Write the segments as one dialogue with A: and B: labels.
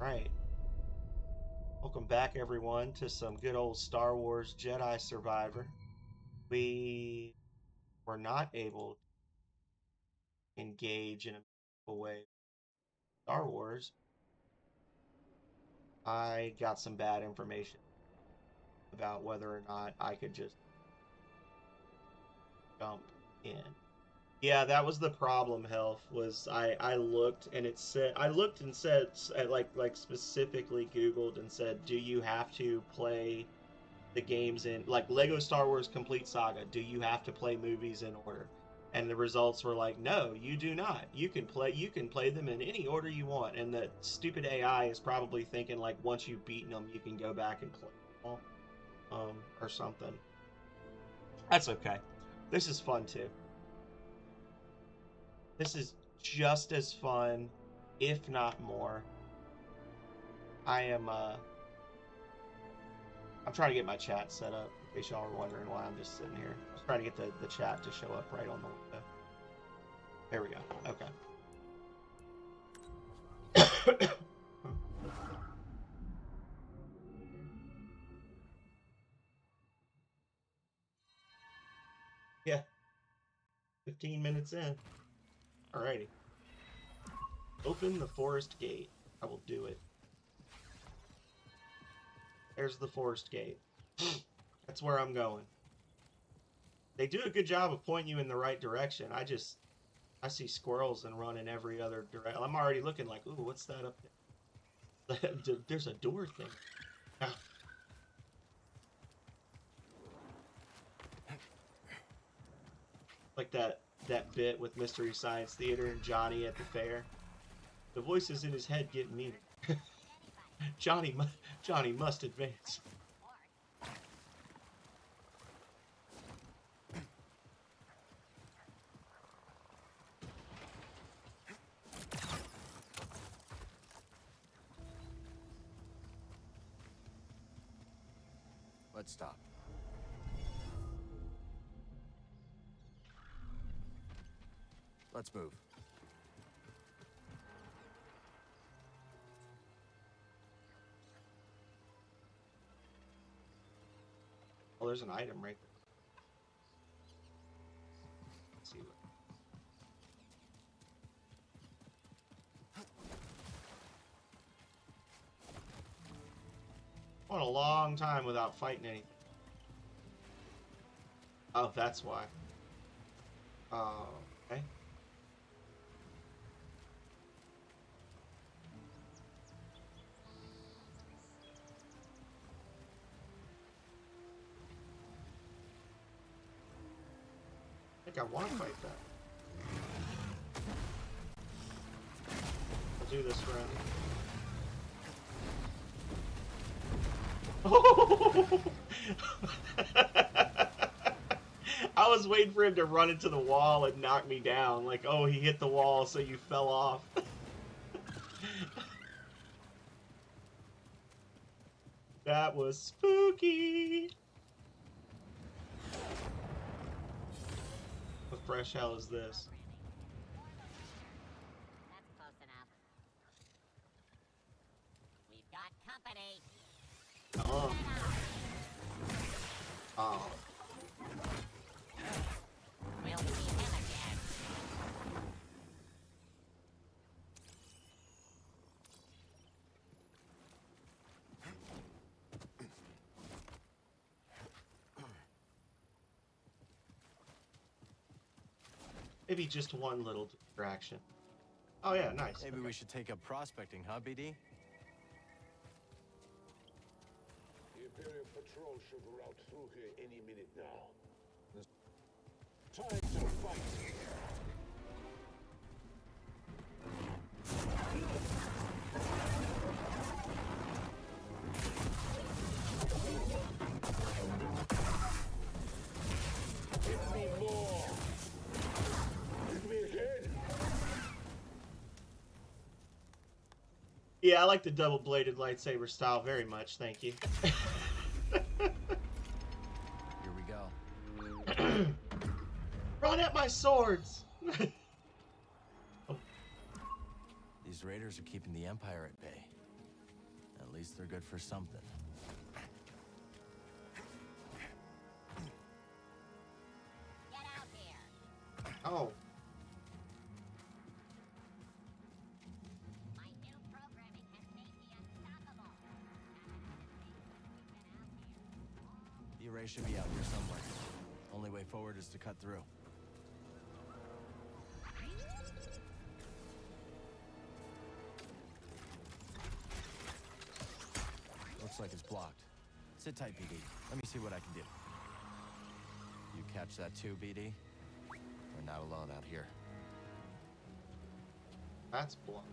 A: Right. Welcome back, everyone, to some good old Star Wars Jedi Survivor. We were not able to engage in a meaningful way with Star Wars. I got some bad information about whether or not I could just jump in. Yeah, that was the problem, Health, was I looked and it said I looked and said like specifically Googled and said, do you have to play the games in like Lego Star Wars Complete Saga, do you have to play movies in order? And the results were like, no, you do not. You can play them in any order you want. And the stupid AI is probably thinking like once you've beaten them, you can go back and play them all, or something. That's okay. This is fun too. This is just as fun, if not more. I am I'm trying to get my chat set up in case y'all are wondering why I'm just sitting here. Just trying to get the chat to show up right on the window. There we go. Okay. Yeah, 15 minutes in. Alrighty. Open the forest gate. I will do it. There's the forest gate. That's where I'm going. They do a good job of pointing you in the right direction. I see squirrels and run in every other direction. I'm already looking like, ooh, what's that up there? There's a door thing. Ah, like that bit with Mystery Science Theater and Johnny at the fair. The voices in his head get meaner. Johnny, Johnny must advance.
B: Let's stop. Let's move.
A: Oh, there's an item right there. Let's see what. Went a long time without fighting anything. Oh, that's why. Oh, okay. I think I want to fight that. I'll do this round. I was waiting for him to run into the wall and knock me down. Like, oh, he hit the wall, so you fell off. That was spooky. What fresh hell is this?
C: That's close enough. We've got company.
A: Oh. Oh.
C: We'll see him again.
A: Maybe just one little distraction. Oh yeah, nice.
B: Maybe we should take up prospecting, huh, BD?
D: The Imperial patrol should route through here any minute now. Time to fight! Hit me more! Hit me again!
A: Yeah, I like the double-bladed lightsaber style very much, thank you.
B: Here we go.
A: Run at my swords!
B: These raiders are keeping the Empire at bay. least they're good for something.
C: Get out here.
A: Oh,
C: My new programming has made me unstoppable.
B: The array should be out here somewhere. Only way forward is to cut through. Looks like it's blocked. Sit tight, BD. Let me see what I can do. You catch that too, BD? We're not alone out here.
A: that's blunt.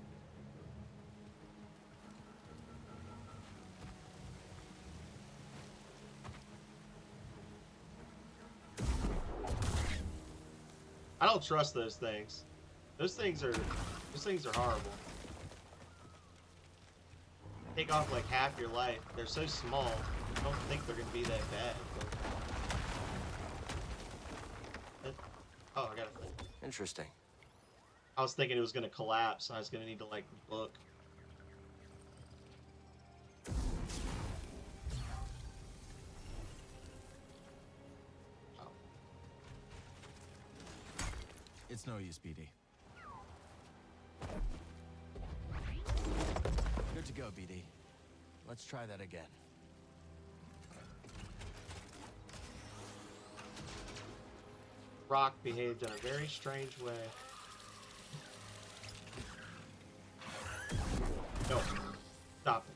A: I don't trust those things. Those things are horrible. Take off like half your life. They're so small. I don't think they're gonna be that bad. But... Oh, I got it.
B: Interesting.
A: I was thinking it was gonna collapse. I was gonna need to like book. Oh.
B: It's no use, BD. Good to go, BD. Let's try that again.
A: Rock behaved in a very strange way. No. Stop it.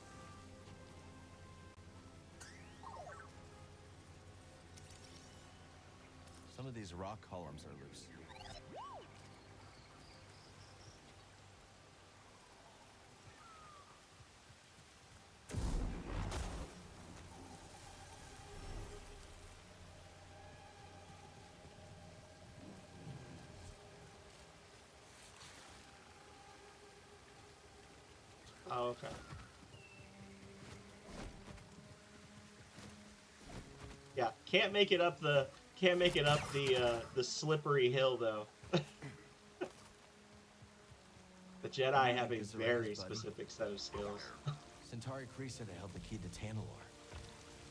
B: Some of these rock columns are loose.
A: Oh, okay. Yeah, can't make it up the slippery hill though. The Jedi have a
B: Guess there
A: very
B: is, buddy.
A: specific set of skills.
B: Centauri Kree said it held the key to Tanalor.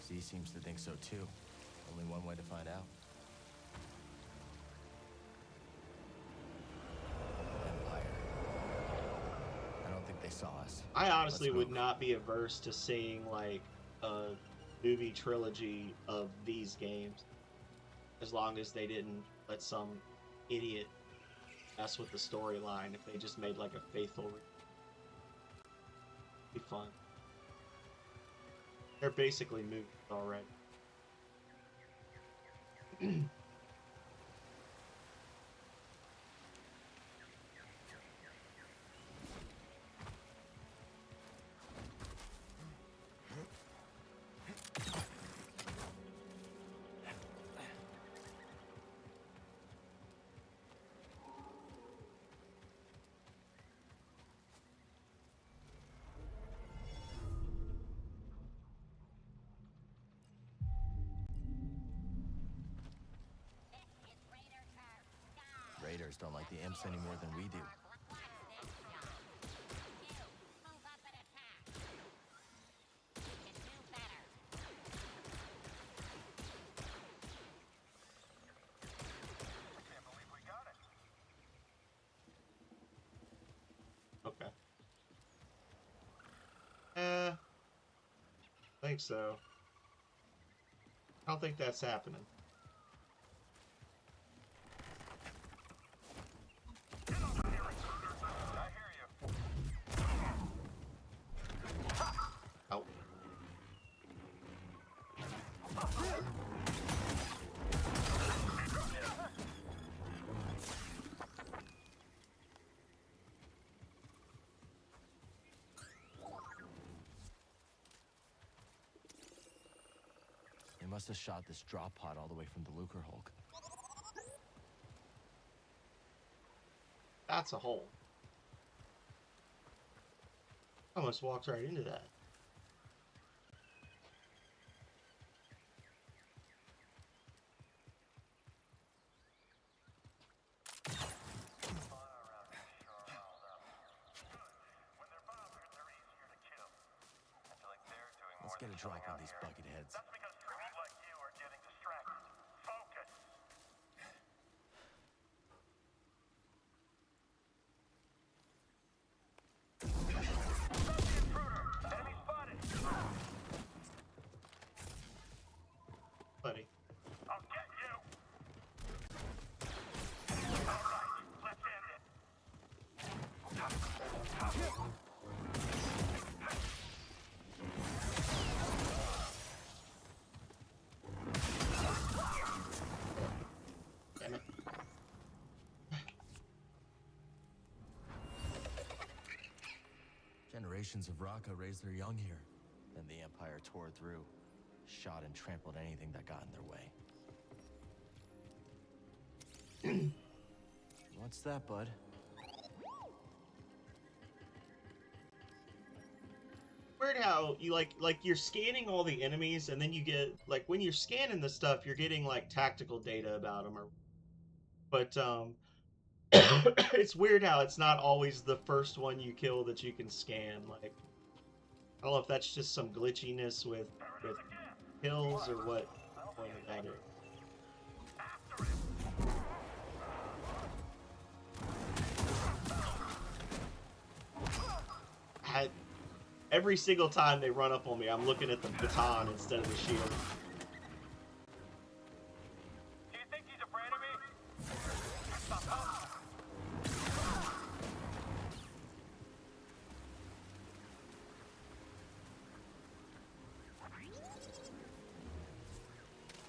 B: Z seems to think so too. Only one way to find out. Empire. I don't think they saw us.
A: I honestly
B: Let's
A: would
B: move.
A: not be averse to seeing like a movie trilogy of these games, as long as they didn't let some idiot mess with the storyline. If they just made like a faithful, be fun. They're basically movies already.
C: This is Raider Turf. Sky.
B: Raiders don't like the imps any more than we do.
C: Watch this shot. You, move up and attack. You can do better.
A: Okay. I think so. I don't think that's happening. Oh.
B: They must have shot this drop pod all the way from the Lucre Hulk.
A: That's a hole. I almost walked right into that.
B: get a drop on these bucket heads.
E: That's because fools like you are getting distracted. Focus. Stop the intruder. Enemy spotted.
A: Buddy.
E: I'll get you. All right, let's end it.
A: Damn it.
B: Generations of Raka raised their young here. Then the Empire tore through, shot and trampled anything that got in their way. What's that, bud?
A: Weird how you like you're scanning all the enemies, and then you get like when you're scanning the stuff, you're getting like tactical data about them, but it's weird how it's not always the first one you kill that you can scan. Like, I don't know if that's just some glitchiness with kills or what point of that is. Every single time they run up on me, I'm looking at the baton instead of the shield.
E: Do you think he's afraid of me? Stop.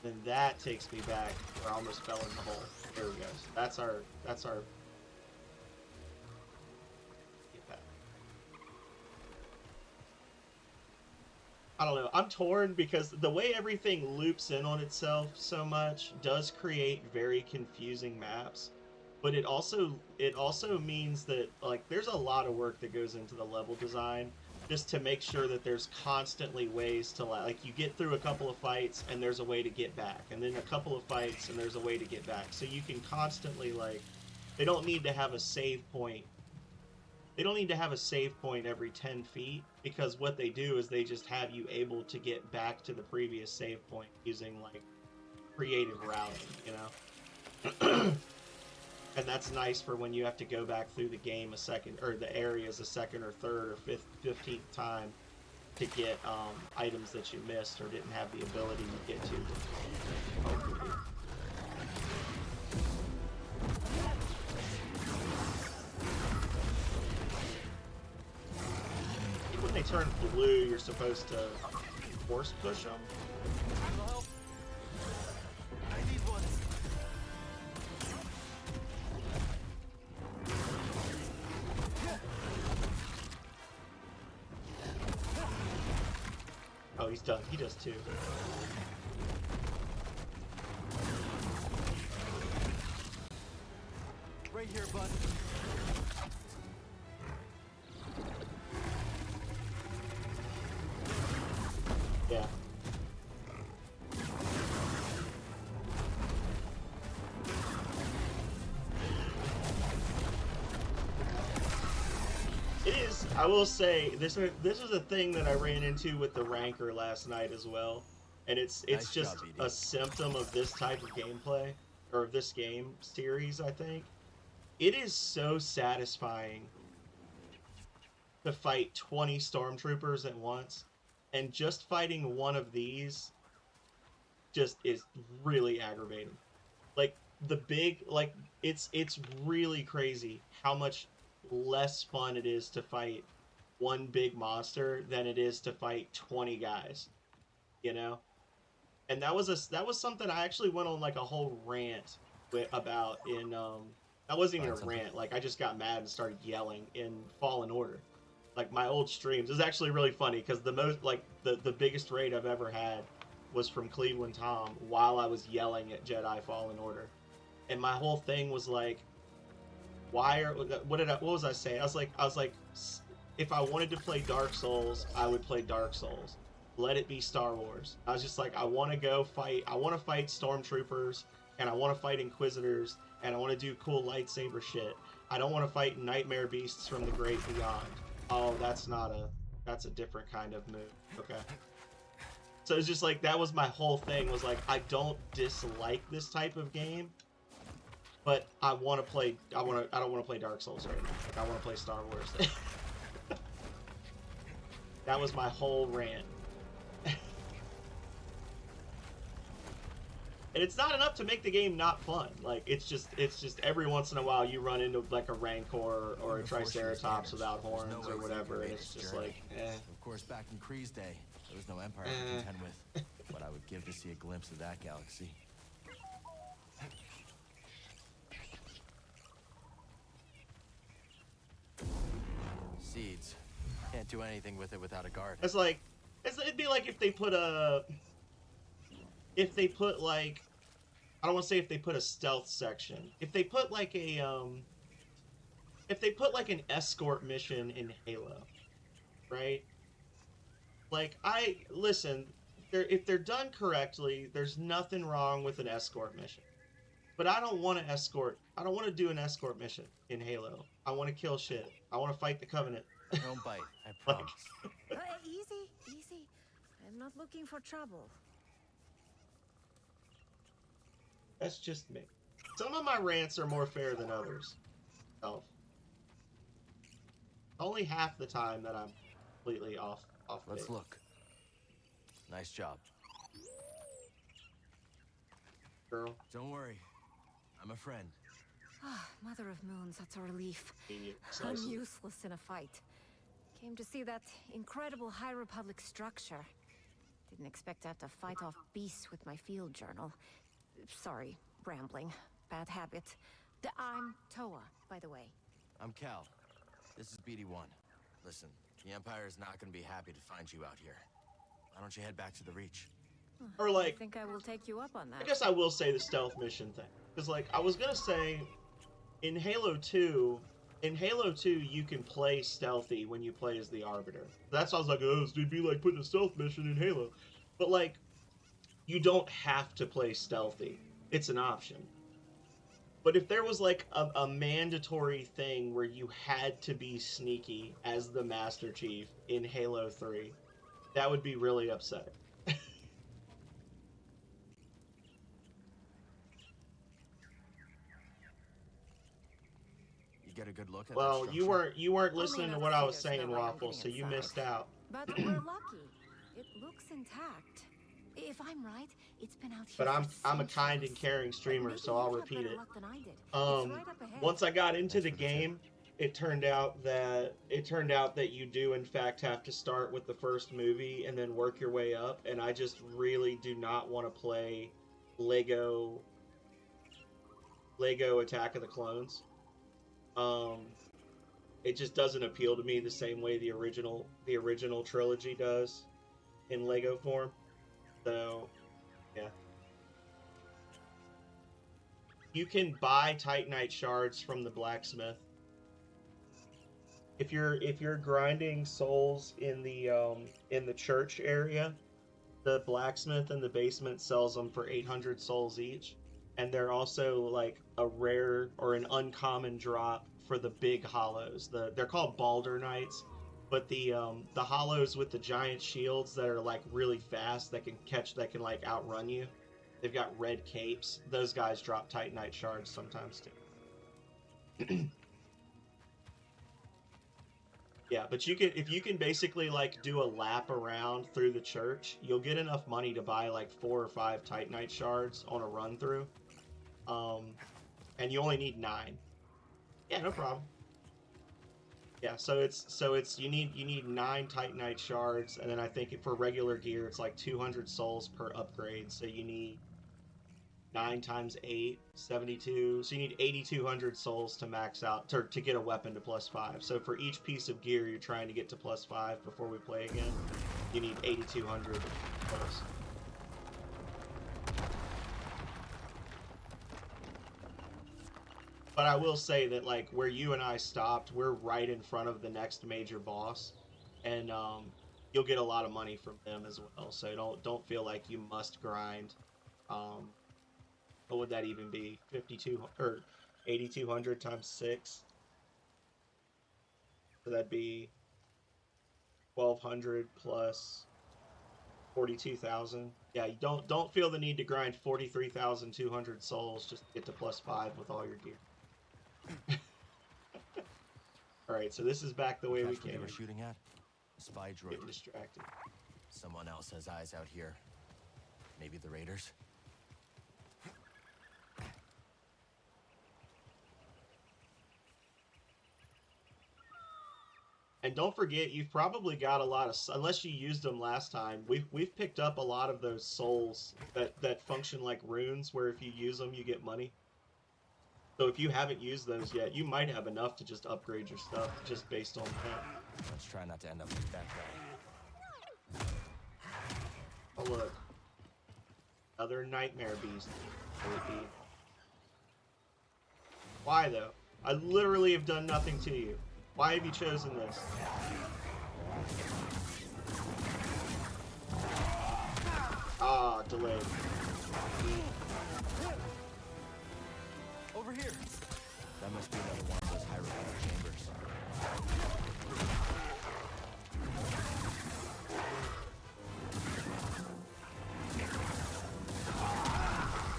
A: Then that takes me back where I almost fell in the hole. There we go. So that's our get back. I don't know. I'm torn because the way everything loops in on itself so much does create very confusing maps. But it also means that like there's a lot of work that goes into the level design just to make sure that there's constantly ways to like you get through a couple of fights and there's a way to get back, and then a couple of fights and there's a way to get back. So you can constantly like they don't need to have a save point. They don't need to have a save point every 10 feet because what they do is they just have you able to get back to the previous save point using like creative routing, you know? And that's nice for when you have to go back through the game a second, or the areas a second or third or 15th time to get items that you missed or didn't have the ability to get to. When they turn blue, you're supposed to force push them.
B: Help! I need one.
A: Oh, he's done. He does too.
B: Right here, bud.
A: Yeah. It is. I will say this is a thing that I ran into with the ranker last night as well, and it's
B: Nice
A: just
B: job, BD.
A: a symptom of this type of gameplay or of this game series. I think it is so satisfying to fight 20 stormtroopers at once, and just fighting one of these just is really aggravating. Like the big like it's really crazy how much less fun it is to fight one big monster than it is to fight 20 guys, you know? And that was something I actually went on like a whole rant about in that wasn't even a rant, like I just got mad and started yelling in Fallen Order. Like my old streams. It was actually really funny because the most like the biggest raid I've ever had was from Cleveland Tom while I was yelling at Jedi Fallen Order. And my whole thing was like, what was I saying? I was like, if I wanted to play Dark Souls, I would play Dark Souls. Let it be Star Wars. I was just like, I want to fight stormtroopers, and I want to fight Inquisitors, and I want to do cool lightsaber shit. I don't want to fight nightmare beasts from the great beyond. Oh, that's a different kind of move. Okay. So it's just like, that was my whole thing, was like, I don't dislike this type of game, but I want to play, I don't want to play Dark Souls right now. Like, I want to play Star Wars. That was my whole rant. And it's not enough to make the game not fun. Like, it's just every once in a while you run into like a Rancor or a Triceratops without horns or whatever, and it's just like, eh.
B: Of course, back in Kree's day, there was no Empire to contend with. But I would give to see a glimpse of that galaxy. Seeds. Can't do anything with it without a guard.
A: It's like, it'd be like if they put like, I don't want to say if they put a stealth section. If they put like an escort mission in Halo, right? Like, listen, if they're done correctly, there's nothing wrong with an escort mission. But I don't want to do an escort mission in Halo. I want to kill shit. I want to fight the Covenant.
B: Don't bite, I promise.
F: Easy. I'm not looking for trouble.
A: That's just me. Some of my rants are more fair than others. Oh. Only half the time that I'm completely off
B: Let's
A: base.
B: look. Nice job.
A: Girl.
B: Don't worry. I'm a friend.
F: Mother of Moons, that's a relief.
A: Idiot.
F: I'm
A: Slices.
F: useless in a fight. Came to see that incredible High Republic structure. Didn't expect to have to fight off beasts with my field journal. Sorry, rambling. Bad habit. I'm Toa, by the way.
B: I'm Cal. This is BD-1. Listen, the Empire is not going to be happy to find you out here. Why don't you head back to the Reach?
A: Or
F: I
A: like,
F: think I will take you up on
A: I
F: that.
A: guess I will say the stealth mission thing. Because, like, I was going to say, in Halo 2, you can play stealthy when you play as the Arbiter. That sounds like, oh, it'd be like putting a stealth mission in Halo. But, like, you don't have to play stealthy. It's an option. But if there was, like, a mandatory thing where you had to be sneaky as the Master Chief in Halo 3, that would be really upsetting.
B: You get a good look at
A: Well,
B: that
A: you weren't listening to
F: enough
A: what I was
F: to see us
A: saying,
F: know I'm
A: Waffle, so
F: getting
A: you
F: inside.
A: missed out.
F: But we're lucky. It looks intact. If I'm right, it's been out here
A: But I'm
F: for
A: a kind and
F: centuries.
A: caring streamer,
F: Maybe
A: so I'll
F: you've had
A: repeat
F: better
A: it.
F: luck than I did. It's right up ahead.
A: Once I got into
B: Thanks
A: the
B: for the tip.
A: game, it turned out that you do in fact have to start with the first movie and then work your way up, and I just really do not want to play Lego Attack of the Clones. It just doesn't appeal to me the same way the original trilogy does in Lego form. So, yeah. You can buy Titanite shards from the blacksmith. If you're grinding souls in the church area, the blacksmith in the basement sells them for 800 souls each, and they're also like a rare or an uncommon drop for the big hollows. They're called Balder Knights, but the hollows with the giant shields that are like really fast that can like outrun you. They've got red capes. Those guys drop Titanite shards sometimes too. Yeah, but if you can basically like do a lap around through the church, you'll get enough money to buy like 4 or 5 Titanite shards on a run through. And you only need 9. Yeah, no problem. Yeah, so it's you need 9 Titanite shards, and then I think for regular gear it's like 200 souls per upgrade. So you need 9 times 8, 72. So you need 8,200 souls to max out to get a weapon to +5. So for each piece of gear you're trying to get to +5 before we play again, you need 8,200 souls. But I will say that like where you and I stopped, we're right in front of the next major boss, and you'll get a lot of money from them as well. So don't feel like you must grind. What would that even be? 52 or 8,200 times 6. So that'd be 1,200 plus 42,000. Yeah, you don't feel the need to grind 43,200 souls just to get to +5 with all your gear. All right, so this is back the way we
B: Catch what they
A: came.
B: were shooting at? A spy droid.
A: Getting distracted.
B: Someone else has eyes out here. Maybe the raiders?
A: And don't forget, you've probably got a lot of, unless you used them last time, we've picked up a lot of those souls that function like runes, where if you use them, you get money. So if you haven't used those yet, you might have enough to just upgrade your stuff just based on that.
B: Let's try not to end up like that guy.
A: Oh look, other nightmare beast. Why though? I literally have done nothing to you. Why have you chosen this? Ah, delayed.
B: Over here! That must be another one of those high recovery chambers.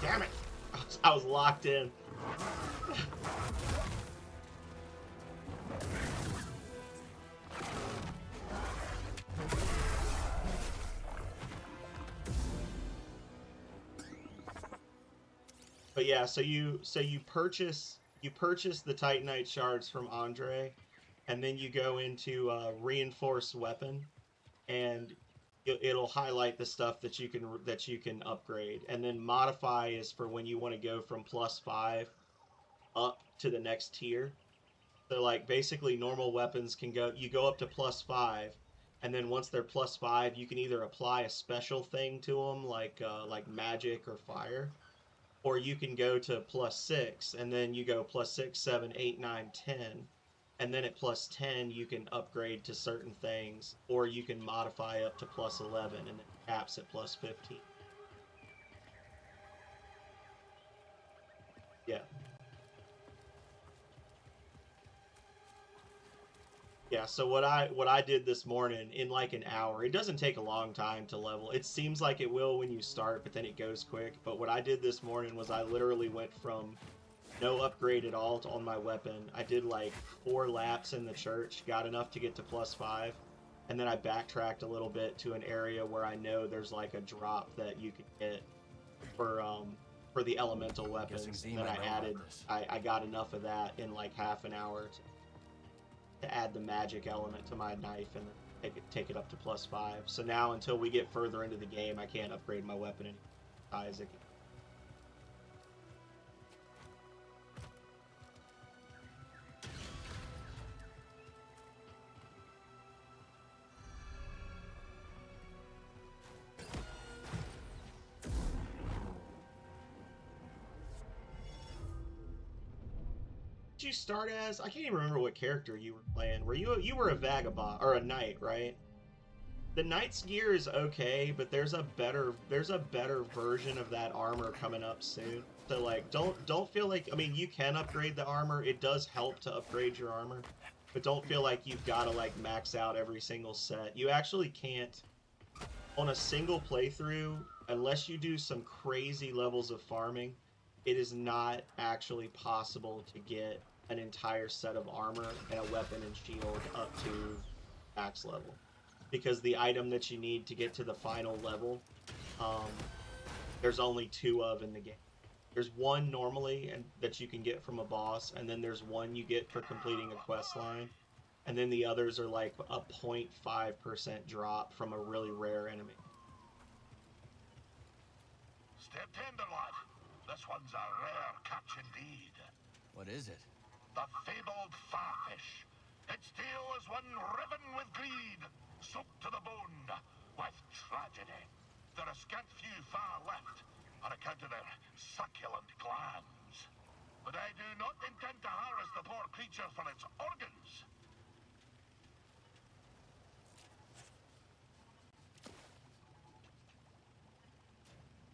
A: Damn it! I was locked in. But yeah, so you purchase the Titanite shards from Andre, and then you go into reinforced weapon, and it'll highlight the stuff that you can upgrade, and then modify is for when you want to go from +5 up to the next tier. So like basically normal weapons can go, you go up to +5, and then once they're +5, you can either apply a special thing to them like magic or fire, or you can go to +6, and then you go +6, 7, 8, 9, 10, and then at +10 you can upgrade to certain things, or you can modify up to +11 and then caps at +15. Yeah. Yeah, so what I did this morning in like an hour, it doesn't take a long time to level. It seems like it will when you start, but then it goes quick. But what I did this morning was I literally went from no upgrade at all on my weapon. I did like 4 laps in the church, got enough to get to +5, and then I backtracked a little bit to an area where I know there's like a drop that you could get for the elemental weapons that I added. I got enough of that in like half an hour to add the magic element to my knife and take it up to +5. So now until we get further into the game, I can't upgrade my weapon any Isaac. Did you start as? I can't even remember what character you were playing. You were a vagabond or a knight, right? The knight's gear is okay, but there's a better version of that armor coming up soon. So like don't feel like, I mean, you can upgrade the armor. It does help to upgrade your armor, but don't feel like you've got to like max out every single set. You actually can't on a single playthrough unless you do some crazy levels of farming. It is not actually possible to get an entire set of armor and a weapon and shield up to max level, because the item that you need to get to the final level, there's only 2 of in the game. There's one normally and that you can get from a boss, and then there's one you get for completing a quest line, and then the others are like a 0.5% drop from a really rare enemy.
D: Step tender, lad. This one's a rare catch indeed.
B: What is it?
D: The fabled farfish. Its tail is one riven with greed, soaked to the bone with tragedy. There are scant few far left on account of their succulent glands. But I do not intend to harass the poor creature for its organs.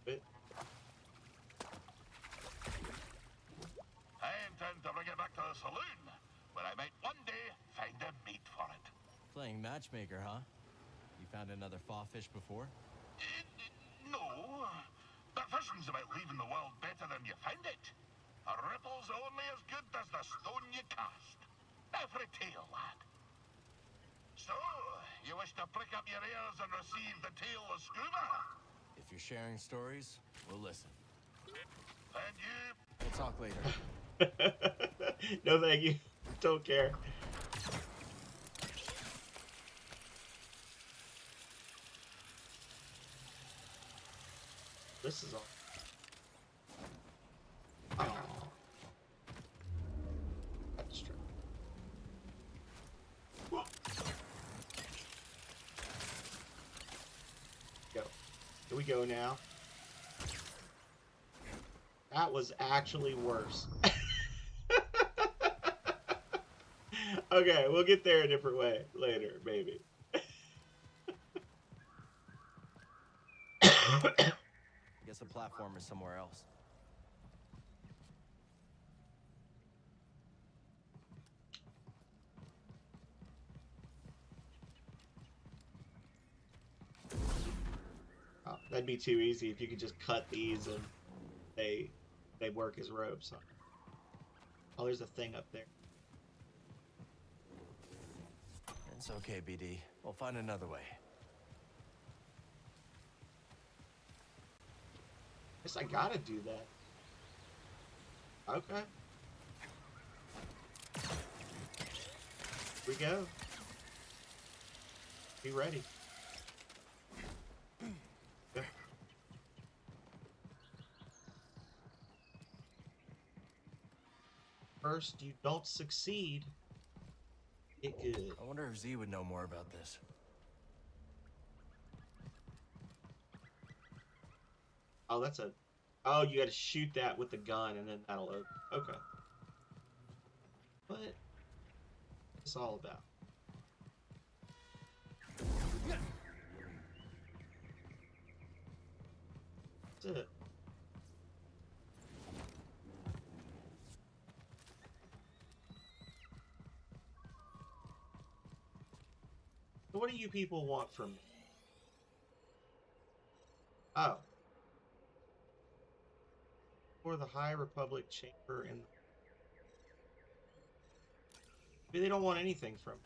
A: But
D: I intend to bring it back to the saloon, where I might one day find a mate for it.
B: Playing matchmaker, huh? You found another fawfish before?
D: songs about leaving the world better than you found it. A ripple's only as good as the stone you cast. Every tale, lad. So, you wish to prick up your ears and receive the tale of Scuba?
B: If you're sharing stories, we'll listen.
D: Then you...
B: We'll talk later.
A: No, thank you. Don't care. This is all. Oh. That's true. Whoa. Go. Here we go now. That was actually worse. Okay, we'll get there a different way later, maybe.
B: Guess the platform is somewhere else.
A: Oh, that'd be too easy if you could just cut these and they work as ropes. Oh, there's a thing up there.
B: It's okay, BD. We'll find another way.
A: Guess I gotta do that. Okay. Here we go. Be ready. Go. First, you don't succeed. Get good.
B: I wonder if Z would know more about this.
A: Oh, that's a... Oh, you gotta shoot that with the gun and then that'll open. Okay. What is this all about? That's it. So what do you people want from me? Oh. For the High Republic chamber and... Maybe they don't want anything from me.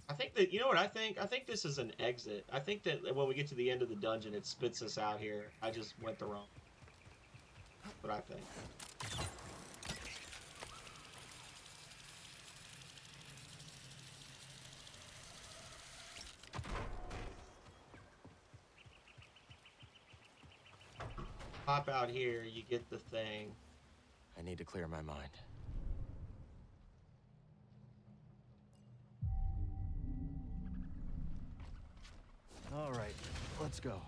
A: I think that, you know what I think? I think this is an exit. I think that when we get to the end of the dungeon, it spits us out here. I just went the wrong. That's what I think. Pop out here, you get the thing.
B: I need to clear my mind. All right, let's go.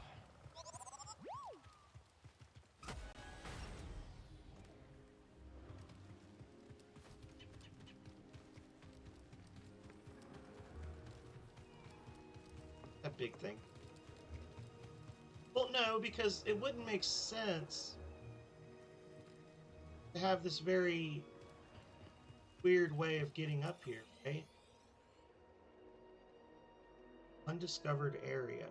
A: That big thing. Well, no, because it wouldn't make sense to have this very weird way of getting up here, right? Undiscovered area.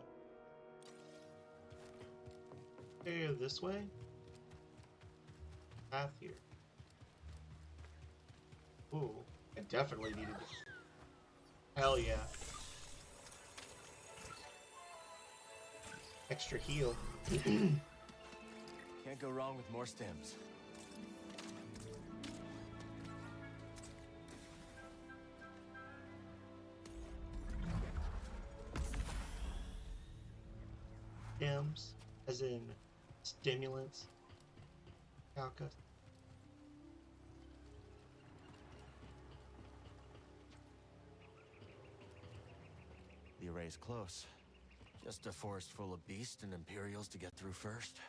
A: Okay, this way? Path here. Ooh, I definitely needed to... Hell yeah. Extra heal.
B: Can't go wrong with more stems.
A: Stems, as in stimulants. Calcus.
B: The array's close. Just a forest full of beasts and Imperials to get through first.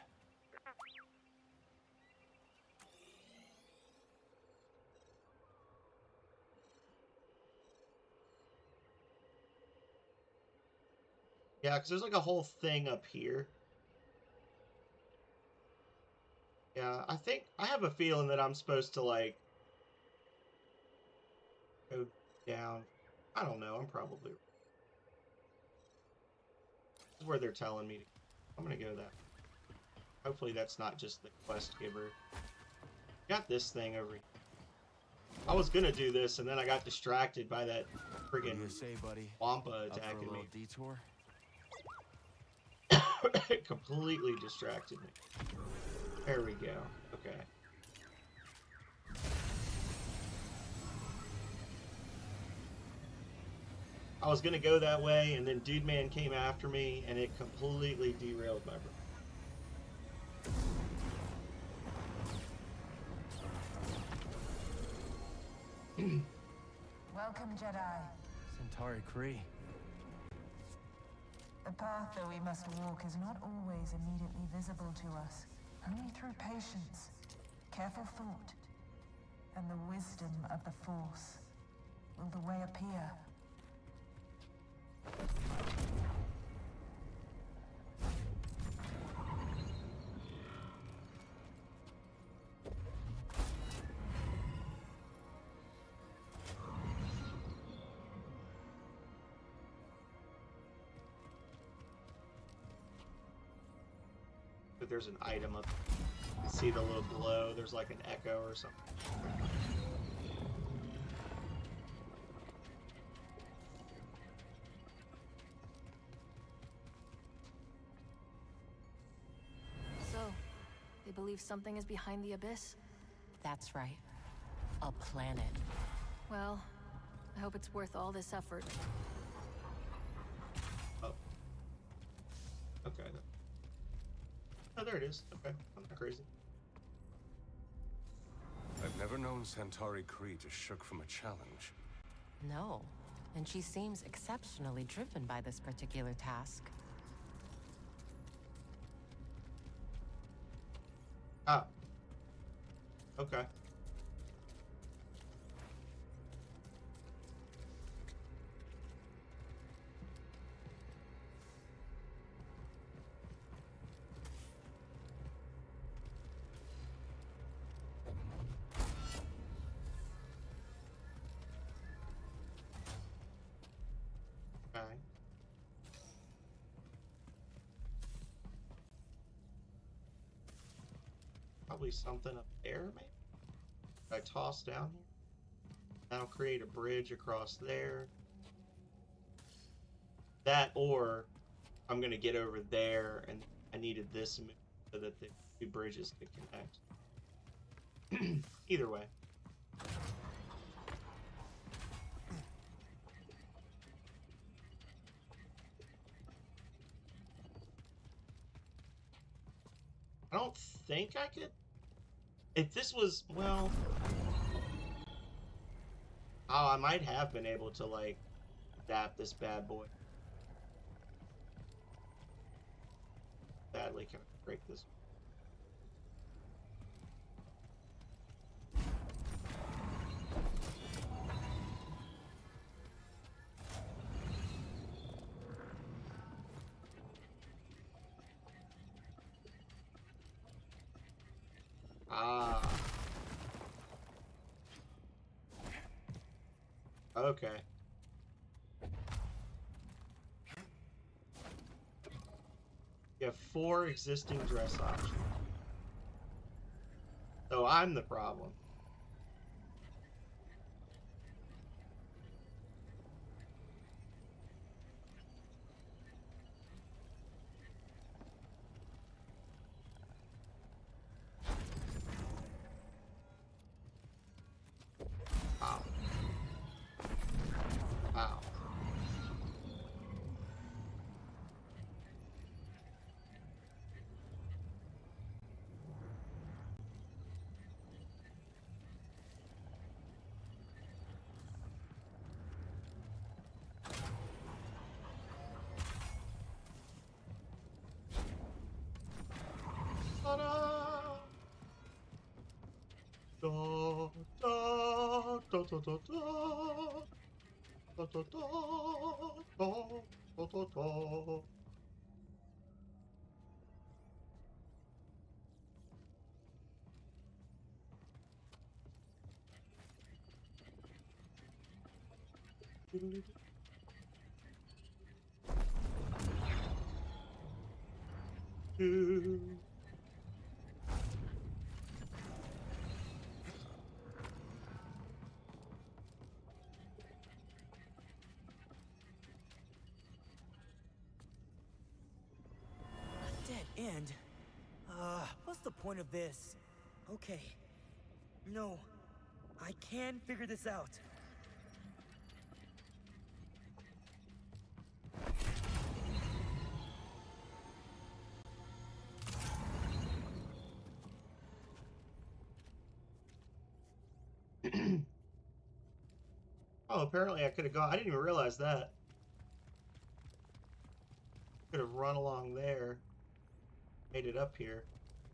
A: Yeah, because there's like a whole thing up here. Yeah, I think I have a feeling that I'm supposed to like go down. I don't know. I'm probably. This is where they're telling me to. I'm gonna go that. Hopefully that's not just the quest giver. Got this thing over here. I was gonna do this, and then I got distracted by that
B: What do
A: friggin'
B: you say, buddy?
A: Wampa
B: Up for a
A: attacking
B: little
A: me.
B: detour?
A: It completely distracted me. There we go. Okay. I was gonna go that way, and then Dude Man came after me, and it completely derailed my brain.
G: Welcome, Jedi.
B: Centauri Kree.
G: The path that we must walk is not always immediately visible to us. Only through patience, careful thought, and the wisdom of the Force will the way appear.
A: But there's an item up. You see the little glow. There's like an echo or something.
F: So, they believe something is behind the abyss?
H: That's right. A planet.
F: Well, I hope it's worth all this effort.
A: Oh. Okay. Oh, there it is. Okay. I'm not crazy.
I: I've never known Centauri Kree to shook from a challenge.
H: No. And she seems exceptionally driven by this particular task.
A: Ah. Okay. Okay. Probably something up there, maybe? I toss down here. That'll create a bridge across there. That, or I'm gonna get over there, and I needed this move so that the two bridges could connect. Either way. I don't think I could. If this was, well, oh, I might have been able to like adapt this bad boy. Sadly, can I break this? Ah. Okay. You have 4 existing dress options. So I'm the problem. Ow. Ow. Ta-da! Da, da, da, da, da, da. Da, da, da, da, da, da, da. Do,
J: point of this. Okay. No. I can figure this out.
A: Oh, apparently I could have gone. I didn't even realize that. Could have run along there, made it up here.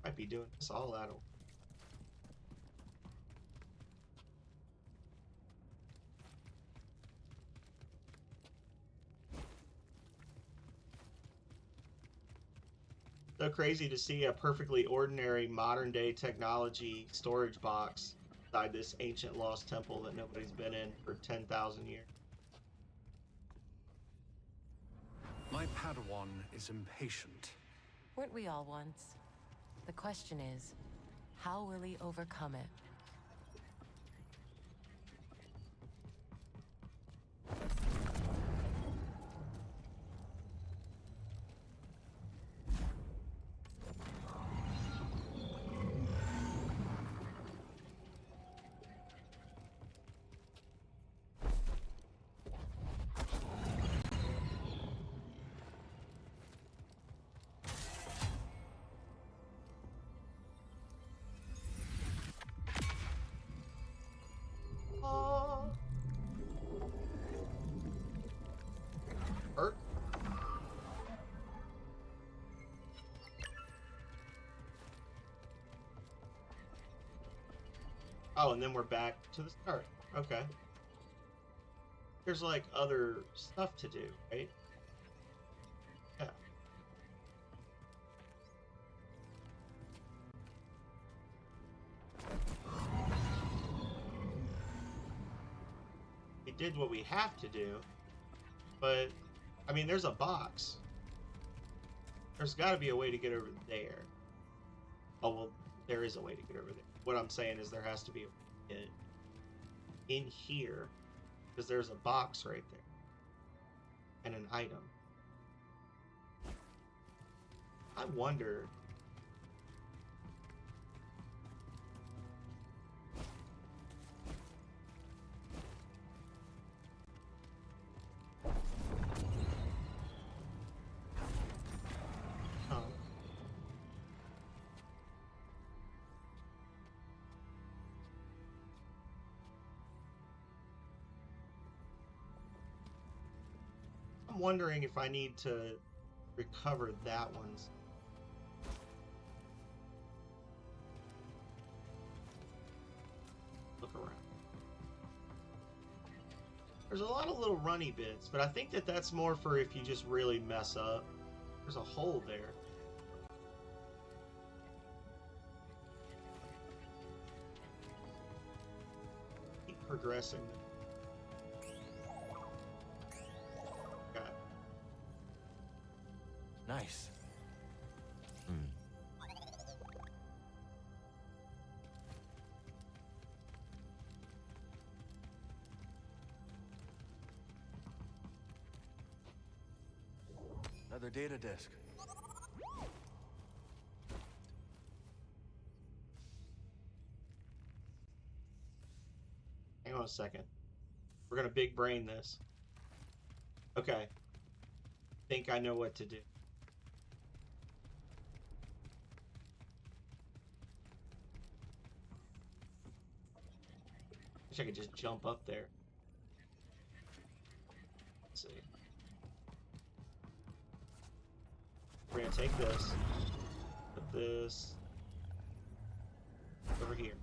A: Might be doing this all out of. So crazy to see a perfectly ordinary modern day technology storage box inside this ancient lost temple that nobody's been in for 10,000 years.
I: My Padawan is impatient.
H: Weren't we all once? The question is, how will he overcome it?
A: Hurt? Oh, and then we're back to the start. Okay. There's like other stuff to do, right? Yeah. We did what we have to do, but I mean, there's a box. There's got to be a way to get over there. Oh, well, there is a way to get over there. What I'm saying is there has to be a way to get in here, because there's a box right there and an item. I wonder. I'm wondering if I need to recover that one's. Look around. There's a lot of little runny bits, but I think that that's more for if you just really mess up. There's a hole there. Keep progressing.
B: Nice. Another data disk.
A: Hang on a second. We're gonna big brain this. Okay. Think I know what to do. Wish I could just jump up there. Let's see. We're gonna take this, put this over here.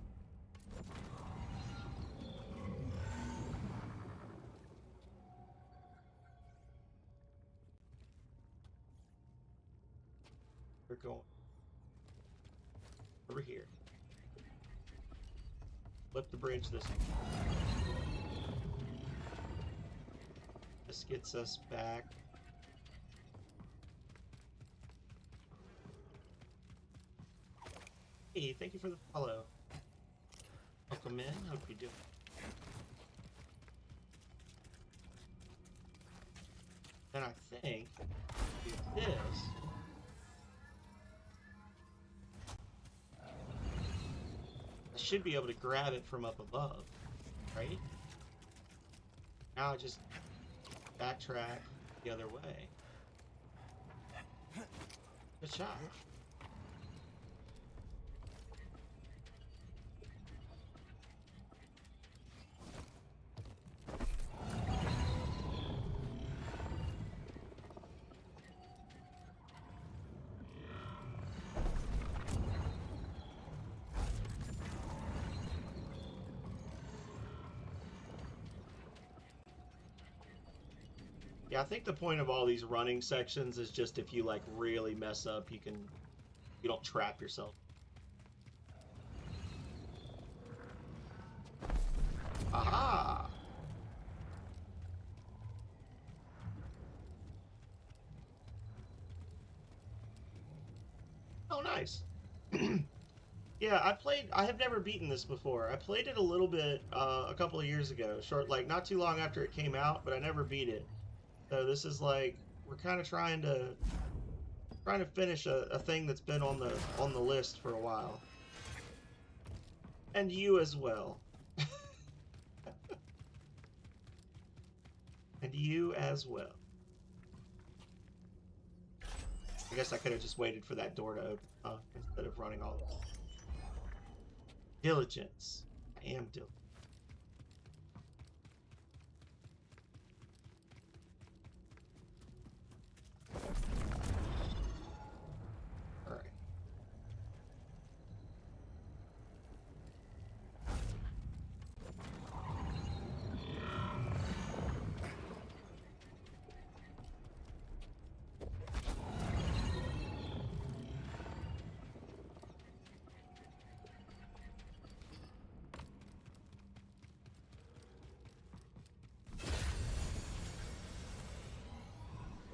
A: We're going over here. Flip the bridge this way. This gets us back. Hey, thank you for the follow. Welcome in. Hope you're doing. Then I think do this. should be able to grab it from up above, right? Now I just backtrack the other way. Good shot. Yeah, I think the point of all these running sections is just if you like really mess up, you don't trap yourself. Aha! Oh, nice. Yeah, I have never beaten this before. I played it a little bit a couple of years ago, like not too long after it came out, but I never beat it. So this is like we're kind of trying to finish a thing that's been on the list for a while. And you as well. And you as well. I guess I could have just waited for that door to open instead of running all the way. Diligence. I am diligent. Alright.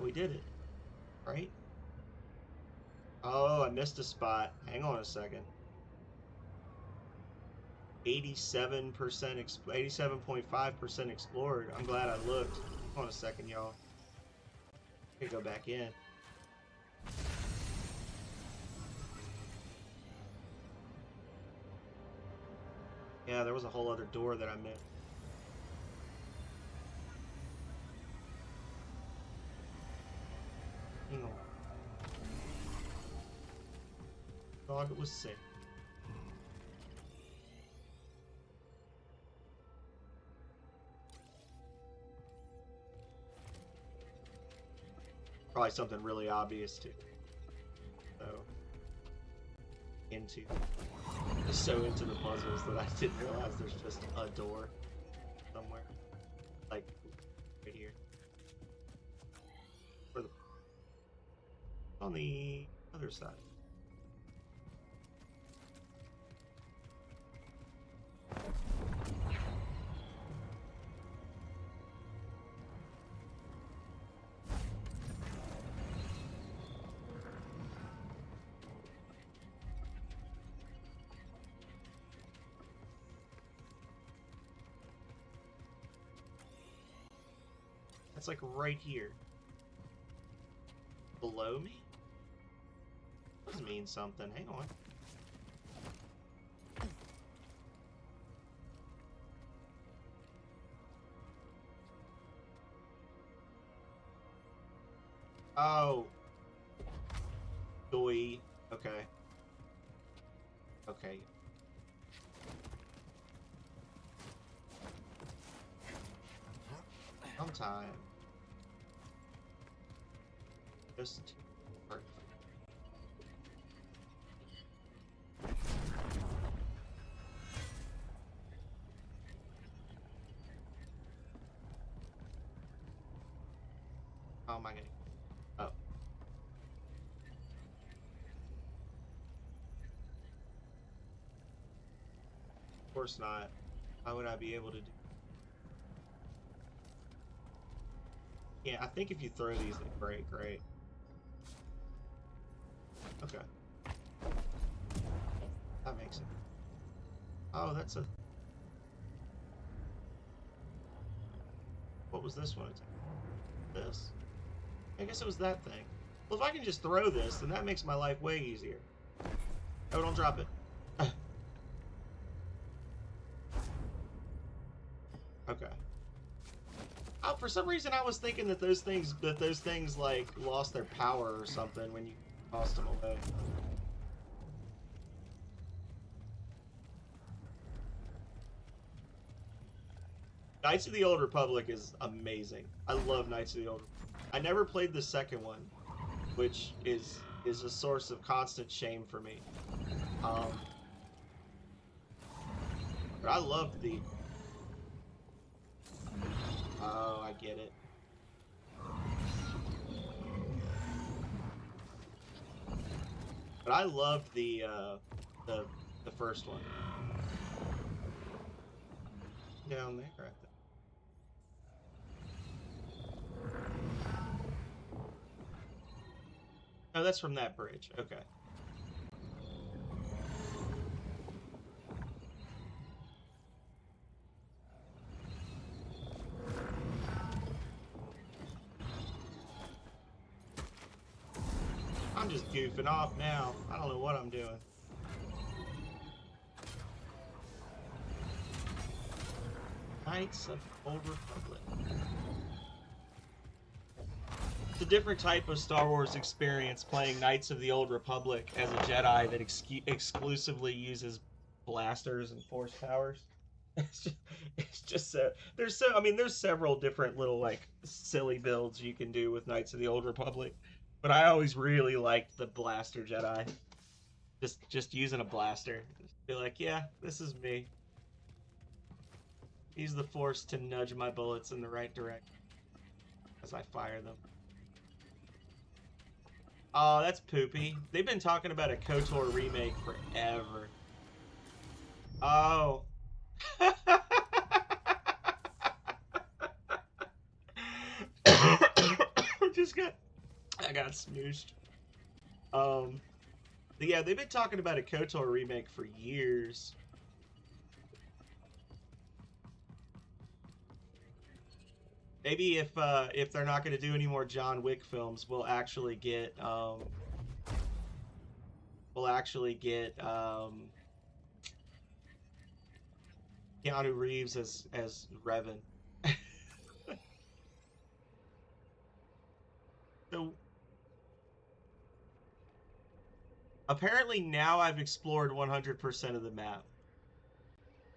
A: We did it, right? Oh, I missed a spot. Hang on a second. 87%, 87.5% explored. I'm glad I looked. Hang on a second, y'all. I can go back in. Yeah, there was a whole other door that I missed. Hang on. Thought it was safe. Probably something really obvious too. So just so into the puzzles that I didn't realize there's just a door somewhere. Like right here. Or on the other side. That's like right here. Below me? This means something. Hang on. Oh. Doi. Okay. Okay. Sometime. Just perfect. How am I getting? Oh. Of course not. How would I be able to do? Yeah, I think if you throw these, they break, right? Okay. That makes it. Oh, that's a... What was this one? This? I guess it was that thing. Well, if I can just throw this, then that makes my life way easier. Oh, don't drop it. For some reason, I was thinking that those things like lost their power or something when you tossed them away. Knights of the Old Republic is amazing. I love Knights of the Old Republic. I never played the second one, which is a source of constant shame for me. But I loved the... Oh, I get it. But I loved the first one. Down there, right there. Oh, that's from that bridge. Okay. I'm just goofing off now. I don't know what I'm doing. Knights of the Old Republic. It's a different type of Star Wars experience playing Knights of the Old Republic as a Jedi that exclusively uses blasters and force powers. It's just so there's several different little like silly builds you can do with Knights of the Old Republic, but I always really liked the blaster Jedi. Just using a blaster, just be like, yeah, this is me. Use the force to nudge my bullets in the right direction as I fire them. Oh, that's poopy. They've been talking about a KOTOR remake forever. Oh. I got smooshed. Yeah, they've been talking about a KOTOR remake for years. Maybe if they're not going to do any more John Wick films, we'll actually get Keanu Reeves as Revan. So apparently now I've explored 100% of the map.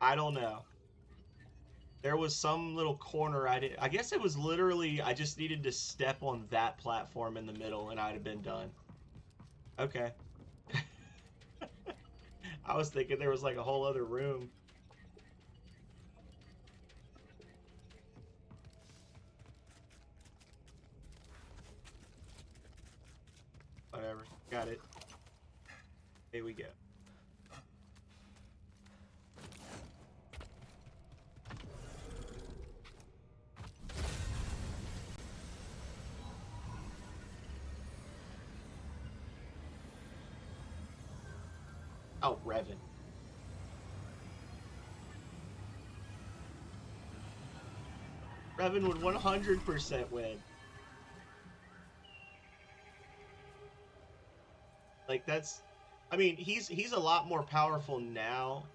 A: I don't know. There was some little corner I guess it was literally, I just needed to step on that platform in the middle and I'd have been done. Okay. I was thinking there was like a whole other room. Whatever. Got it. Here we go. Oh, Revan. Revan would 100% win. Like, that's... I mean, he's a lot more powerful now.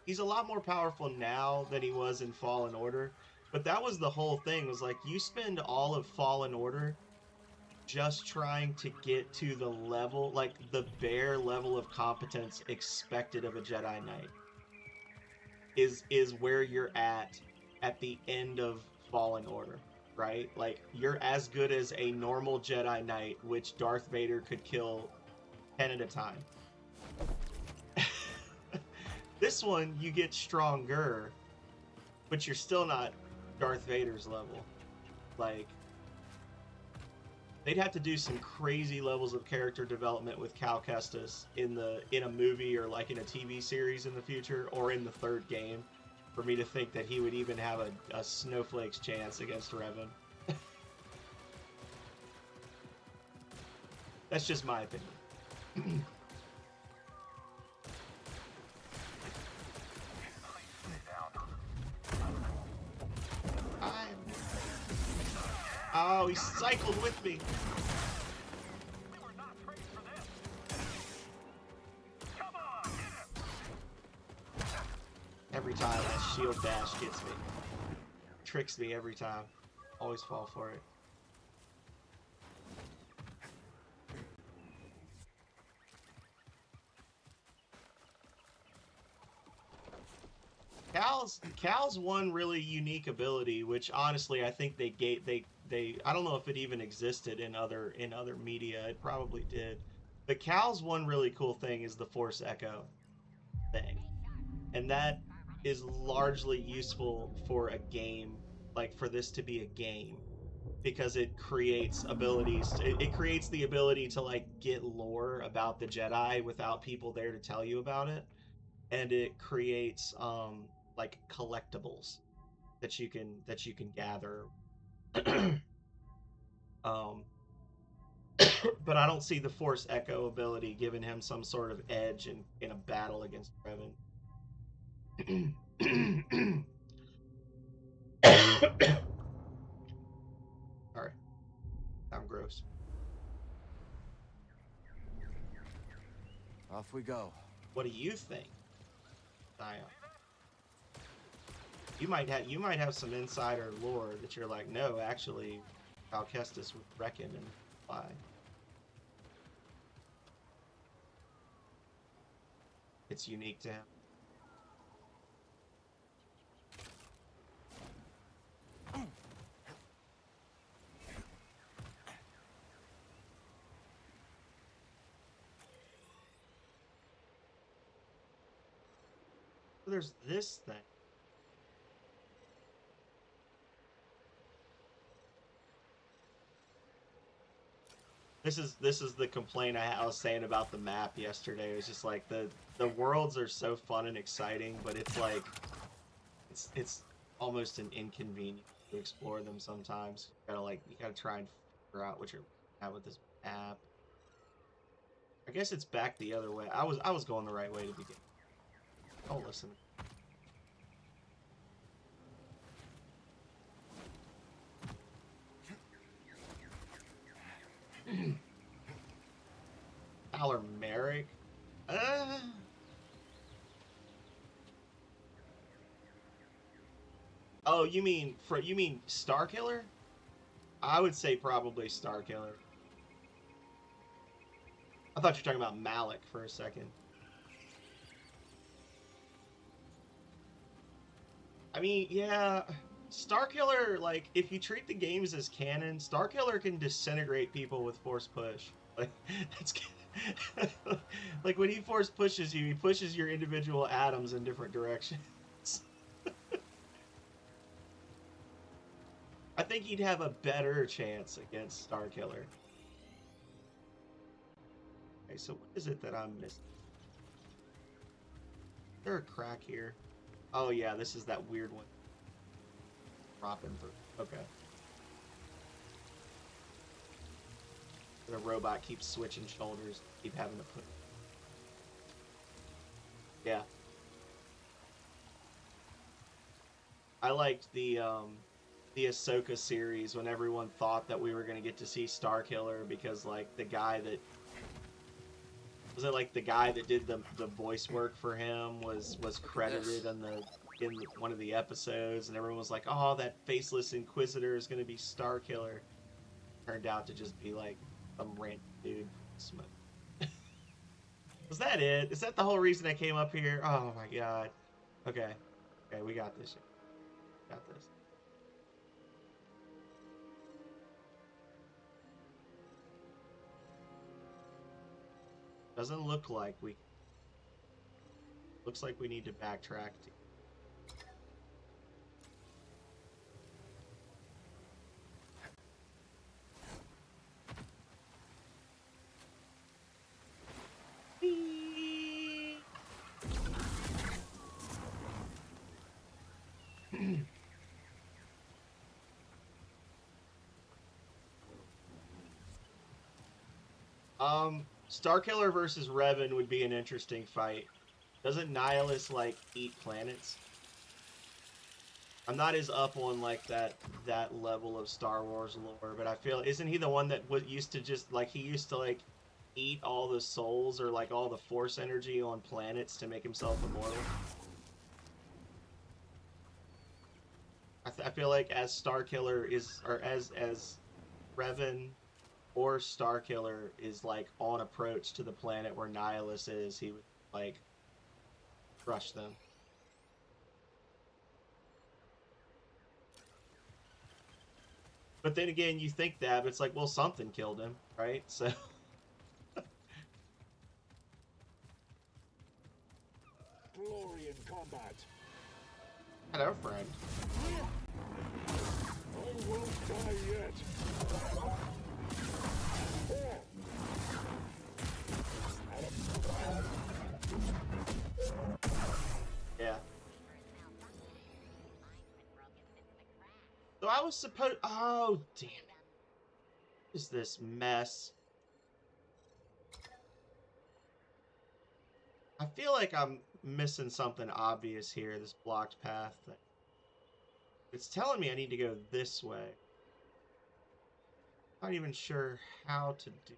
A: He's a lot more powerful now than he was in Fallen Order. But that was the whole thing, was like, you spend all of Fallen Order just trying to get to the level, like, the bare level of competence expected of a Jedi Knight. Is where you're at the end of Fallen Order, right? Like, you're as good as a normal Jedi Knight, which Darth Vader could kill 10 at a time. This one, you get stronger, but you're still not Darth Vader's level. Like, they'd have to do some crazy levels of character development with Cal Kestis in a movie or like in a TV series in the future, or in the third game, for me to think that he would even have a snowflake's chance against Revan. That's just my opinion. Oh, he cycled with me. Every time that shield dash gets me. Tricks me every time. Always fall for it. Cal's one really unique ability, which honestly I think they I don't know if it even existed in other media. It probably did. But Cal's one really cool thing is the Force Echo thing. And that is largely useful for a game, like for this to be a game, because it creates abilities. It creates the ability to like get lore about the Jedi without people there to tell you about it, and it creates like collectibles that you can gather. um, but I don't see the Force Echo ability giving him some sort of edge in a battle against Revan. Sorry, I'm gross.
B: Off we go.
A: What do you think, Nia? You might have some insider lore that you're like, no, actually, Cal Kestis would reckon and fly. It's unique to him. There's this thing. This is the complaint I was saying about the map yesterday. It was just like the worlds are so fun and exciting, but it's like it's almost an inconvenience to explore them sometimes. You gotta try and figure out what you're at with this map. I guess it's back the other way. I was going the right way to begin. Oh, listen. Tyler Merrick? Oh, you mean Starkiller? I would say probably Starkiller. I thought you were talking about Malik for a second. I mean, yeah, Starkiller, like, if you treat the games as canon, Starkiller can disintegrate people with force push. Like, that's like when he force pushes you, he pushes your individual atoms in different directions. I think he'd have a better chance against Starkiller. Okay, so what is it that I'm missing? Is there a crack here? Oh yeah, this is that weird one. Dropping through. Okay. The robot keeps switching shoulders. Keep having to put. Yeah. I liked the Ahsoka series when everyone thought that we were gonna get to see Starkiller because like the guy that did the voice work for him was credited in one of the episodes, and everyone was like, oh, that faceless Inquisitor is gonna be Starkiller. Turned out to just be like some random dude. Was that it? Is that the whole reason I came up here? Oh my god. Okay. Okay, we got this. Got this. Doesn't look like we... Looks like we need to backtrack to... Starkiller versus Revan would be an interesting fight. Doesn't Nihilus, like, eat planets? I'm not as up on, like, that level of Star Wars lore, but I feel... Isn't he the one that used to just, like, he used to, like, eat all the souls or, like, all the Force energy on planets to make himself immortal? I I feel like as Starkiller is, or as Revan or Starkiller is like on approach to the planet where Nihilus is, he would like crush them. But then again, you think that, but it's like, well, something killed him, right? So.
K: Glory in combat.
A: Hello, friend.
K: I won't die yet.
A: Yeah. So I was supposed. Oh, damn it. What is this mess? I feel like I'm missing something obvious here, this blocked path thing. It's telling me I need to go this way. Not even sure how to do.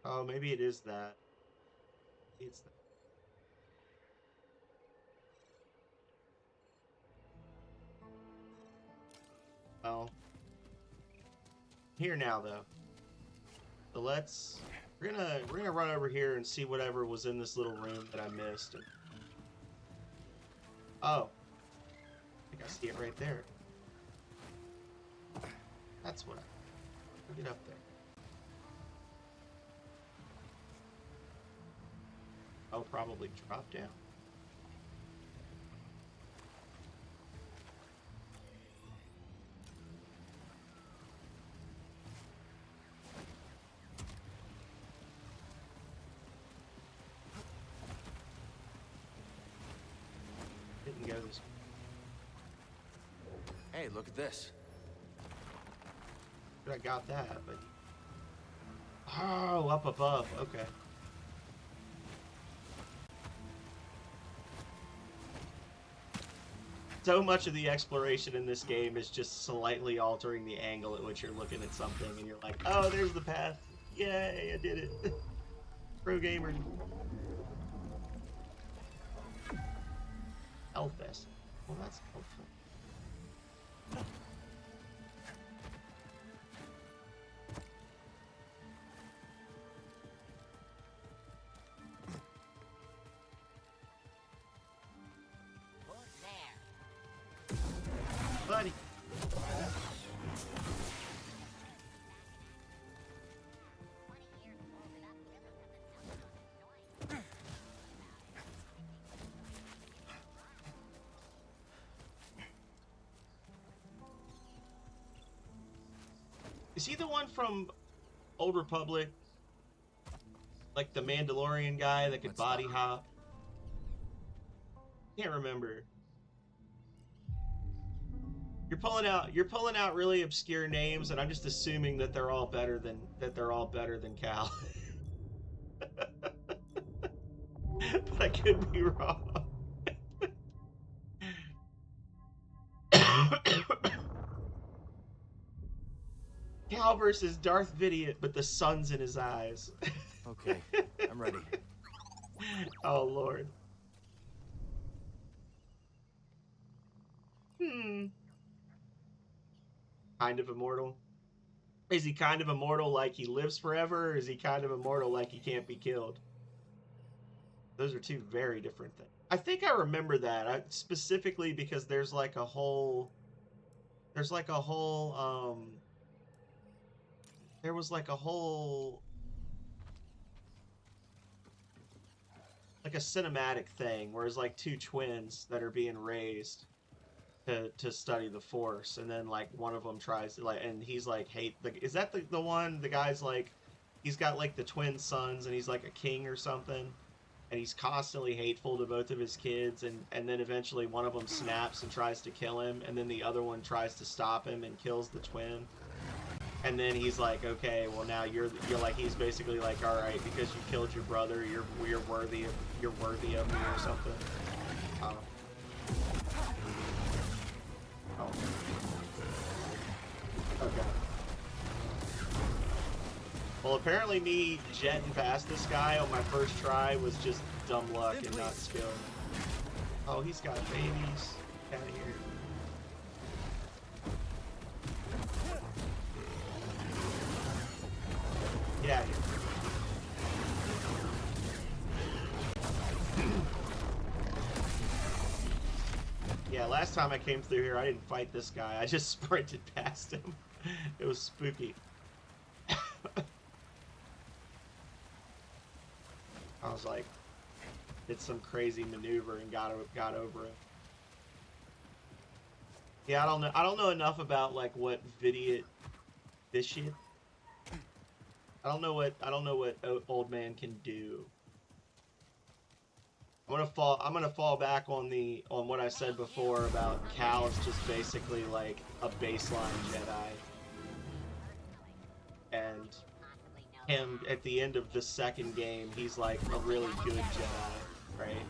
A: Oh, maybe it is that. It's that. Well, here now though. So we're gonna run over here and see whatever was in this little room that I missed. And, oh, I think I see it right there. That's what I'll get up there. I'll probably drop down. Didn't go this way.
B: Hey, look at this.
A: I got that, but... Oh, up above. Okay. So much of the exploration in this game is just slightly altering the angle at which you're looking at something, and you're like, oh, there's the path. Yay, I did it. Pro gamer. Hellfest. Well, that's helpful. Buddy. Is he the one from Old Republic? Like the Mandalorian guy that could body hop? Can't remember. You're pulling out really obscure names, and I'm just assuming that they're all better than Cal. But I could be wrong. Cal versus Darth Vidiot, but the sun's in his eyes.
B: Okay, I'm ready.
A: Oh, Lord. Kind of immortal? Is he kind of immortal like he lives forever, or is he kind of immortal like he can't be killed? Those are two very different things. I think I remember that, specifically because there's like a whole... there was like a whole... like a cinematic thing, where it's like two twins that are being raised to study the Force, and then like one of them tries to, like, and he's like, hate the, is that the one, the guy's like, he's got like the twin sons, and he's like a king or something, and he's constantly hateful to both of his kids, and then eventually one of them snaps and tries to kill him, and then the other one tries to stop him and kills the twin, and then he's like, okay, well now you're like, he's basically like, all right, because you killed your brother, you're worthy of me or something. Oh. Okay. Well, apparently me jetting past this guy on my first try was just dumb luck and not skill. Oh, he's got babies. Get out of here. Get out of here. Yeah, last time I came through here, I didn't fight this guy. I just sprinted past him. It was spooky. I was like, did some crazy maneuver and got over it. Yeah, I don't know enough about like what vitiate. I don't know what old man can do. I'm gonna fall back on what I said before about Cal is just basically like a baseline Jedi. And him at the end of the second game, he's like a really good Jedi, right?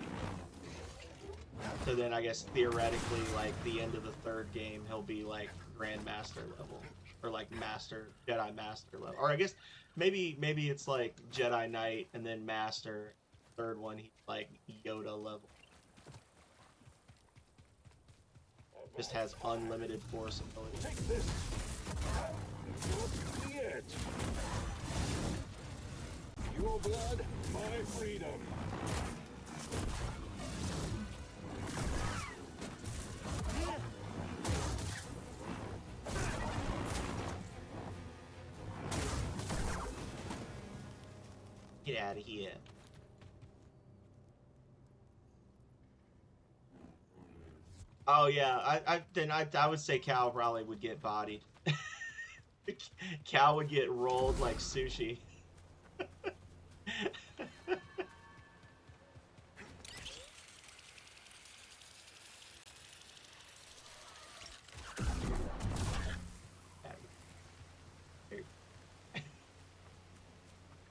A: So then I guess theoretically, like the end of the third game, he'll be like Grandmaster level, or like Jedi Master level, or I guess maybe it's like Jedi Knight and then Master. Third one, he's like Yoda level. Just has unlimited force ability.
K: Take this. Not yet. Your blood, my freedom.
A: Get out of here. Oh yeah, I would say Cal probably would get bodied. Cal would get rolled like sushi.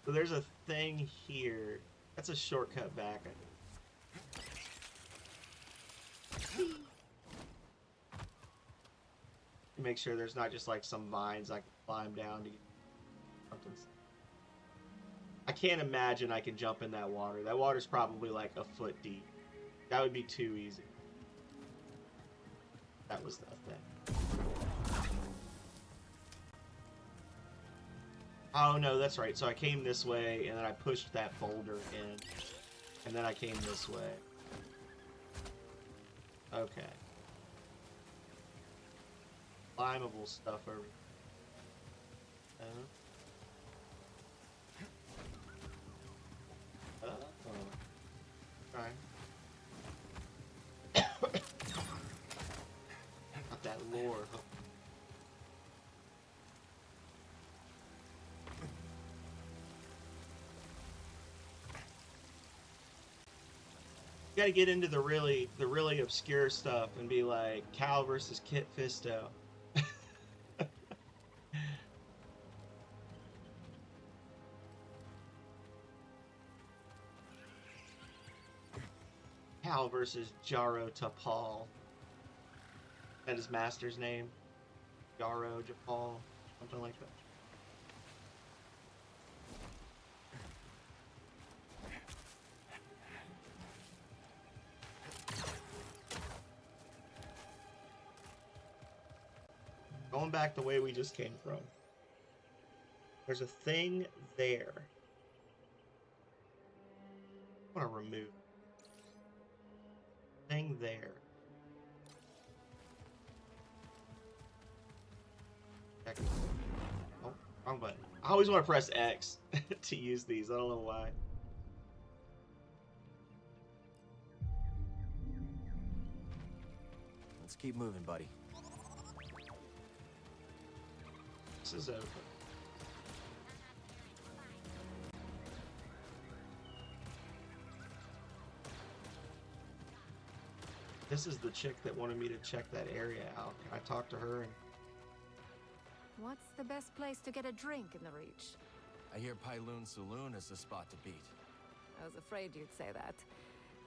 A: So there's a thing here. That's a shortcut back, I think. Make sure there's not just like some vines I can climb down to get something. I can't imagine I can jump in that water. That water's probably like a foot deep. That would be too easy. That was the thing. Oh no, that's right. So I came this way and then I pushed that boulder in. And then I came this way. Okay. Climbable stuff over. Alright. Got that lore. You gotta get into the really obscure stuff and be like Cal versus Kit Fisto. Cal versus Jaro Tapal. That is Master's name. Jaro Japal. Something like that. Going back the way we just came from. There's a thing there. I want to remove. Thing there. X. Oh, wrong button. I always want to press X to use these. I don't know why.
B: Let's keep moving, buddy.
A: This is open. This is the chick that wanted me to check that area out. Can I talk to her? And
F: What's the best place to get a drink in the Reach?
B: I hear Pyloon Saloon is the spot to beat.
F: I was afraid you'd say that.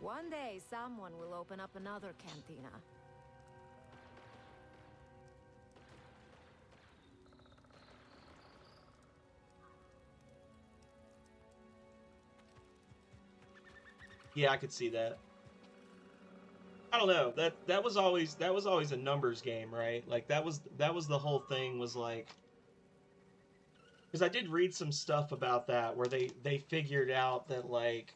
F: One day, someone will open up another cantina.
A: Yeah, I could see that. I don't know. That was always a numbers game, right? Like that was the whole thing was like, because I did read some stuff about that where they figured out that like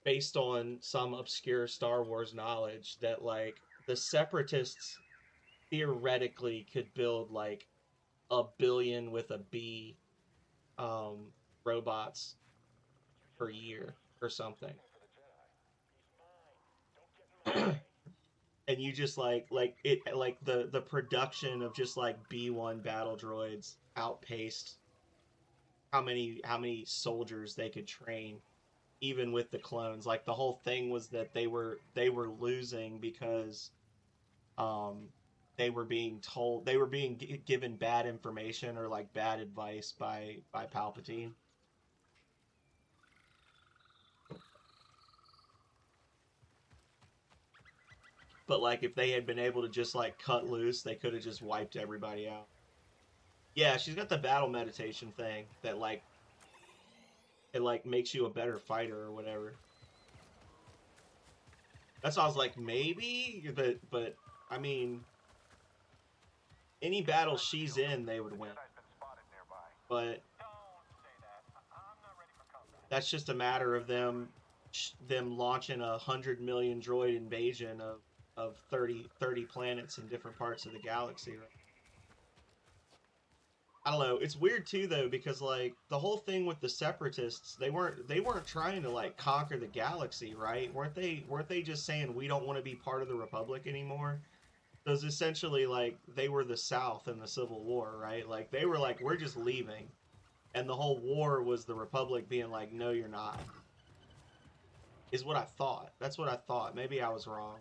A: based on some obscure Star Wars knowledge that like the separatists theoretically could build like a billion with a B um robots per year or something. And you just like it like the production of just like B1 battle droids outpaced how many soldiers they could train even with the clones. Like the whole thing was that they were losing because um they were being told they were being given bad information or like bad advice by Palpatine. But like if they had been able to just like cut loose, they could have just wiped everybody out. Yeah, she's got the battle meditation thing that like it like makes you a better fighter or whatever. That's why I was like maybe, but I mean any battle she's in, they would win. But that's just a matter of them launching 100 million droid invasion of 30 planets in different parts of the galaxy. Right? I don't know. It's weird too though because like the whole thing with the separatists, they weren't trying to like conquer the galaxy, right? Weren't they just saying we don't want to be part of the Republic anymore? So it's essentially like they were the South in the Civil War, right? Like they were like we're just leaving. And the whole war was the Republic being like no you're not. Is what I thought. That's what I thought. Maybe I was wrong.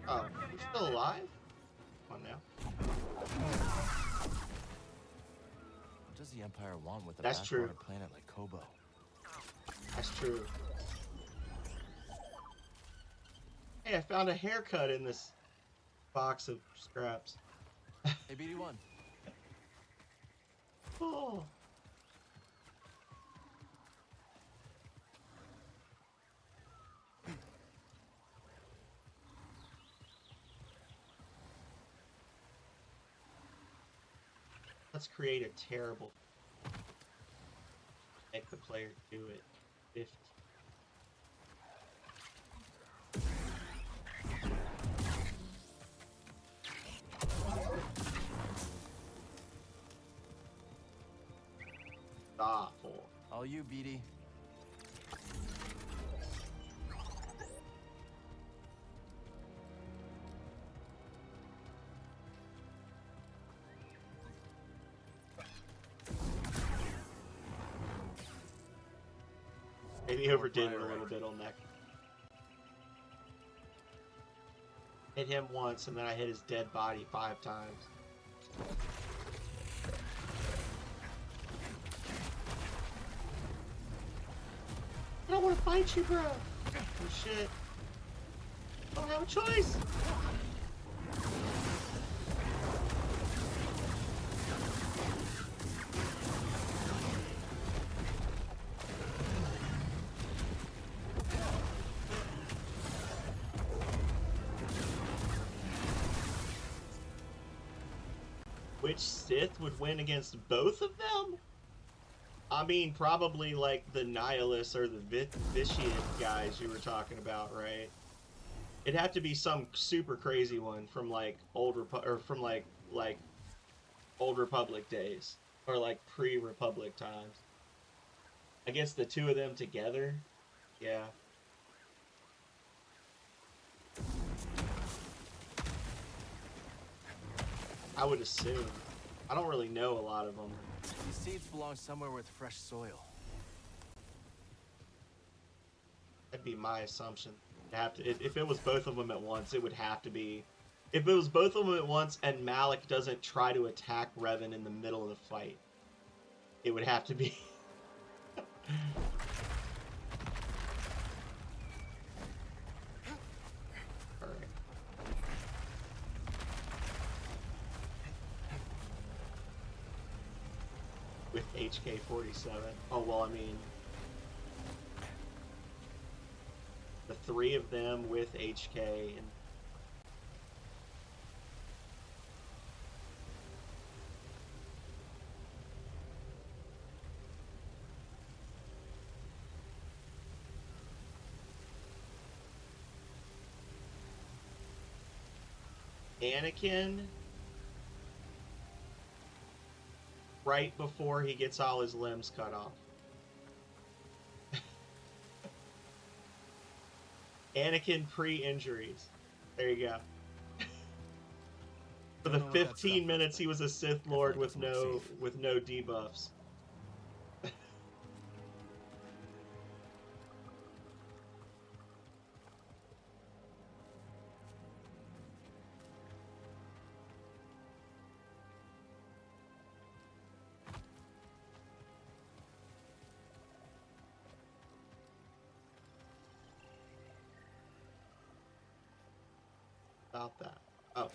A: Oh, you're still alive? Come on now.
B: What does the Empire want with a
A: That's true.
B: backwater planet like Kobo?
A: That's true. Hey, I found a haircut in this box of scraps.
B: Hey, BD1.
A: Oh. Let's create a terrible. Make the player do it. 50. Awful.
B: All you, BD.
A: Maybe overdid it a little bit on that. Hit him once, and then I hit his dead body 5 times. I don't want to fight you, bro. Oh shit. I don't have a choice. Which Sith would win against both of them? I mean, probably like the Nihilists or the Vitiate guys you were talking about, right? It'd have to be some super crazy one from like old Old Republic days or like pre-Republic times. I guess the two of them together, yeah. I would assume. I don't really know a lot of them.
B: These seeds belong somewhere with fresh soil.
A: That'd be my assumption. It'd have to, if it was both of them at once, it would have to be If it was both of them at once and Malik doesn't try to attack Revan in the middle of the fight, it would have to be... Alright. With HK-47. Oh, well, I mean... The three of them with HK and... Anakin, right before he gets all his limbs cut off. Anakin pre-injuries. There you go. For the 15 minutes he was a Sith Lord with no debuffs. About that. Oh.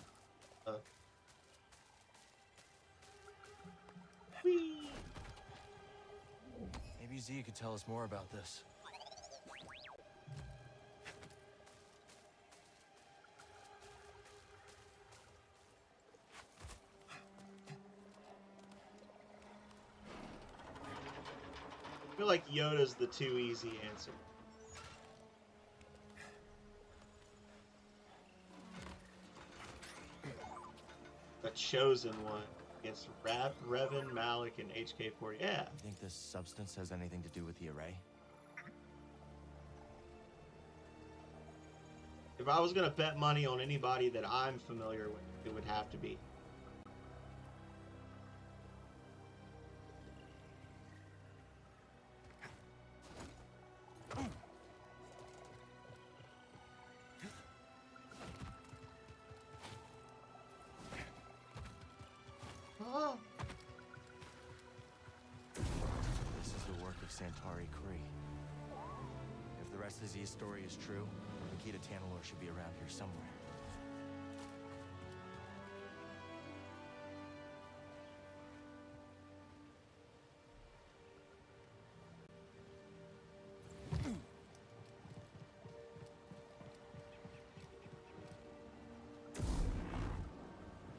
A: Whee!
B: Maybe Z could tell us more about this.
A: I feel like Yoda's the too easy answer. The chosen one against Revan, Malik, and HK-40. Yeah.
B: You think this substance has anything to do with the array?
A: If I was gonna bet money on anybody that I'm familiar with, it would have to be.
B: This is the work of Santari Kree. If the rest of Z's story is true, the key to Tanalorr should be around here somewhere.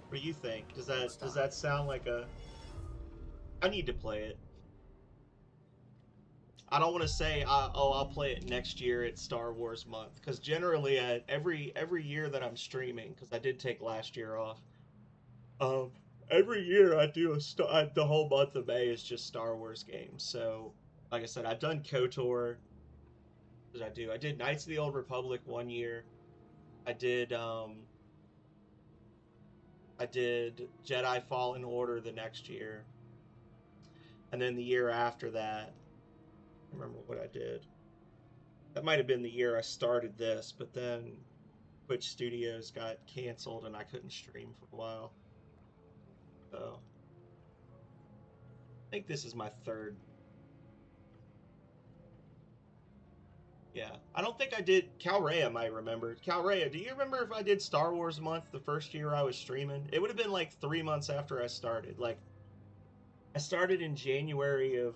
A: What do you think? Does that sound like a... I need to play it. I don't want to say, oh, I'll play it next year at Star Wars month, because generally every year that I'm streaming, because I did take last year off, every year I do the whole month of May is just Star Wars games. So, like I said, I've done KOTOR. What did I do? I did Knights of the Old Republic one year. I did Jedi Fallen Order the next year. And then the year after that, I remember what I did. That might have been the year I started this, but then Twitch Studios got canceled and I couldn't stream for a while. So, I think this is my third. Yeah, I don't think I did. Calrea might remember. Calrea, do you remember if I did Star Wars month the first year I was streaming? It would have been like 3 months after I started. Like, I started in January of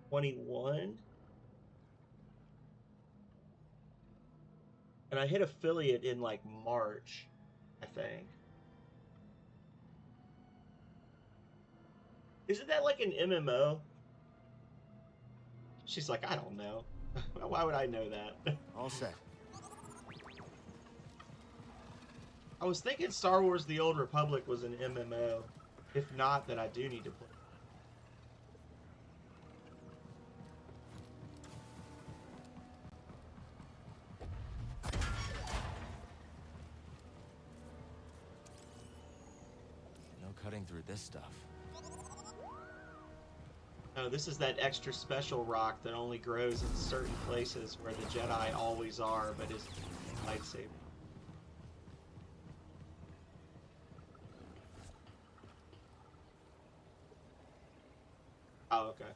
A: 21. And I hit affiliate in like March, I think. Isn't that like an MMO? She's like, I don't know. Why would I know that?
B: All set.
A: I was thinking Star Wars The Old Republic was an MMO. If not, then I do need to play.
B: No cutting through this stuff.
A: No, this is that extra special rock that only grows in certain places where the Jedi always are, but is lightsaber. Oh, okay.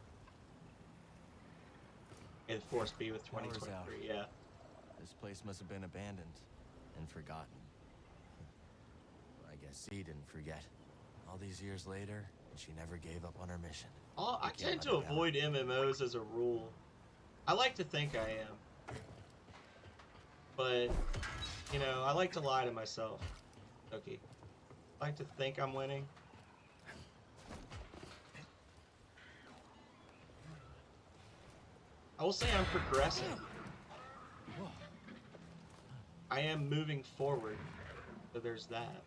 A: And Force B with
B: Power's
A: 2023,
B: out.
A: yeah.
B: This place must have been abandoned and forgotten. I guess she didn't forget. All these years later, and she never gave up on her mission.
A: I tend to avoid MMOs as a rule. I like to think I am. But, you know, I like to lie to myself. Okay. I like to think I'm winning. I will say I'm progressing. I am moving forward. So there's that.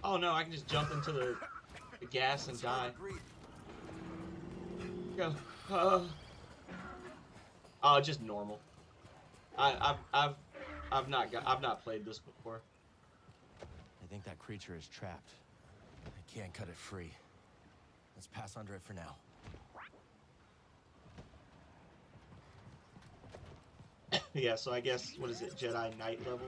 A: Oh no, I can just jump into the gas and die. Go. Oh, just normal. I've not played this before.
B: I think that creature is trapped. I can't cut it free. Let's pass under it for now.
A: Yeah, so I guess, what is it, Jedi Knight level?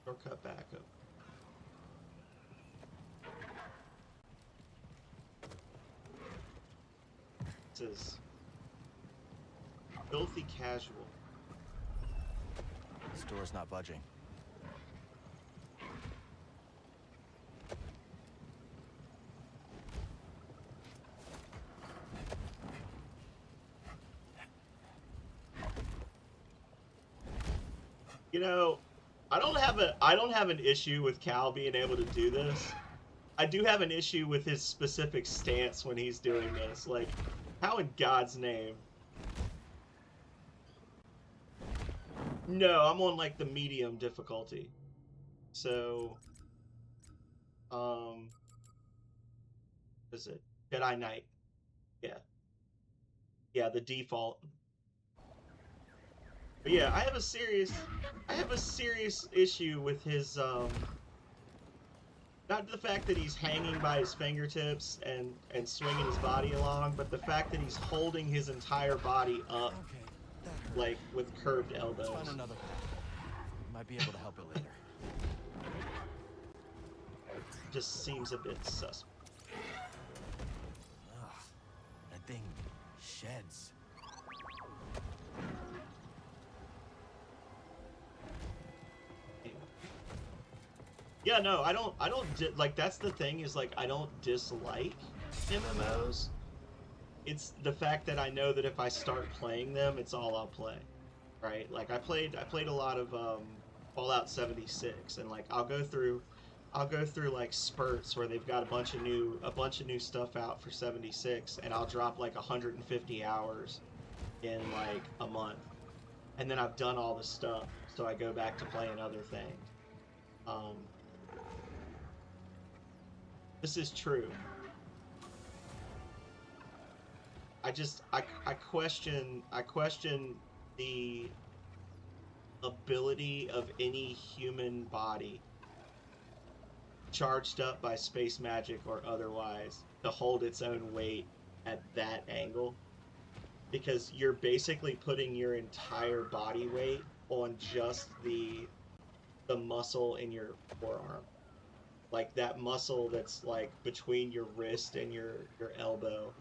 A: Shortcut back up. It says, filthy casual.
B: This door's not budging.
A: You know, I don't have an issue with Cal being able to do this. I do have an issue with his specific stance when he's doing this. Like, how in God's name? No, I'm on like the medium difficulty. So, what is it? Jedi Knight. Yeah. Yeah, the default. But yeah, I have a serious issue with his, not the fact that he's hanging by his fingertips and swinging his body along, but the fact that he's holding his entire body up, like, with curved elbows.
B: Let's find another one. Might be able to help it later.
A: Just seems a bit suspect.
B: Ugh, that thing sheds.
A: Yeah, no, I don't like, that's the thing, is like, I don't dislike MMOs. It's the fact that I know that if I start playing them, it's all I'll play, right? Like, I played a lot of Fallout 76, and like, I'll go through like spurts where they've got a bunch of new stuff out for 76, and I'll drop like 150 hours in like a month, and then I've done all the stuff, so I go back to playing other things. This is true. I question the ability of any human body, charged up by space magic or otherwise, to hold its own weight at that angle, because you're basically putting your entire body weight on just the muscle in your forearm. Like, that muscle that's like between your wrist and your elbow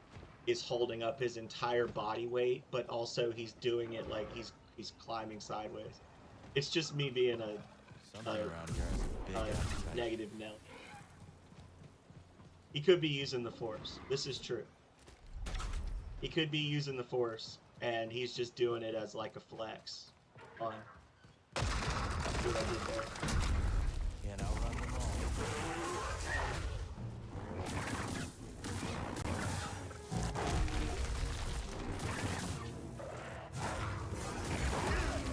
A: is holding up his entire body weight, but also he's doing it like he's climbing sideways. It's just me being
B: Something around here has a big appetite.
A: negative Nell. He could be using the Force. This is true. He could be using the Force, and he's just doing it as like a flex. On what I did there.
B: Can't outrun them all.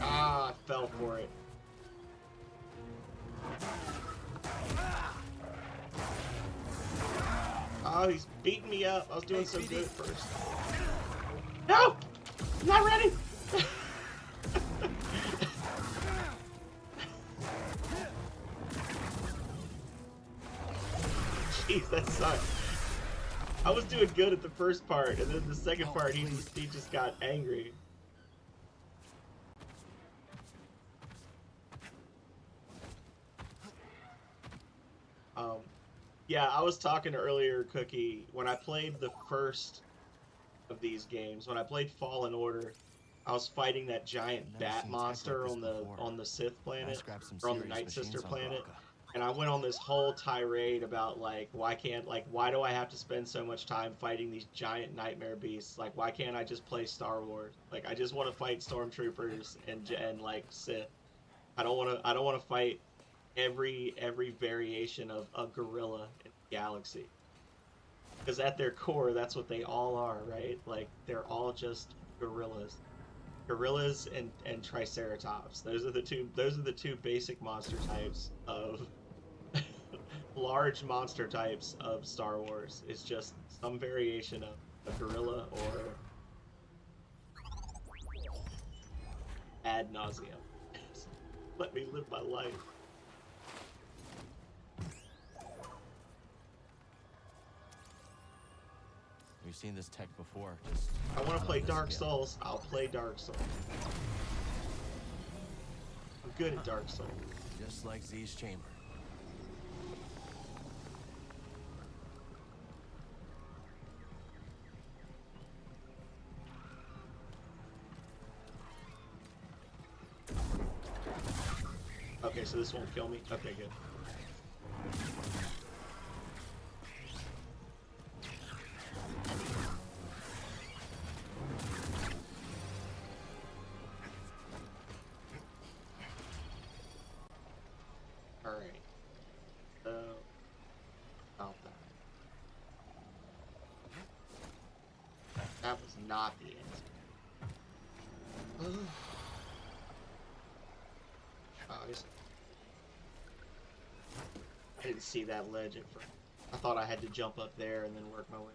A: Ah, I fell for it. Oh, he's beating me up. I was doing so good at first. No! I'm not ready! Jeez, that sucked. I was doing good at the first part, and then the second part, he just got angry. Um, yeah, I was talking earlier, Cookie, when I played the first of these games, when I played Fallen Order, I was fighting that giant
B: Never
A: bat
B: seen tech
A: monster
B: like
A: on
B: this
A: the
B: before.
A: Sith
B: I
A: planet,
B: scrapped some
A: or on the
B: serious
A: Night Sister
B: machines on
A: planet,
B: Baraka.
A: and I went on this whole tirade about like why do I have to spend so much time fighting these giant nightmare beasts? Like why can't I just play Star Wars? Like I just want to fight stormtroopers and like Sith. I don't want to fight every variation of a gorilla in the galaxy. Because at their core, that's what they all are, right? Like they're all just gorillas. Gorillas and triceratops. Those are the two basic monster types of large monster types of Star Wars. Is just some variation of a gorilla or ad nauseum. Let me live my life.
B: We've seen this tech before. Just
A: I want to play Dark
B: again.
A: Souls. I'll play Dark Souls. I'm good at Dark Souls.
B: Just like Z's chamber.
A: Okay, so this won't kill me. Okay, good. Alright. So, about that. That was not the answer. Oh, I didn't see that ledge at first. I thought I had to jump up there and then work my way.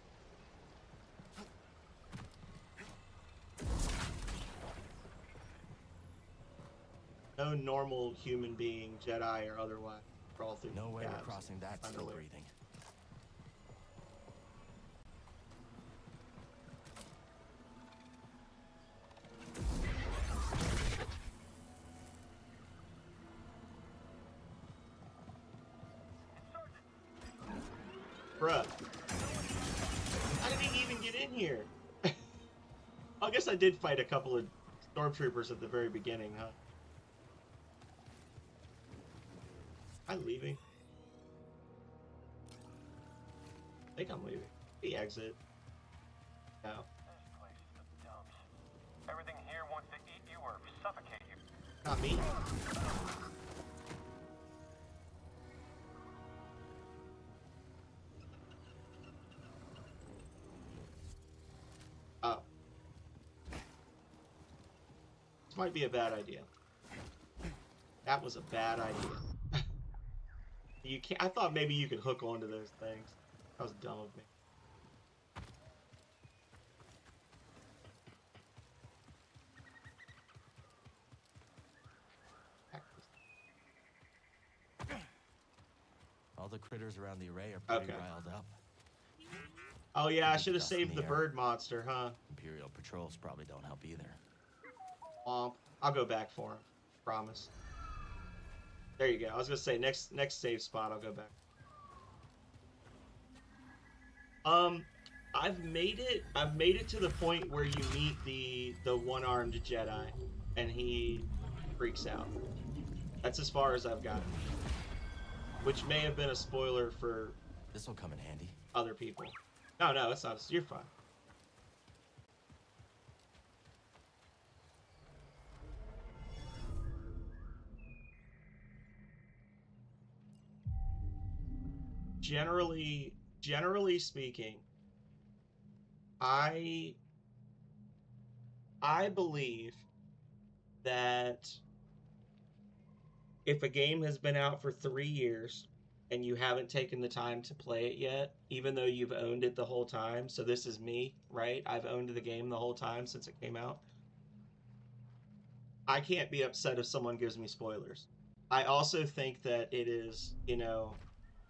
A: No normal human being, Jedi or otherwise, crawl through
B: No way we're
A: gaps.
B: crossing that still
A: Underwear.
B: breathing.
A: Bruh. How did he even get in here? I guess I did fight a couple of stormtroopers at the very beginning, huh? Am I leaving? I think I'm leaving. The exit. No.
E: This place is the dumps. Everything here wants to eat you or suffocate you.
A: Not me. Oh. This might be a bad idea. That was a bad idea. You can't. I thought maybe you could hook onto those things. That was dumb of me.
B: All the critters around the array are pretty
A: Okay.
B: riled up.
A: Oh yeah, I
B: Maybe
A: should have
B: dust in
A: saved
B: the
A: the
B: air.
A: bird monster, huh?
B: Imperial patrols probably don't help either.
A: I'll go back for him. Promise. There you go. I was gonna say next save spot. I'll go back. I've made it to the point where you meet the one-armed Jedi, and he freaks out. That's as far as I've gotten. Which may have been a spoiler for
B: This will come in handy.
A: other people. No, it's not. You're fine. Generally speaking, I believe that if a game has been out for 3 years and you haven't taken the time to play it yet, even though you've owned it the whole time, so this is me, right? I've owned the game the whole time since it came out. I can't be upset if someone gives me spoilers. I also think that it is,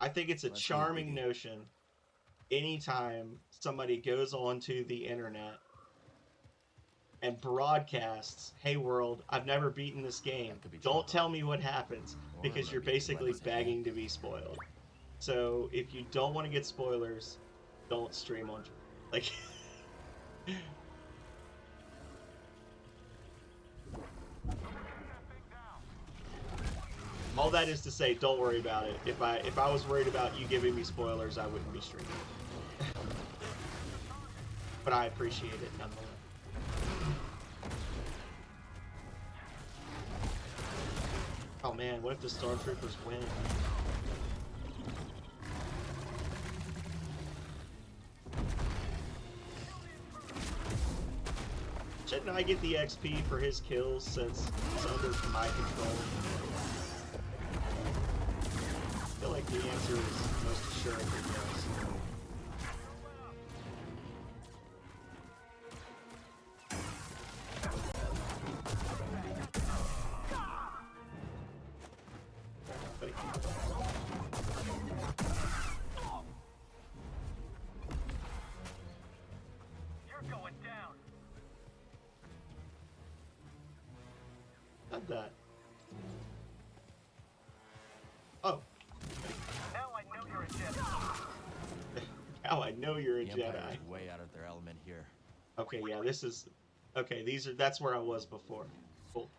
A: I think it's a
B: Let's hear it,
A: charming
B: BD.
A: notion anytime somebody goes onto the internet and broadcasts, "Hey world, I've never beaten this game.
B: That could be
A: Don't
B: trouble.
A: tell me what happens,"
B: Or
A: because
B: let
A: you're
B: people
A: basically
B: let us in.
A: begging to be spoiled. So if you don't want to get spoilers, don't stream on like. All that is to say, don't worry about it. If I was worried about you giving me spoilers, I wouldn't be streaming. But I appreciate it nonetheless. Oh man, what if the Stormtroopers win? Shouldn't I get the XP for his kills since it's under my control? I feel like the answer is most assuredly yes.
E: You're going down.
A: Not that. Oh.
E: Now I know you're a Jedi.
A: Now I know you're a
B: The Empire
A: Jedi.
B: is way out of their element here.
A: Okay, yeah, this is... Okay, that's where I was before. Cool.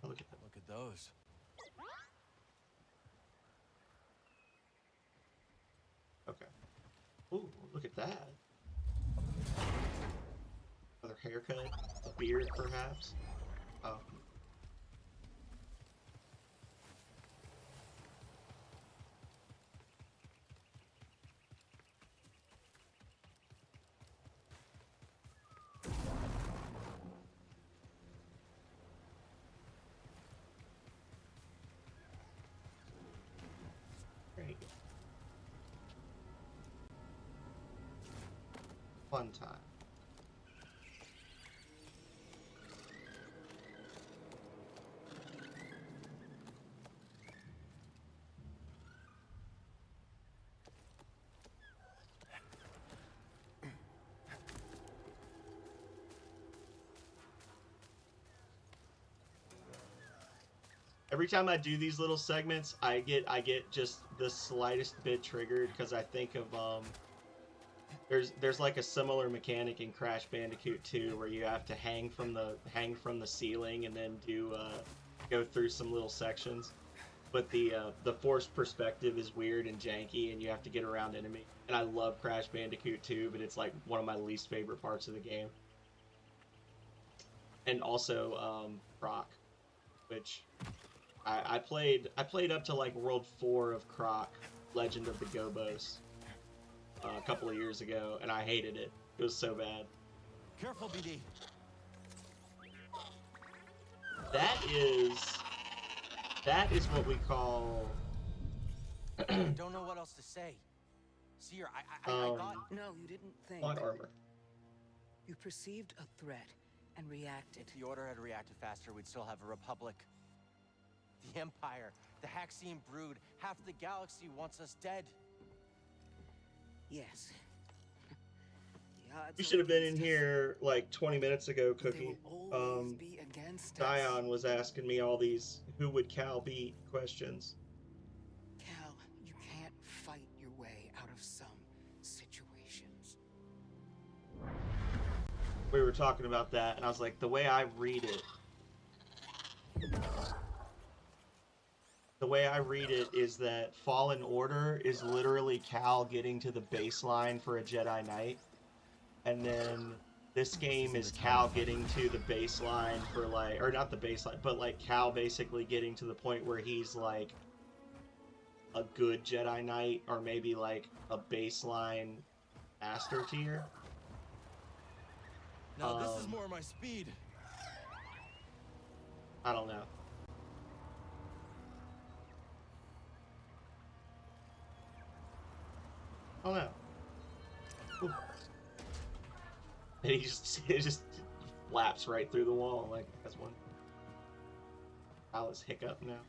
A: Oh, look at that.
B: Look at those.
A: Okay. Ooh, look at that. Another haircut? A beard, perhaps? Oh. Great. Fun time. Every time I do these little segments, I get just the slightest bit triggered because I think of there's like a similar mechanic in Crash Bandicoot 2 where you have to hang from the ceiling and then go through some little sections, but the forced perspective is weird and janky and you have to get around enemies. And I love Crash Bandicoot 2, but it's like one of my least favorite parts of the game. And also Croc, which I played up to like World 4 of Croc, Legend of the Gobos, a couple of years ago, and I hated it. It was so bad.
B: Careful, BD.
A: That is what we call.
B: I don't know what else to say. Seer, I got.
L: No, you didn't think.
A: Plot armor.
L: You perceived a threat and reacted.
B: If the Order had reacted faster, we'd still have a Republic. The Empire, the Haxian brood, half the galaxy wants us dead.
L: Yes.
A: You should have been in here like 20 minutes ago,
L: They
A: Cookie.
L: will always be against us.
A: Dion was asking me all these "who would Cal beat" questions.
L: Cal, you can't fight your way out of some situations.
A: We were talking about that, and I was like, the way I read it is that Fallen Order is literally Cal getting to the baseline for a Jedi Knight, and then this game is Cal getting to the baseline for like, or not the baseline, but like Cal basically getting to the point where he's like a good Jedi Knight, or maybe like a baseline Master tier.
B: No, this is more my speed.
A: I don't know. Oh no. Ooh. And it just flaps right through the wall like that's one. Alice hiccup now.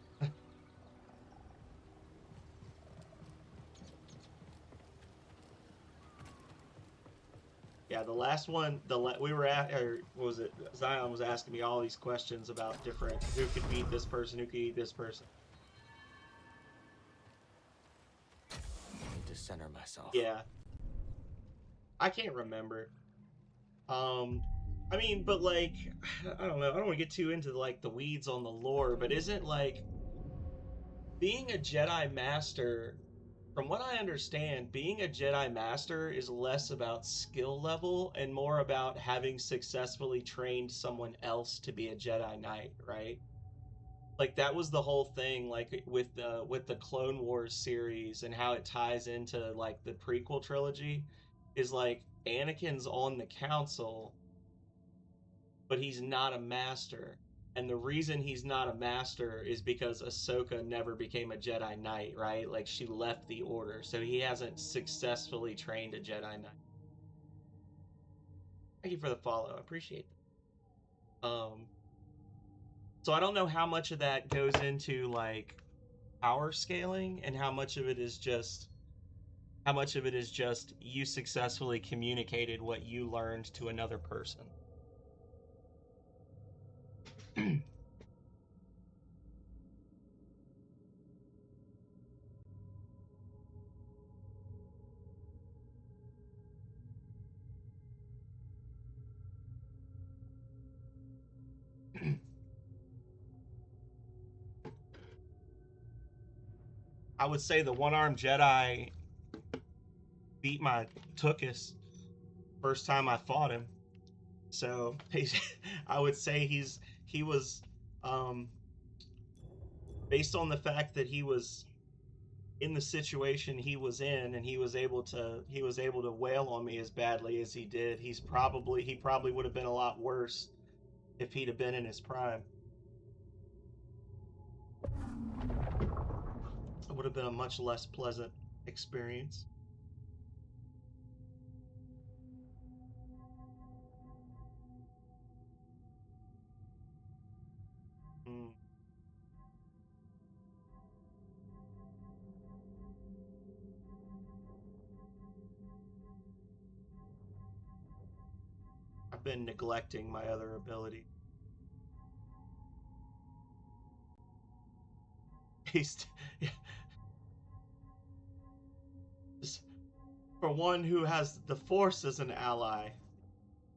A: Yeah, the last one, we were at, or what was it? Zion was asking me all these questions about different, who could beat this person, who could beat this person.
B: center myself.
A: Yeah. I can't remember. I mean, but like, I don't know. I don't want to get too into like the weeds on the lore, but isn't like being a Jedi Master, from what I understand, being a Jedi Master is less about skill level and more about having successfully trained someone else to be a Jedi Knight, right? Like that was the whole thing, like with the Clone Wars series and how it ties into like the prequel trilogy, is like Anakin's on the council, but he's not a master. And the reason he's not a master is because Ahsoka never became a Jedi Knight, right? Like she left the Order, so he hasn't successfully trained a Jedi Knight. Thank you for the follow. I appreciate that. So I don't know how much of that goes into like power scaling and how much of it is just you successfully communicated what you learned to another person. I would say the one-armed Jedi beat my Tookus first time I fought him. So I would say he was based on the fact that he was in the situation he was in and he was able to wail on me as badly as he did. He probably would have been a lot worse if he'd have been in his prime. It would have been a much less pleasant experience. I've been neglecting my other ability. For one who has the Force as an ally,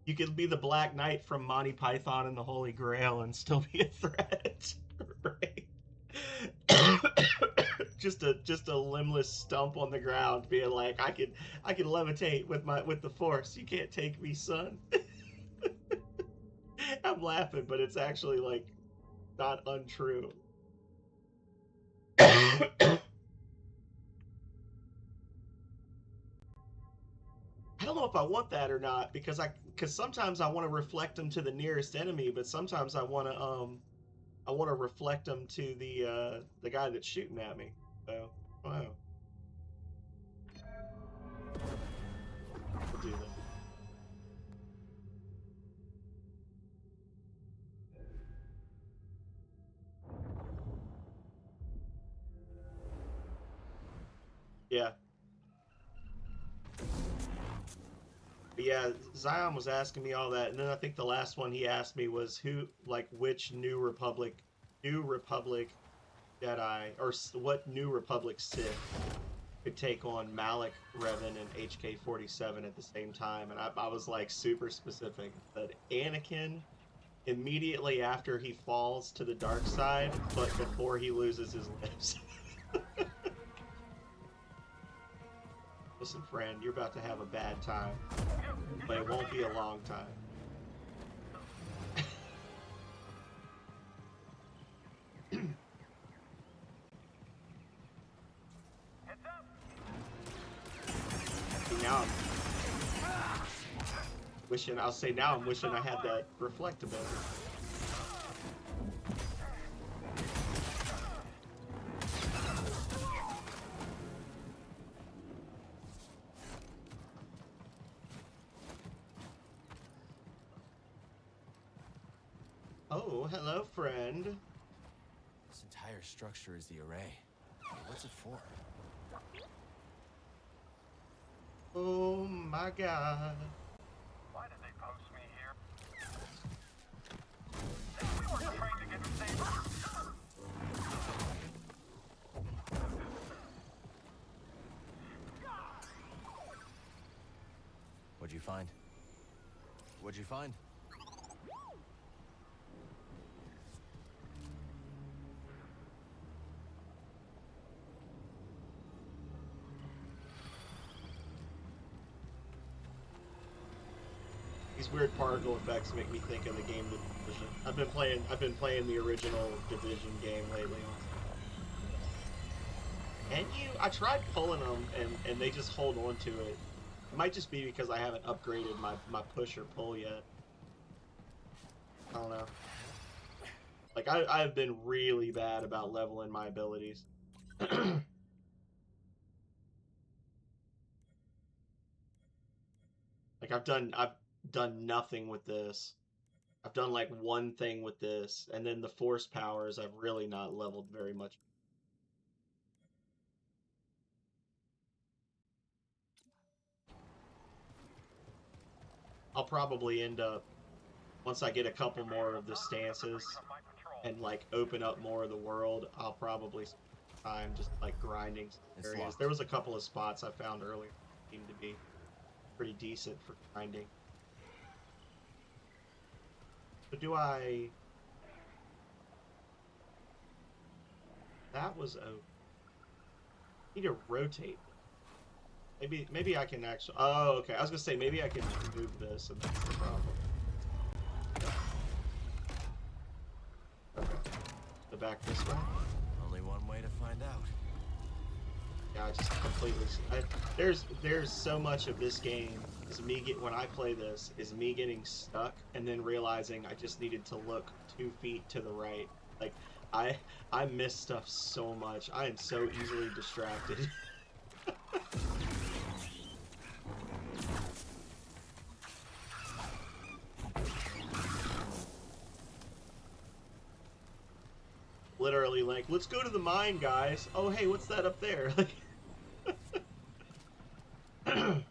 A: you could be the Black Knight from Monty Python and the Holy Grail and still be a threat, right? just a limbless stump on the ground, being like, I can levitate with the Force. You can't take me, son. I'm laughing, but it's actually like not untrue. I don't know if I want that or not, because sometimes I want to reflect them to the nearest enemy, but sometimes I want to reflect them to the guy that's shooting at me. So, wow. We'll do that. Yeah. But yeah, Zion was asking me all that, and then I think the last one he asked me was which New Republic Jedi, or what New Republic Sith could take on Malik, Revan, and HK-47 at the same time, and I was like super specific. That Anakin immediately after he falls to the dark side, but before he loses his lips. Listen, friend, you're about to have a bad time, but it won't be a long time. Now I'm wishing I had that reflect ability. Oh, hello, friend.
B: This entire structure is the array. What's it for?
A: Oh my god.
E: Why did they post me here? We weren't trained to get saber.
B: find? What'd you find?
A: These weird particle effects make me think of the game Division. I've been playing the original Division game lately. And I tried pulling them and they just hold on to it. It might just be because I haven't upgraded my push or pull yet. I don't know. Like I've been really bad about leveling my abilities. Like I've done nothing with this. I've done like one thing with this, and then the force powers I've really not leveled very much. I'll probably end up, once I get a couple more of the stances and like open up more of the world, I'll probably spend time just like grinding areas. There was a couple of spots I found earlier that seemed to be pretty decent for grinding. So do I... That was open. I need to rotate. Maybe I can actually... Oh, okay. I was gonna say, maybe I can move this, and that's the problem. Okay. Go back this way.
B: Only one way to find out.
A: Yeah, I just completely... There's so much of this game, is when I play this, is me getting stuck, and then realizing I just needed to look 2 feet to the right. Like, I miss stuff so much. I am so easily distracted. Literally, like, let's go to the mine, guys. Oh, hey, what's that up there? Like, hey,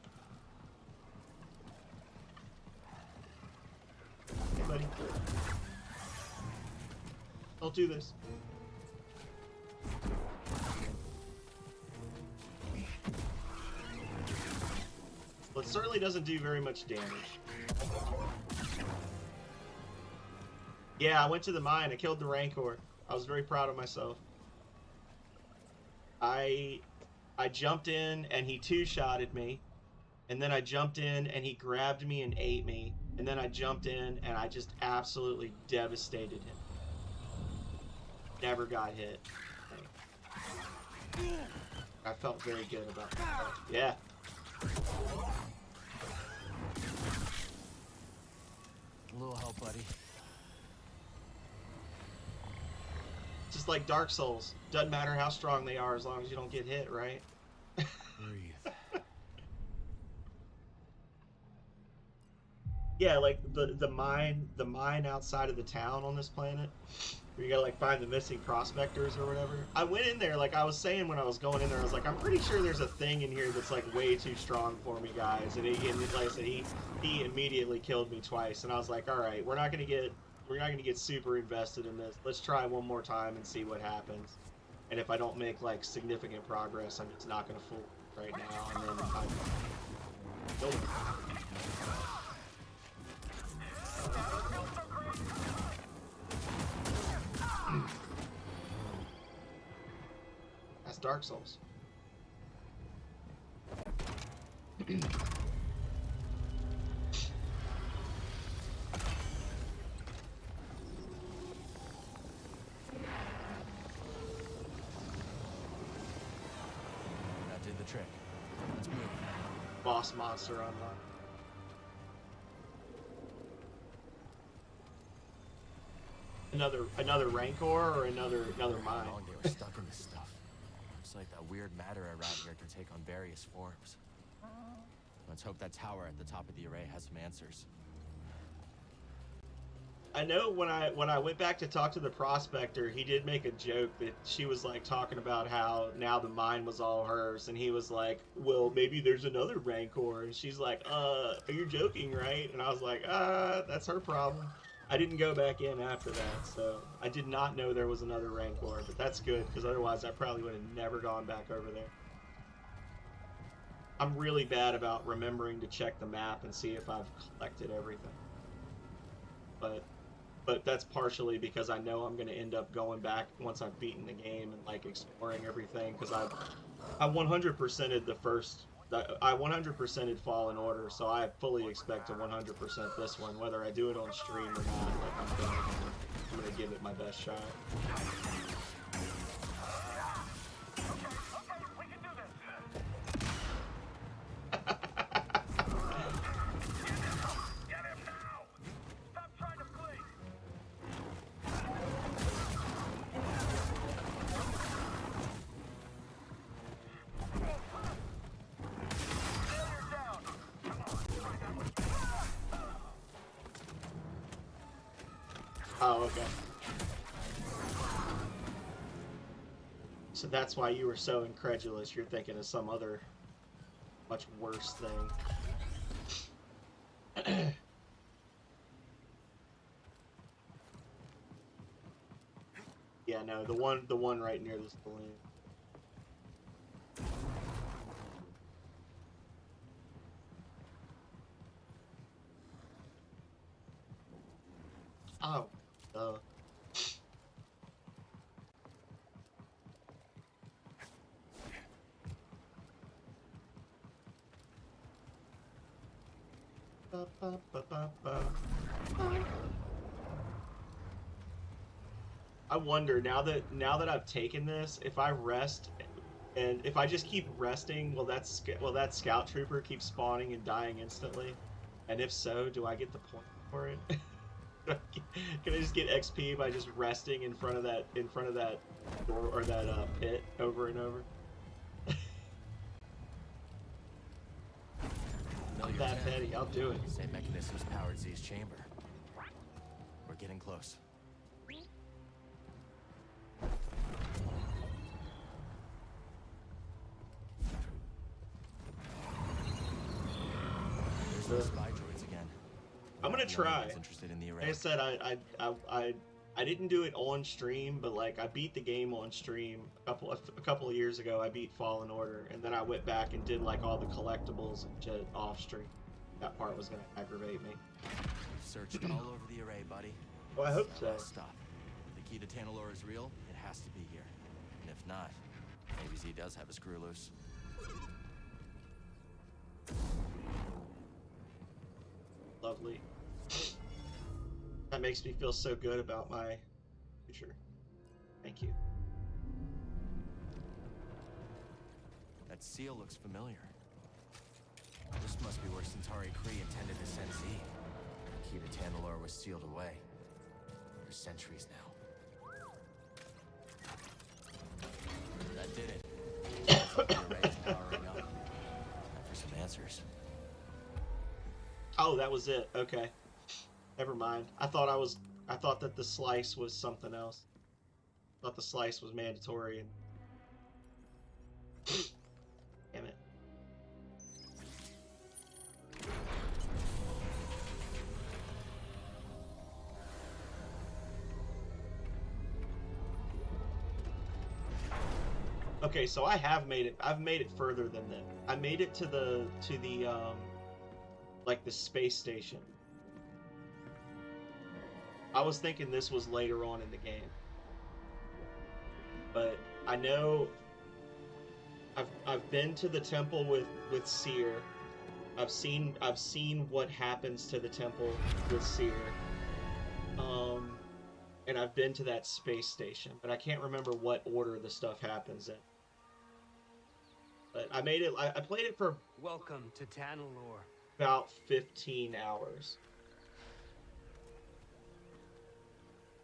A: buddy. Don't do this. Well, it certainly doesn't do very much damage. Yeah, I went to the mine. I killed the Rancor. I was very proud of myself. I jumped in and he two-shotted me. And then I jumped in and he grabbed me and ate me. And then I jumped in and I just absolutely devastated him. Never got hit. I felt very good about that. Yeah.
B: A little help, buddy.
A: Just like Dark Souls. Doesn't matter how strong they are as long as you don't get hit, right?
B: Breathe.
A: Yeah, like the mine outside of the town on this planet, where you gotta like find the missing prospectors or whatever. I went in there, like I was saying when I was going in there, I was like, I'm pretty sure there's a thing in here that's like way too strong for me, guys. And like I said, he immediately killed me twice, and I was like, all right, we're not gonna get super invested in this. Let's try one more time and see what happens. And if I don't make like significant progress, I'm just not gonna fool right now. And then nope. That's Dark Souls.
B: That did the trick. Let's move.
A: Boss monster unlocked. Another Rancor or another mine?
B: How long they were stuck in this stuff. Looks like that weird matter around here can take on various forms. Let's hope that tower at the top of the array has some answers.
A: I know when I went back to talk to the prospector, he did make a joke that she was like talking about how now the mine was all hers, and he was like, well, maybe there's another Rancor, and she's like, you're joking, right? And I was like, that's her problem. I didn't go back in after that, so I did not know there was another Rancor, but that's good, because otherwise I probably would have never gone back over there. I'm really bad about remembering to check the map and see if I've collected everything. But that's partially because I know I'm going to end up going back once I've beaten the game and like exploring everything, because I 100%ed the first. I 100%ed Fallen Order, so I fully expect to 100% this one, whether I do it on stream or not. Like I'm gonna give it my best shot. Oh, okay. So that's why you were so incredulous. You're thinking of some other much worse thing. Yeah, no, the one right near the balloon. Oh, I wonder now that I've taken this, if I rest and if I just keep resting, will that scout trooper keep spawning and dying instantly? And if so, do I get the point for it? Can I just get XP by just resting in front of that door or that pit over and over? Not that petty. I'll do it.
B: Same mechanisms powered Z's chamber. We're getting close. There's the spy droids again.
A: I'm gonna try.
B: Interested in the array.
A: Like I said, I didn't do it on stream, but like I beat the game on stream a couple of years ago. I beat Fallen Order, and then I went back and did like all the collectibles and shit off stream. That part was gonna aggravate me.
B: We've searched all over the array, buddy.
A: Well, I hope so.
B: Stop. If the key to Tanalorr is real, it has to be here. And if not, maybe Z does have a screw loose.
A: Lovely. That makes me feel so good about my future. Thank you.
B: That seal looks familiar. This must be where Centauri Kree intended to send Z. The key to Tanalorr was sealed away. For centuries now. That did it. Looks like the array is powering up. Time for some answers.
A: Oh, that was it. Okay. Never mind. I thought that the slice was something else. I thought the slice was mandatory and damn it. Okay, so I've made it further than that. I made it to the like the space station. I was thinking this was later on in the game. But I know I've been to the temple with Seer. I've seen what happens to the temple with Seer. And I've been to that space station, but I can't remember what order the stuff happens in. But I made it. I played it for
J: Welcome to Tanalorr.
A: about 15 hours.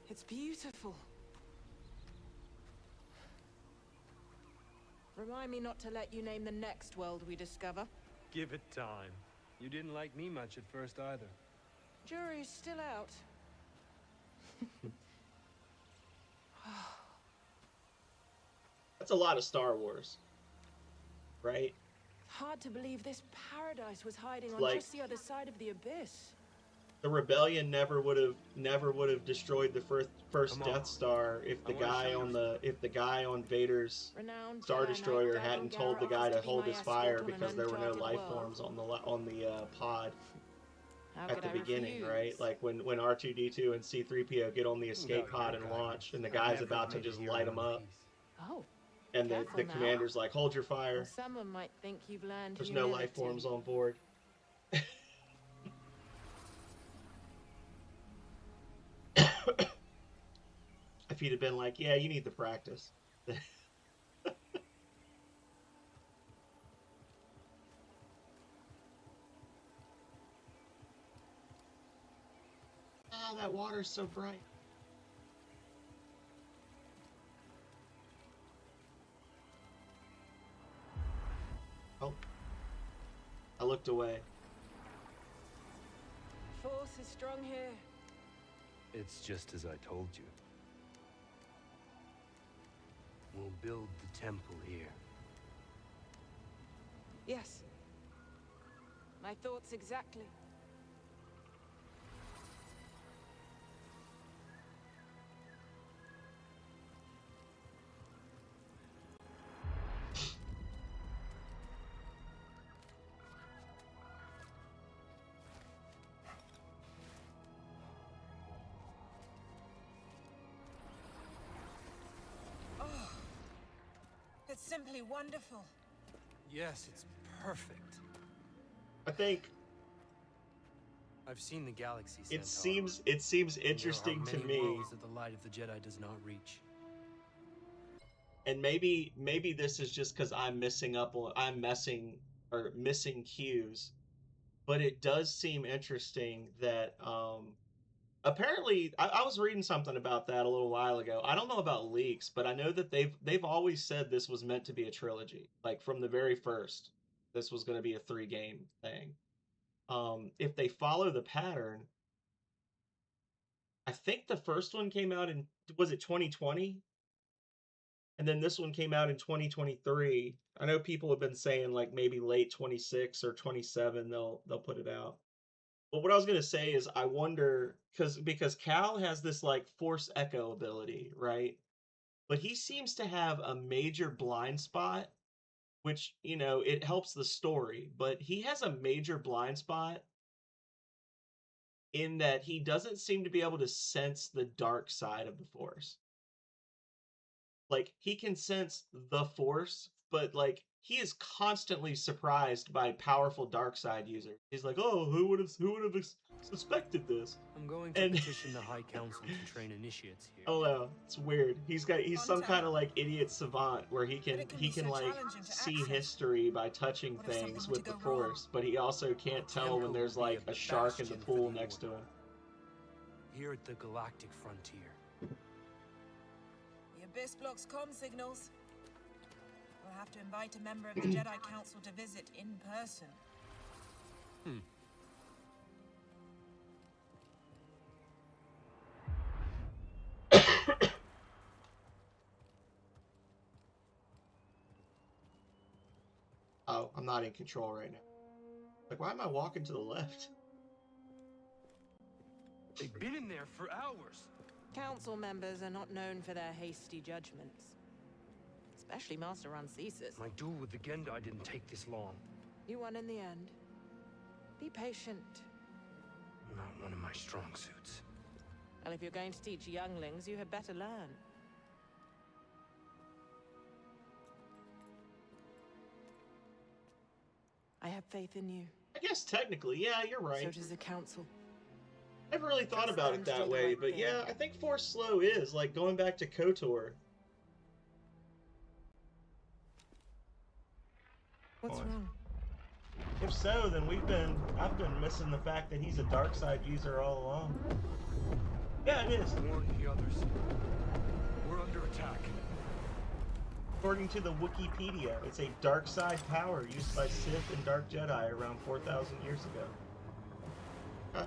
G: It's beautiful. Remind me not to let you name the next world we discover.
M: Give it time. You didn't like me much at first either.
G: Jury's still out.
A: That's a lot of Star Wars, right?
G: Hard to believe this paradise was hiding on
A: Like-
G: just the other side of the abyss.
A: The rebellion never would have destroyed the first
M: Come on.
A: Death Star if the
M: I wanna
A: guy
M: show
A: on
M: you
A: the guy on Vader's
H: Renowned
A: Star
H: Jedi Knight
A: Destroyer
H: Dagon
A: hadn't told
H: Garrett
A: the guy
H: offers
A: to
H: to be
A: hold
H: my
A: his fire
H: escort on an
A: because there were no
H: uncharted
A: life
H: world.
A: forms on the pod
H: How
A: at
H: could
A: the
H: I
A: beginning,
H: refuse?
A: right? Like when R2D2 and C3PO get on the escape pod and launch, and the guy's about to just light them up,
H: Oh,
A: and the
H: careful now.
A: commander's like, "Hold your
H: Well,
A: fire.
H: someone might think you've learned
A: There's no life forms on board." If he'd have been like, "Yeah, you need the practice." Ah, that water's so bright. Oh. I looked away.
G: Force is strong here.
M: It's just as I told you. We'll build the temple here.
G: Yes. My thoughts exactly. Oh, it's simply wonderful.
M: Yes, it's perfect.
A: I think
M: I've seen the galaxy.
A: it
M: Centaur.
A: seems
M: And there are
A: interesting to
M: many
A: me,
M: worlds that the light of the Jedi does not reach.
A: and maybe this is just because I'm missing cues, but it does seem interesting that apparently I was reading something about that a little while ago. I don't know about leaks, but I know that they've always said this was meant to be a trilogy. Like from the very first, this was going to be a 3-game thing. If they follow the pattern, I think the first one came out in, was it 2020? And then this one came out in 2023. I know people have been saying like maybe late 26 or 27 they'll put it out. But what I was gonna say is I wonder because Cal has this like force echo ability, right? But he seems to have a major blind spot, which, you know, it helps the story, but he has a major blind spot in that he doesn't seem to be able to sense the dark side of the force. Like he can sense the force, but like he is constantly surprised by powerful dark side users. He's like, "Oh, who would have suspected this?"
M: I'm going to
A: And
M: petition the High Council to train initiates here.
A: oh no, it's weird. He's some kind of like idiot savant where he can like see history by touching things with the force, but he also can't tell when there's like a shark in the pool next to him.
M: Here at the galactic frontier.
G: The Abyss blocks comm signals. We'll have to invite a member of the Jedi Council to visit in person.
A: Oh, I'm not in control right now. Like, why am I walking to the left?
M: They've been in there for hours.
H: Council members are not known for their hasty judgments. Especially Master Rancesis.
M: My duel with the Gendai didn't take this long.
H: You won in the end. Be patient.
M: Not one of my strong suits.
H: Well, if you're going to teach younglings, you had better learn. I have faith in you.
A: I guess technically, yeah, you're right.
H: So does the council.
A: I never really thought about it that way, but yeah, I think Force Slow is, like, going back to KOTOR.
H: What's wrong?
A: If so, then I've been missing the fact that he's a dark side user all along. Yeah, it is.
M: Warn the others. We're under attack.
A: According to the Wikipedia, it's a dark side power used by Sith and Dark Jedi around 4,000 years ago. Huh.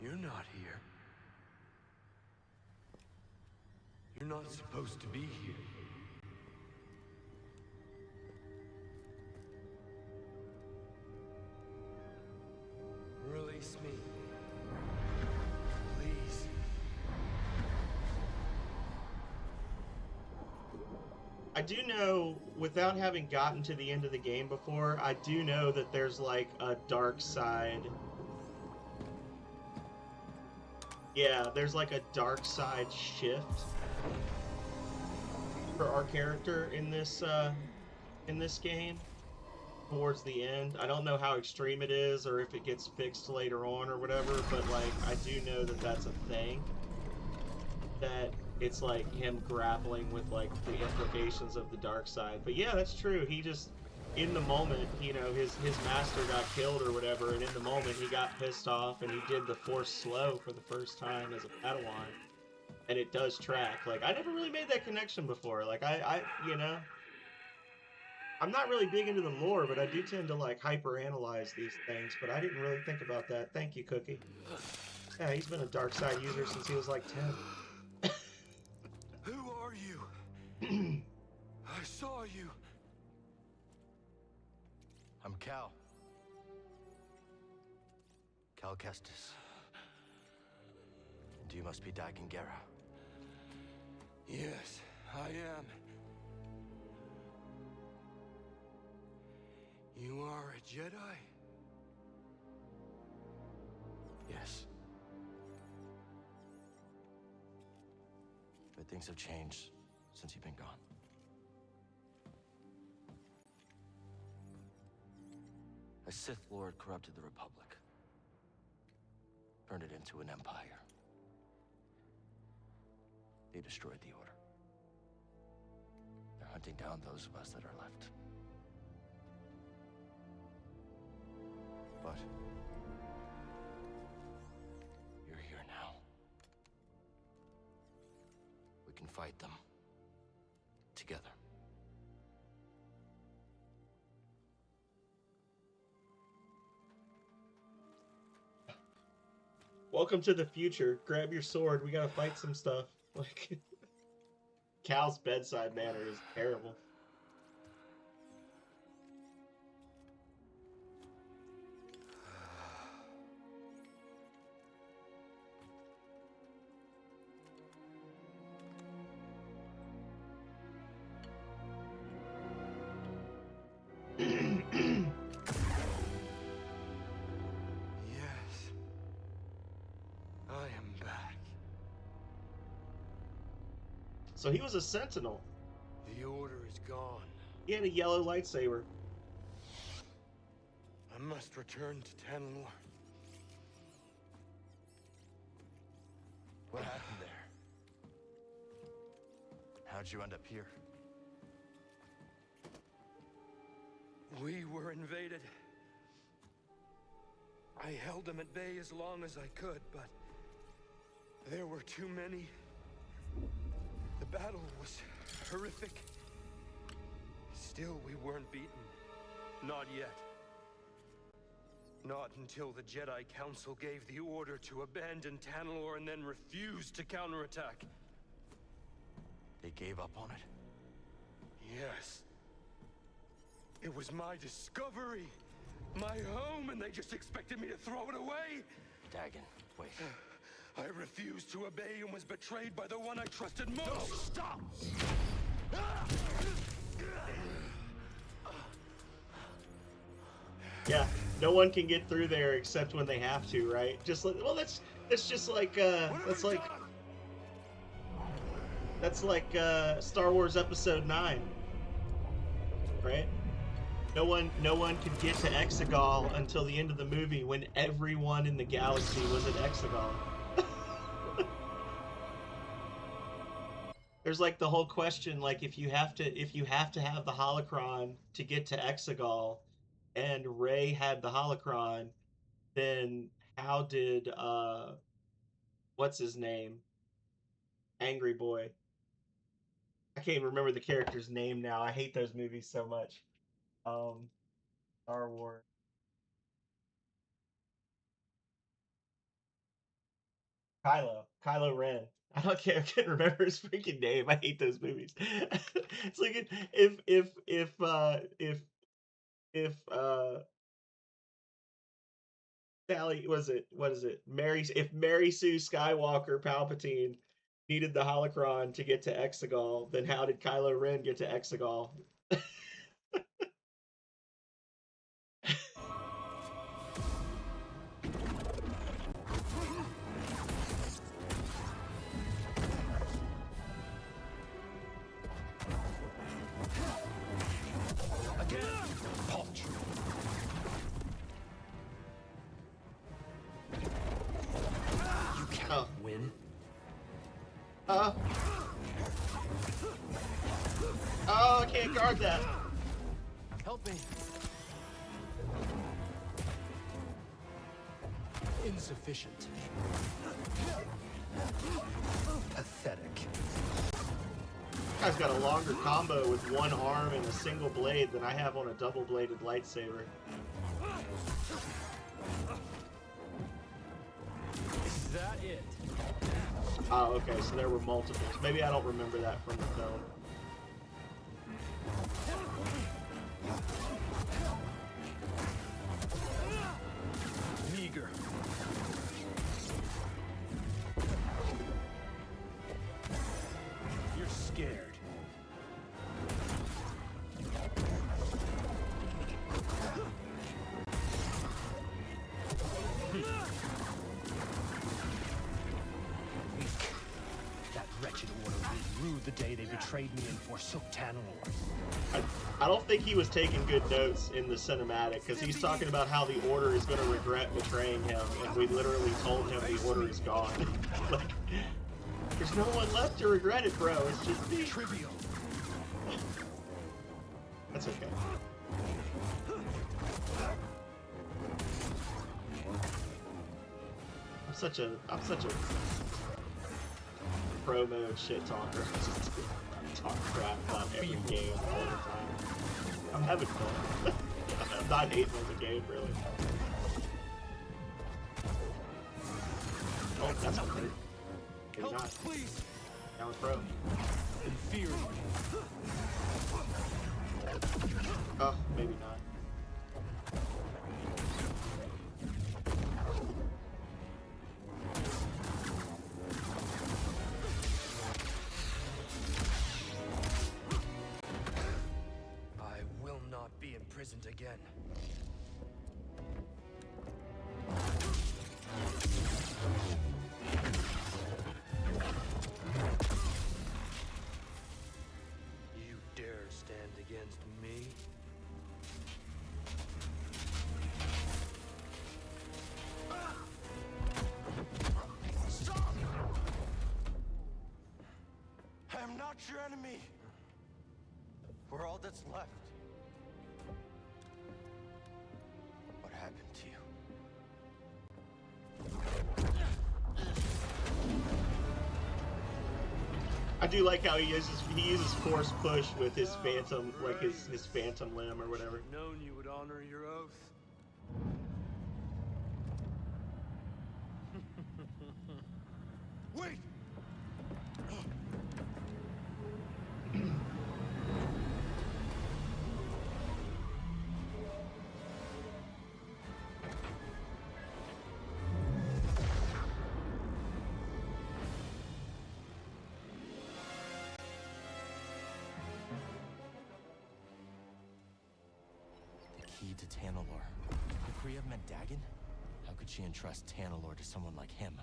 M: You're not here. You're not supposed to be here.
A: I do know, without having gotten to the end of the game before, I do know that there's like a dark side. Yeah, there's like a dark side shift for our character in this game towards the end. I don't know how extreme it is or if it gets fixed later on or whatever, but like I do know that that's a thing. That it's like him grappling with like the implications of the dark side. But yeah, that's true. He just in the moment, you know, his master got killed or whatever, and in the moment he got pissed off and he did the force slow for the first time as a Padawan. And it does track. Like I never really made that connection before. Like I you know, I'm not really big into the lore, but I do tend to like hyper analyze these things, but I didn't really think about that. Thank you, Cookie. Yeah, he's been a dark side user since he was like 10.
N: Who are you? I saw you.
B: I'm Cal. Cal Kestis. And you must be Dagan Gera.
N: Yes, I am. You are a Jedi?
B: Yes. But things have changed since you've been gone. A Sith Lord corrupted the Republic. Turned it into an empire. They destroyed the Order. They're hunting down those of us that are left. But you're here now. We can fight them together.
A: Welcome to the future. Grab your sword. We gotta fight some stuff. Like Cal's bedside manner is terrible.
N: Yes. I am back.
A: So he was a sentinel.
N: The Order is gone.
A: He had a yellow lightsaber.
N: I must return to Tanlor.
B: What happened there? How'd you end up here?
N: We were invaded. I held them at bay as long as I could, but there were too many. The battle was horrific. Still, we weren't beaten. Not yet. Not until the Jedi Council gave the order to abandon Tanalor and then refused to counterattack.
B: They gave up on it?
N: Yes. It was my discovery, my home, and they just expected me to throw it away?
B: Dagan, wait.
N: I refused to obey and was betrayed by the one I trusted most.
B: No, stop!
A: Yeah, no one can get through there except when they have to, right? Just like, well, that's just like that's like Star Wars Episode 9, right? No one could get to Exegol until the end of the movie when everyone in the galaxy was at Exegol. There's like the whole question, like if you have to have the holocron to get to Exegol, and Rey had the holocron, then how did what's his name? Angry Boy. I can't even remember the character's name now. I hate those movies so much. Star Wars. Kylo Ren. I don't care. I can't remember his freaking name. I hate those movies. It's like if Sally, was it, what is it, Mary, if Mary Sue Skywalker Palpatine needed the holocron to get to Exegol, then how did Kylo Ren get to Exegol?
B: Again, punch. You can't win.
A: Oh, I can't guard that.
B: Help me. Insufficient. Pathetic.
A: Guy's got a longer combo with one arm and a single blade than I have on a double-bladed lightsaber.
B: Is that it?
A: Oh, okay, so there were multiples. Maybe I don't remember that from the film.
B: Meager. You're scared. That wretched order rued the day they betrayed me and forsook Tanalorr.
A: I don't think he was taking good notes in the cinematic, because he's talking about how the Order is going to regret betraying him, and we literally told him the Order is gone. Like, there's no one left to regret it, bro. It's just me.
B: Trivial.
A: That's okay. I'm such a pro mode shit talker. Talk crap about every game all the time. I'm having fun. I'm not hating on the game, really. Oh, that's not good. Maybe not.
B: Please.
A: Now we're pro.
B: Inferior.
A: Oh, maybe not.
N: I will not be imprisoned again. You dare stand against me? Stop! I am not your enemy. We're all that's left. What happened to you?
A: I do like how he uses force push with his phantom, like his phantom limb or whatever.
M: Known you would honor your oath.
N: Wait!
B: The key to Tanalorr. The Kree of Mendagon? How could she entrust Tanalorr to someone like him?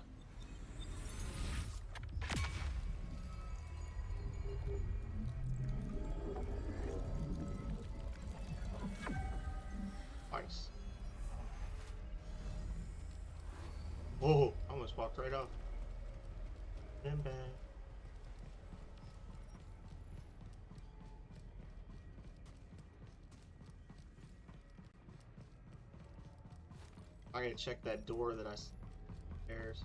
A: Nice. Whoa, almost walked right off. Stand back. I gotta check that door that I stairs.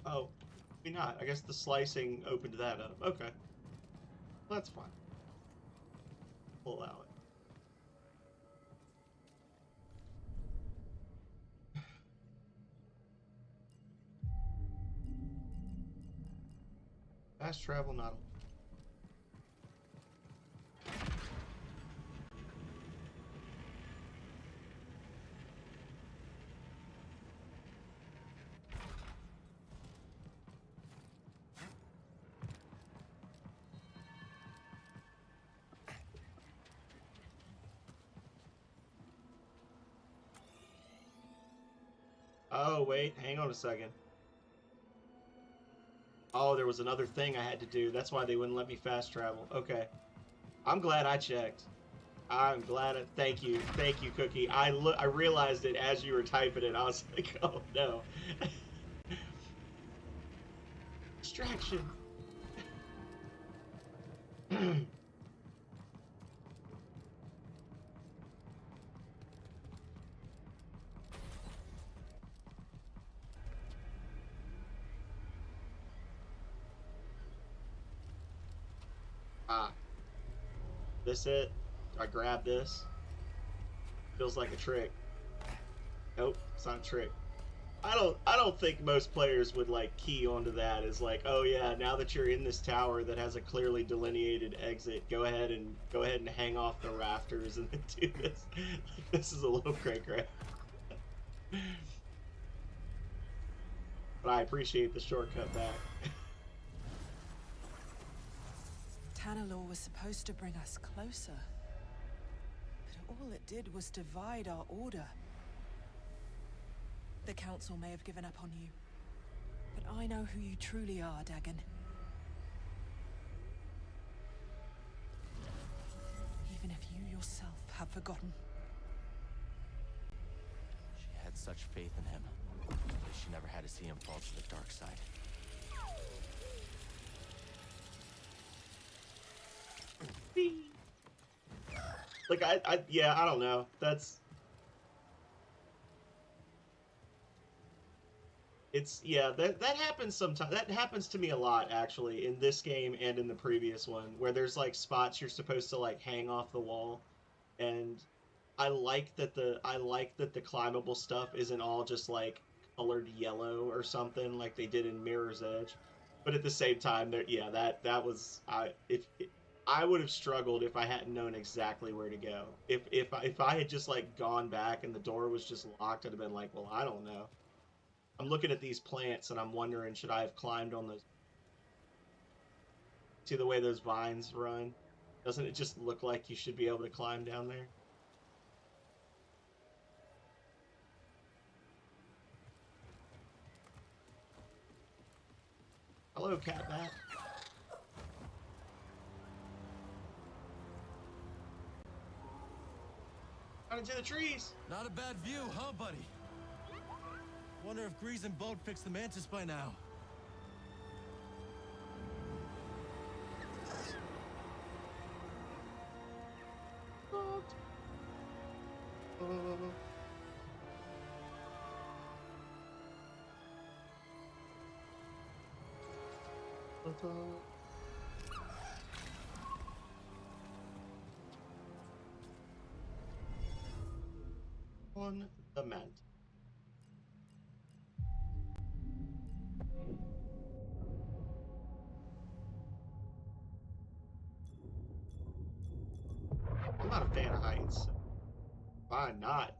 A: Oh, maybe not. I guess the slicing opened that up. Okay. That's fine. We'll allow it. Fast travel not. Oh, wait. Hang on a second. Oh, there was another thing I had to do. That's why they wouldn't let me fast travel. Okay. I'm glad I checked. I'm glad. Thank you. Thank you, Cookie. I realized it as you were typing it. I was like, oh, no. Distraction. Ah. This it? I grab this. Feels like a trick. Nope, it's not a trick. I don't think most players would like key onto that as like, oh yeah, now that you're in this tower that has a clearly delineated exit, go ahead and hang off the rafters and then do this. This is a little cray-cray. But I appreciate the shortcut back.
G: Tanalor was supposed to bring us closer. But all it did was divide our order. The Council may have given up on you, but I know who you truly are, Dagon. Even if you yourself have forgotten.
B: She had such faith in him, but she never had to see him fall to the dark side.
A: Like, yeah, I don't know. Yeah, that happens sometimes. That happens to me a lot, actually, in this game and in the previous one, where there's, like, spots you're supposed to, like, hang off the wall, and I like that the climbable stuff isn't all just, like, colored yellow or something like they did in Mirror's Edge, but at the same time, that was, I would have struggled if I hadn't known exactly where to go. If I had just, like, gone back and the door was just locked, I'd have been like, well, I don't know. I'm looking at these plants and I'm wondering, should I have climbed on those? See the way those vines run? Doesn't it just look like you should be able to climb down there? Hello, Catbat. Out into the trees.
B: Not a bad view, huh, buddy? Wonder if Grease and Boat fixed the Mantis by now.
A: On the mat. I'm not a fan of heights. Why not?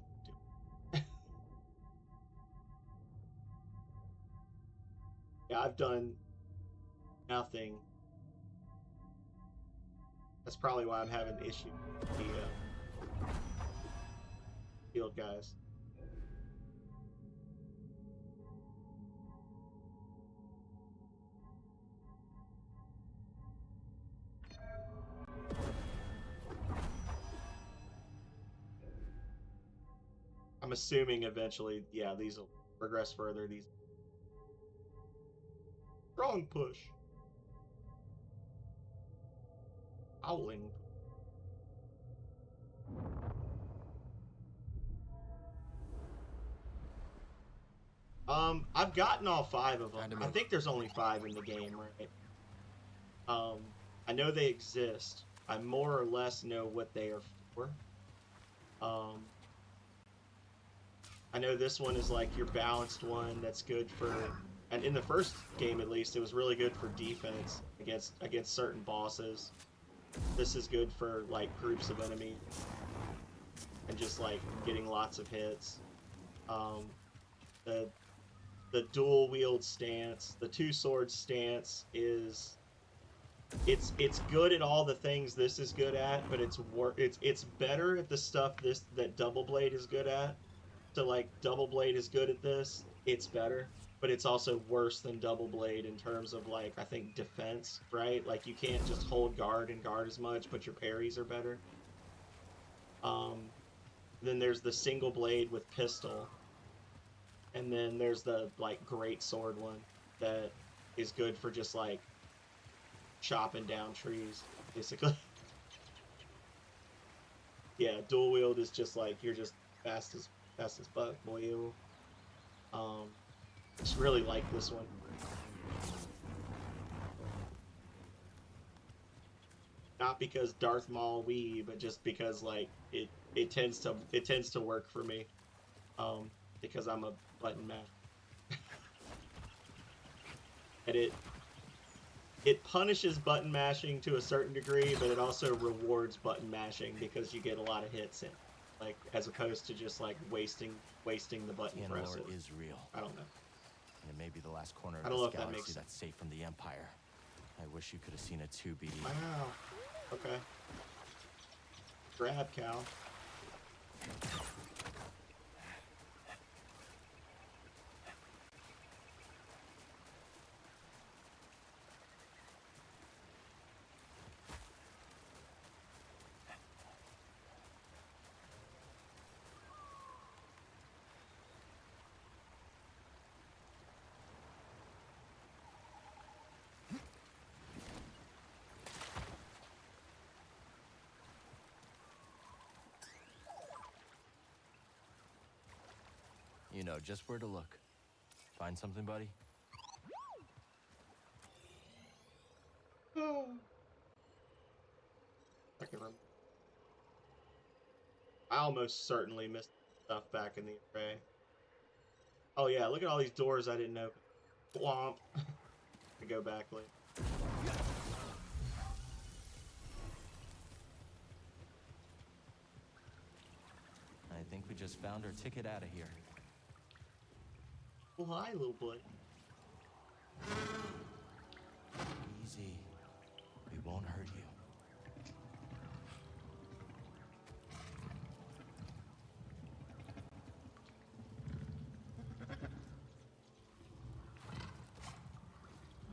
A: Yeah, I've done nothing. That's probably why I'm having issues with the field guys. I'm assuming eventually, yeah, these will progress further. These strong push, howling. I've gotten all 5 of them. I think there's only 5 in the game, right? I know they exist. I more or less know what they are for. I know this one is like your balanced one that's good for, and in the first game at least, it was really good for defense against certain bosses. This is good for like groups of enemies and just like getting lots of hits. The dual wield stance, the 2-sword stance is it's good at all the things this is good at, but it's better at the stuff that double blade is good at. So like Double Blade is good at this, it's better, but it's also worse than Double Blade in terms of like I think defense, right? Like you can't just hold guard and guard as much, but your parries are better. Then there's the single blade with pistol, and then there's the like great sword one that is good for just like chopping down trees, basically. Yeah, dual wield is just like you're just fast as fuck, boy. You. Just really like this one. Not because Darth Maul Wii, but just because like it tends to work for me. Because I'm a button mash. And it punishes button mashing to a certain degree, but it also rewards button mashing because you get a lot of hits in, like as opposed to just like wasting the button presses.
B: Is real.
A: I don't know.
B: And it may be the last corner of
A: I don't know
B: this
A: if that
B: galaxy
A: makes
B: that's safe from the Empire. I wish you could have seen it too, BD.
A: Wow. Okay. Grab, Cal.
B: You know just where to look. Find something, buddy?
A: Oh. I can remember. I almost certainly missed stuff back in the array. Oh yeah, look at all these doors I didn't open. Womp. I go back later.
B: I think we just found our ticket out of here.
A: Well, hi, little boy.
B: Easy. We won't hurt you.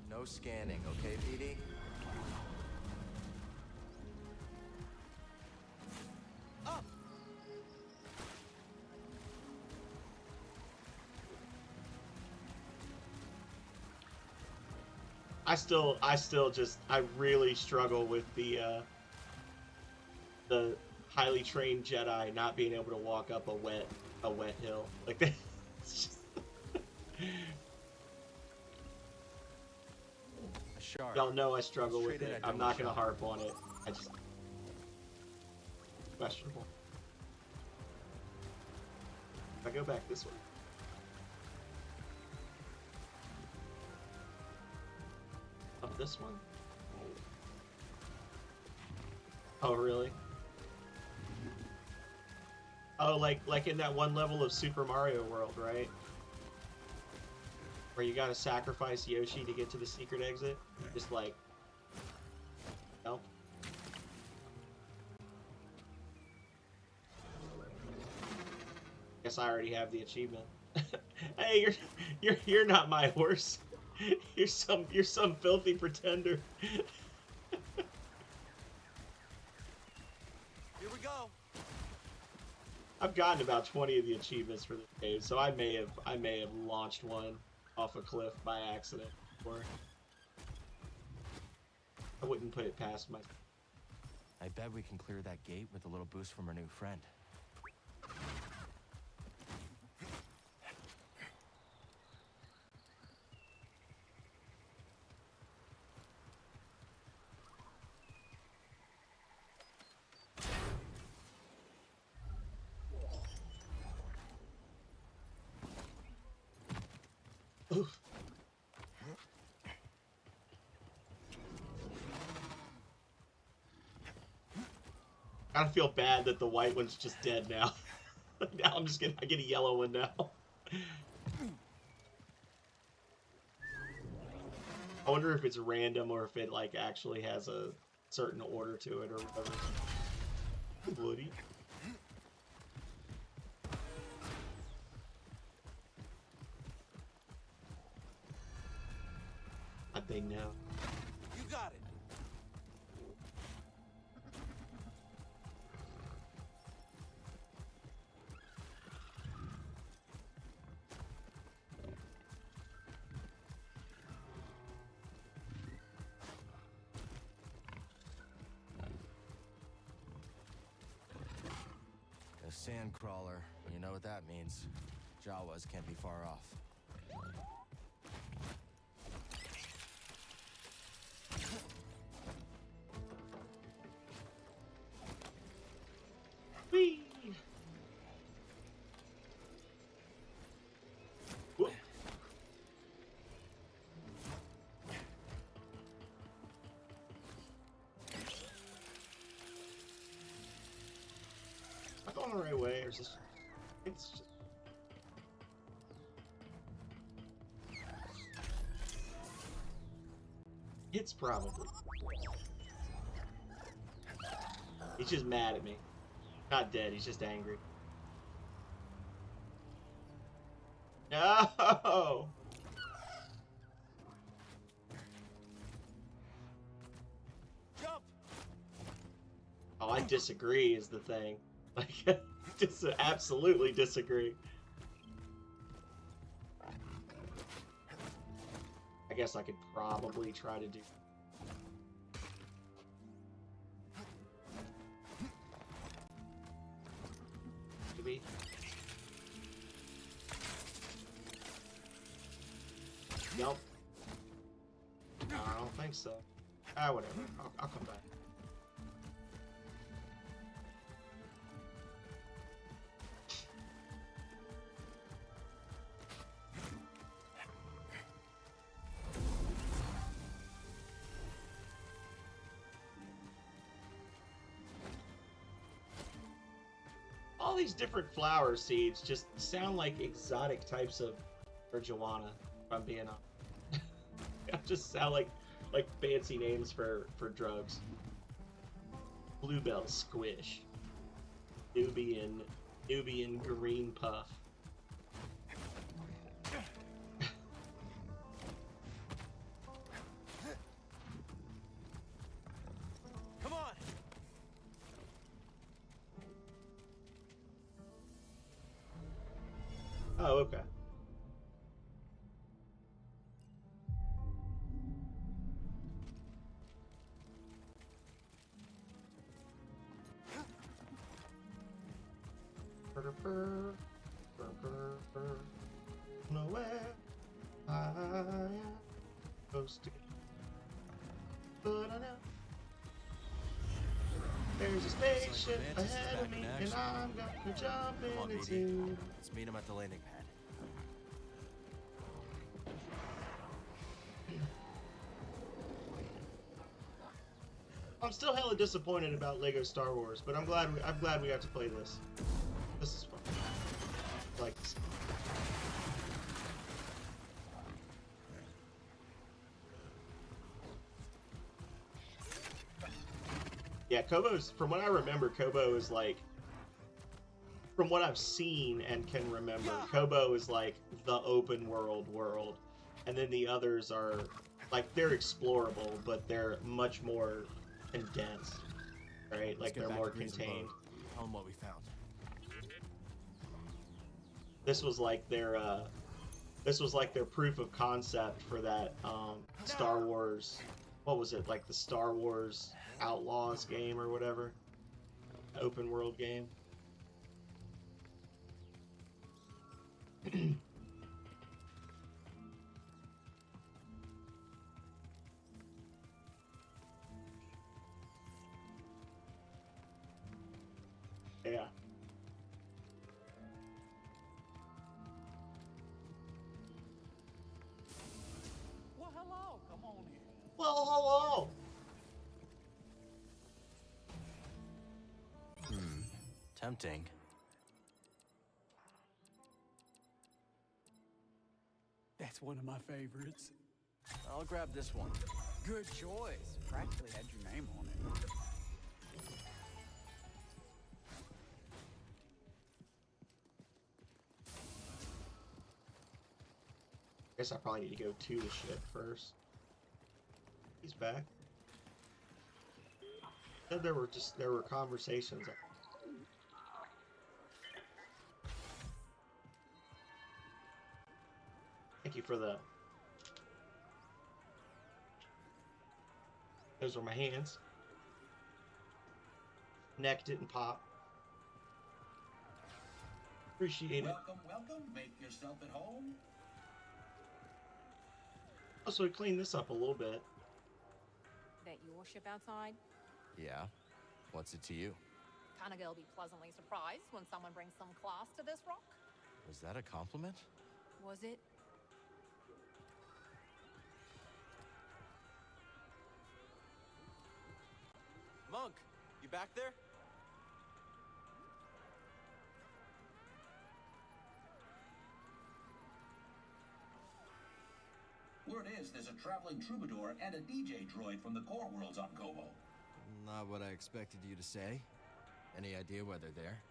B: No scanning, okay, BD? Up!
A: I really struggle with the highly trained Jedi not being able to walk up a wet hill. Like that. Y'all know I struggle with it. I'm not gonna harp on it. I just questionable. If I go back this way. Up this one? Oh really? Oh, like in that one level of Super Mario World, right? Where you gotta sacrifice Yoshi to get to the secret exit? Just like... No? Guess I already have the achievement. Hey, you're not my horse. You're some filthy pretender.
B: Here we go.
A: I've gotten about 20 of the achievements for this game, so I may have launched one off a cliff by accident before. I wouldn't put it past myself.
B: I bet we can clear that gate with a little boost from our new friend.
A: Oof. I gotta feel bad that the white one's just dead now. Now I get a yellow one now. I wonder if it's random or if it like actually has a certain order to it or whatever. Woody. they know.
B: You got it. A sand crawler. You know what that means. Jawas can't be far off.
A: Whee! Whoop. Am I going the right way, or is this? It's just... It's probably. He's just mad at me. Not dead, he's just angry. No!
B: Jump!
A: Oh, I disagree is the thing. Like, just absolutely disagree. I guess I could probably try to do... Maybe. Nope. No, I don't think so. Ah, whatever. I'll come back. All these different flower seeds just sound like exotic types of marijuana, if I'm being honest. They just sound like fancy names for drugs. Bluebell squish. Nubian green puff.
B: Come on!
A: Oh, okay. Nowhere I am supposed to, but I know there's a spaceship ahead of me, and I'm gonna jump in it too.
B: Let's meet him at the landing pad.
A: I'm still hella disappointed about Lego Star Wars, but I'm glad we got to play this. This is fun. Like, yeah, Kobo's, from what I remember, Kobo is like, from what I've seen and can remember, Kobo is like the open world, and then the others are like, they're explorable, but they're much more condensed, right? Like, they're more contained.
B: Tell them what we found.
A: This was like their proof of concept for that Star Wars, what was it, like the Star Wars Outlaws game or whatever, open world game. Yeah.
K: Well, hello. Come on in.
A: Well, hello.
B: Tempting.
K: That's one of my favorites.
B: I'll grab this one.
K: Good choice. Practically had your name on it.
A: Guess I probably need to go to the ship first. He's back. Said there were conversations. Thank you for the. Those were my hands. Neck didn't pop. Appreciate it.
O: Welcome. Make yourself at home.
A: Also, we cleaned this up a little bit.
P: That your ship outside?
B: Yeah. What's it to you?
P: Kinda gonna be pleasantly surprised when someone brings some class to this rock.
B: Was that a compliment?
P: Was it?
B: Monk, you back there?
O: Word is there's a traveling troubadour and a DJ droid from the core worlds on Kobo.
B: Not what I expected you to say. Any idea where they're there?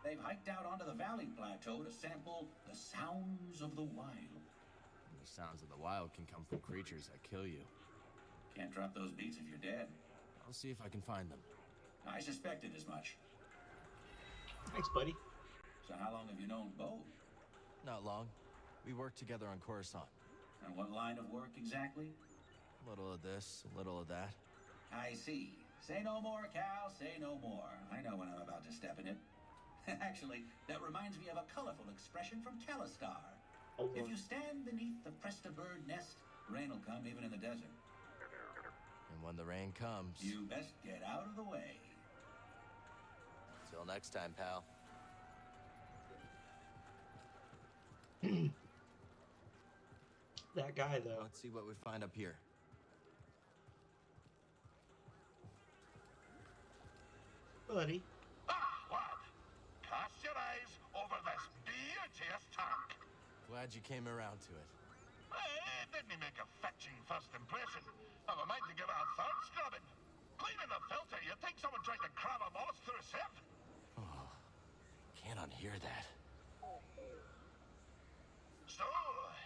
O: They've hiked out onto the valley plateau to sample the sounds of the wild.
B: The sounds of the wild can come from creatures that kill you.
O: Can't drop those beats if you're dead.
B: I'll see if I can find them.
O: I suspected as much.
A: Thanks, buddy.
O: So how long have you known Bo?
B: Not long. We worked together on Coruscant.
O: And what line of work exactly?
B: A little of this, a little of that.
O: I see. Say no more, Cal, say no more. I know when I'm about to step in it. Actually, that reminds me of a colorful expression from Calistar.
A: Oh,
O: if you stand beneath the Presta bird nest, rain will come even in the desert.
B: And when the rain comes...
O: You best get out of the way.
B: Till next time, pal.
A: That guy, though.
B: Let's see what we find up here.
A: Buddy.
D: Lad. Cast your eyes over this beauteous tank.
B: Glad you came around to it.
D: Didn't he make a fetching first impression? Have a mind to give it a third scrubbing. Cleaning the filter, you'd think someone tried to crab a moth through a sieve.
B: Oh, can't unhear that.
D: So,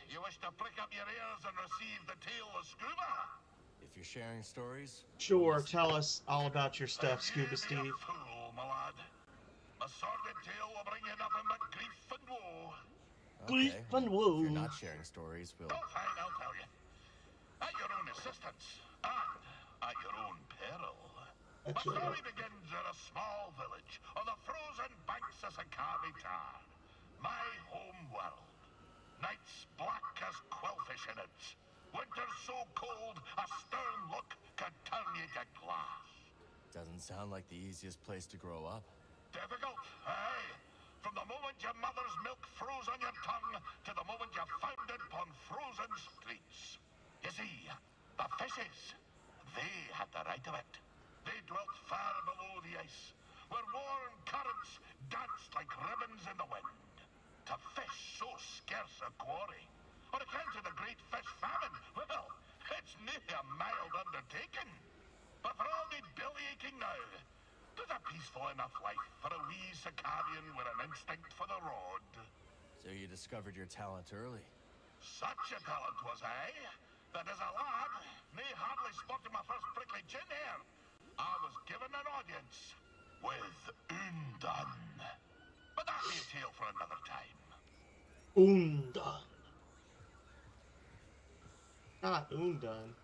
D: you wish to prick up your ears and receive the tale of Scuba?
B: If you're sharing stories...
A: Sure, tell us all about your stuff, Scuba Steve.
D: Fool, my lad. A sordid tale will bring you nothing but grief and woe.
A: Grief and woe.
B: If you're not sharing stories, we'll...
D: Oh, fine, I'll tell you. At your own assistance, and at your own peril. The story begins in a small village on the frozen banks of Sakavi Tar, my home world. Nights black as quillfish in it. Winters so cold, a stern look could turn you to glass.
B: Doesn't sound like the easiest place to grow up.
D: Difficult, aye. From the moment your mother's milk froze on your tongue to the moment you foundered upon frozen streets. You see, the fishes, they had the right of it. They dwelt far below the ice, where warm currents danced like ribbons in the wind. To fish so scarce a quarry, on account of the great fish famine, well, it's nearly a mild undertaking. But for all me belly-aching now, there's a peaceful enough life for a wee Sakavian with an instinct for the rod.
B: So you discovered your talent early.
D: Such a talent was I, that as a lad, me hardly sporting my first prickly chin hair, I was given an audience with Undan. But that'll be a tale for another time.
A: Undan. Not Undan.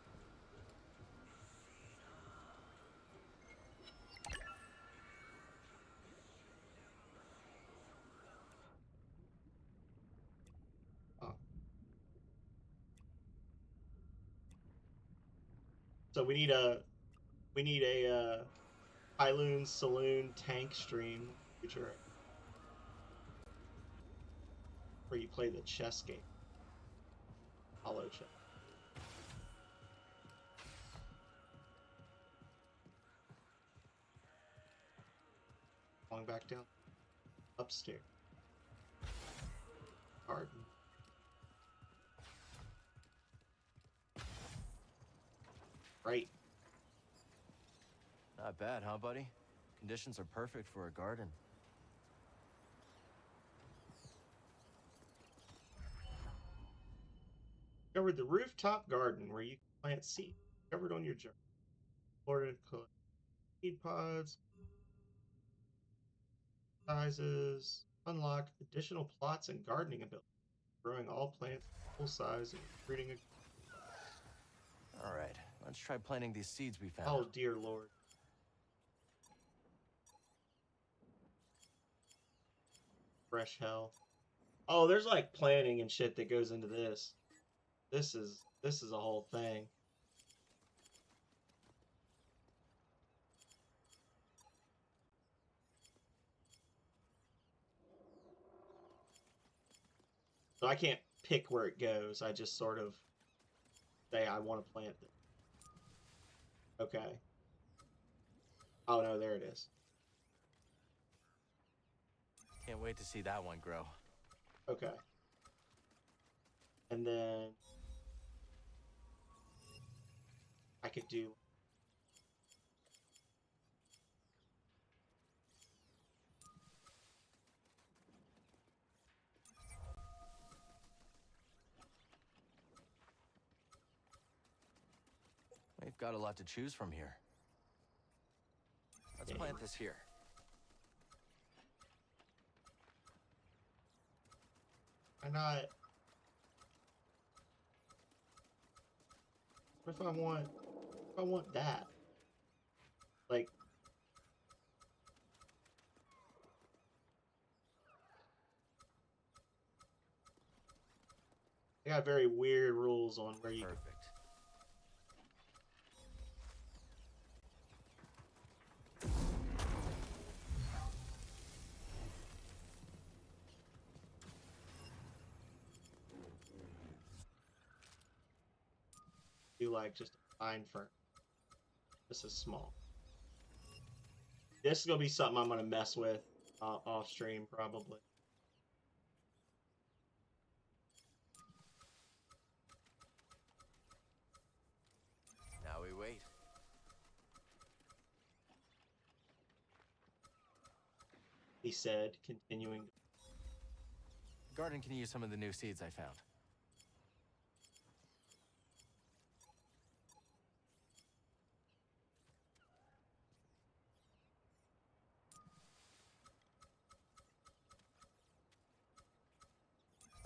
A: Oh. So we need a Pyloon Saloon tank stream feature where you play the chess game. Hollow chess. Going back down. Upstairs. Garden. Right.
B: Not bad, huh, buddy? Conditions are perfect for a garden.
A: Discovered the rooftop garden where you can plant seeds. Covered on your journey. Order to collect seed pods, sizes, unlock additional plots and gardening ability, growing all plants full size and breeding a.
B: All right, let's try planting these seeds we found.
A: Oh dear lord. Fresh hell. Oh, there's like planning and shit that goes into this. This is a whole thing. So I can't pick where it goes. I just sort of say I want to plant it. Okay. Oh no, there it is.
B: Can't wait to see that one grow.
A: Okay. And then I could do
B: We've got a lot to choose from here. Let's plant this here.
A: why not? What if I want that? Like they got very weird rules on where you.
B: Perfect.
A: Do like just a fine fern. This is small. This is gonna be something I'm gonna mess with off stream probably.
B: Now we wait.
A: He said, continuing.
B: Garden can use some of the new seeds I found.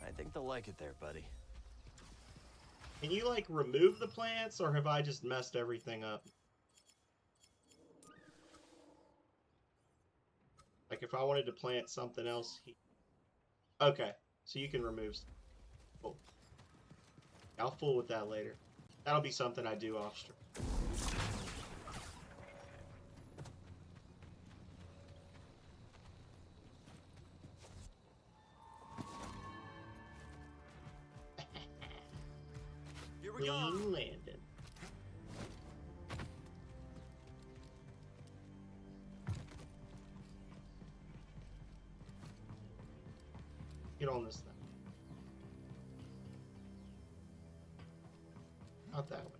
B: I think they'll like it there, buddy.
A: Can you like remove the plants, or have I just messed everything up? Like if I wanted to plant something else. Okay, so you can remove. Cool. I'll fool with that later. That'll be something I do off stream.
B: Here we go.
A: Landon. Get on this thing. Not that way.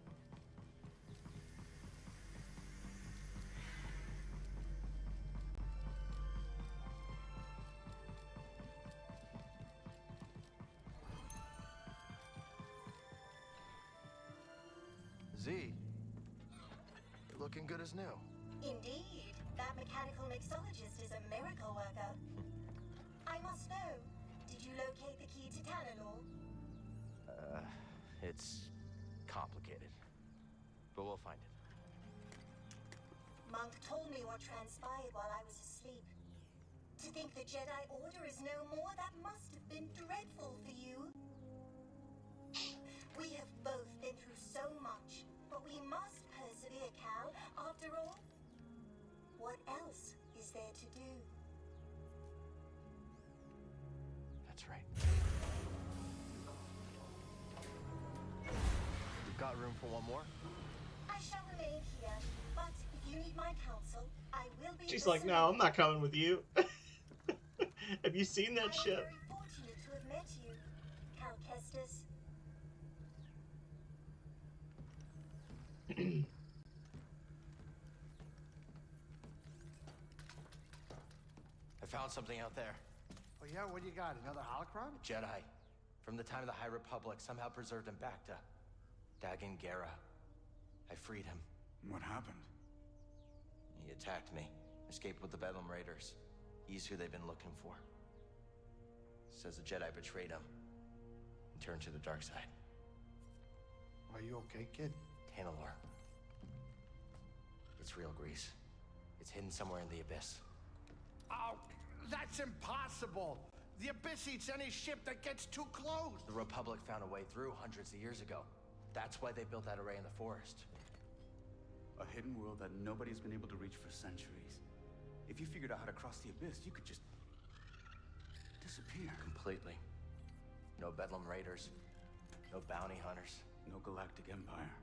B: Z, you're looking good as new.
Q: Indeed, that mechanical mixologist is a miracle worker. I must know, did you locate the key to Tanalor?
B: It's complicated, but we'll find it.
Q: Monk told me what transpired while I was asleep. To think the Jedi Order is no more, that must have been dreadful for you. We have both been through so much, but we must persevere, Cal. After all, what else is there to do?
B: That's right. We've got room for one more?
Q: I shall remain here, but if you need my counsel, I will be.
A: She's like, no, I'm not coming with you. Have you seen that ship?
Q: I'm very fortunate to have met you, Cal Kestis.
B: I found something out there.
K: Oh yeah, what do you got? Another holocron?
B: Jedi. From the time of the High Republic, somehow preserved in Bacta. Dagan Gera. I freed him.
K: What happened?
B: He attacked me. Escaped with the Bedlam Raiders. He's who they've been looking for. Says the Jedi betrayed him and turned to the dark side.
R: Are you okay, kid?
B: Tanalor. It's real, Grease. It's hidden somewhere in the Abyss.
R: Oh, that's impossible! The Abyss eats any ship that gets too close!
B: The Republic found a way through hundreds of years ago. That's why they built that array in the forest.
K: A hidden world that nobody's been able to reach for centuries. If you figured out how to cross the Abyss, you could just disappear.
B: Completely. No Bedlam Raiders. No bounty hunters.
K: No galactic empire.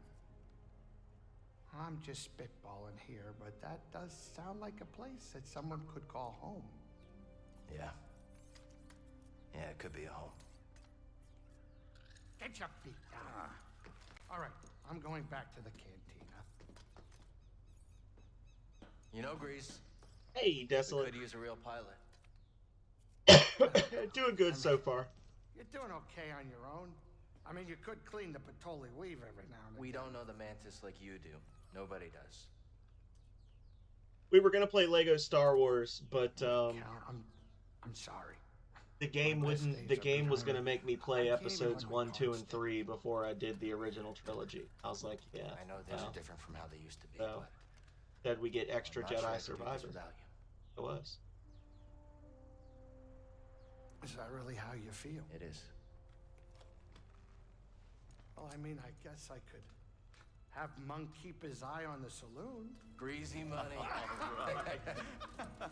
R: I'm just spitballing here, but that does sound like a place that someone could call home.
B: Yeah. Yeah, it could be a home.
R: Get your feet down. All right, I'm going back to the cantina.
B: You know, Grease.
A: Hey, Desolate.
B: We could use a real pilot.
A: Doing good so far.
R: You're doing okay on your own. I mean, you could clean the Patoli weave every now and then.
B: We don't know the Mantis like you do. Nobody does.
A: We were gonna play Lego Star Wars, but
R: I'm sorry.
A: The game wouldn't. The game was gonna make me play episodes 1, 2, and 3 before I did the original trilogy. I was like, yeah.
B: I know things are different from how they used to be.
A: So,
B: but
A: said we get extra
B: I'm not sure I
A: Jedi
B: could do this
A: survivors.
B: without you.
A: It was.
R: Is that really how you feel?
B: It is.
R: Well, I mean, I guess I could have Monk keep his eye on the saloon.
B: Greasy money.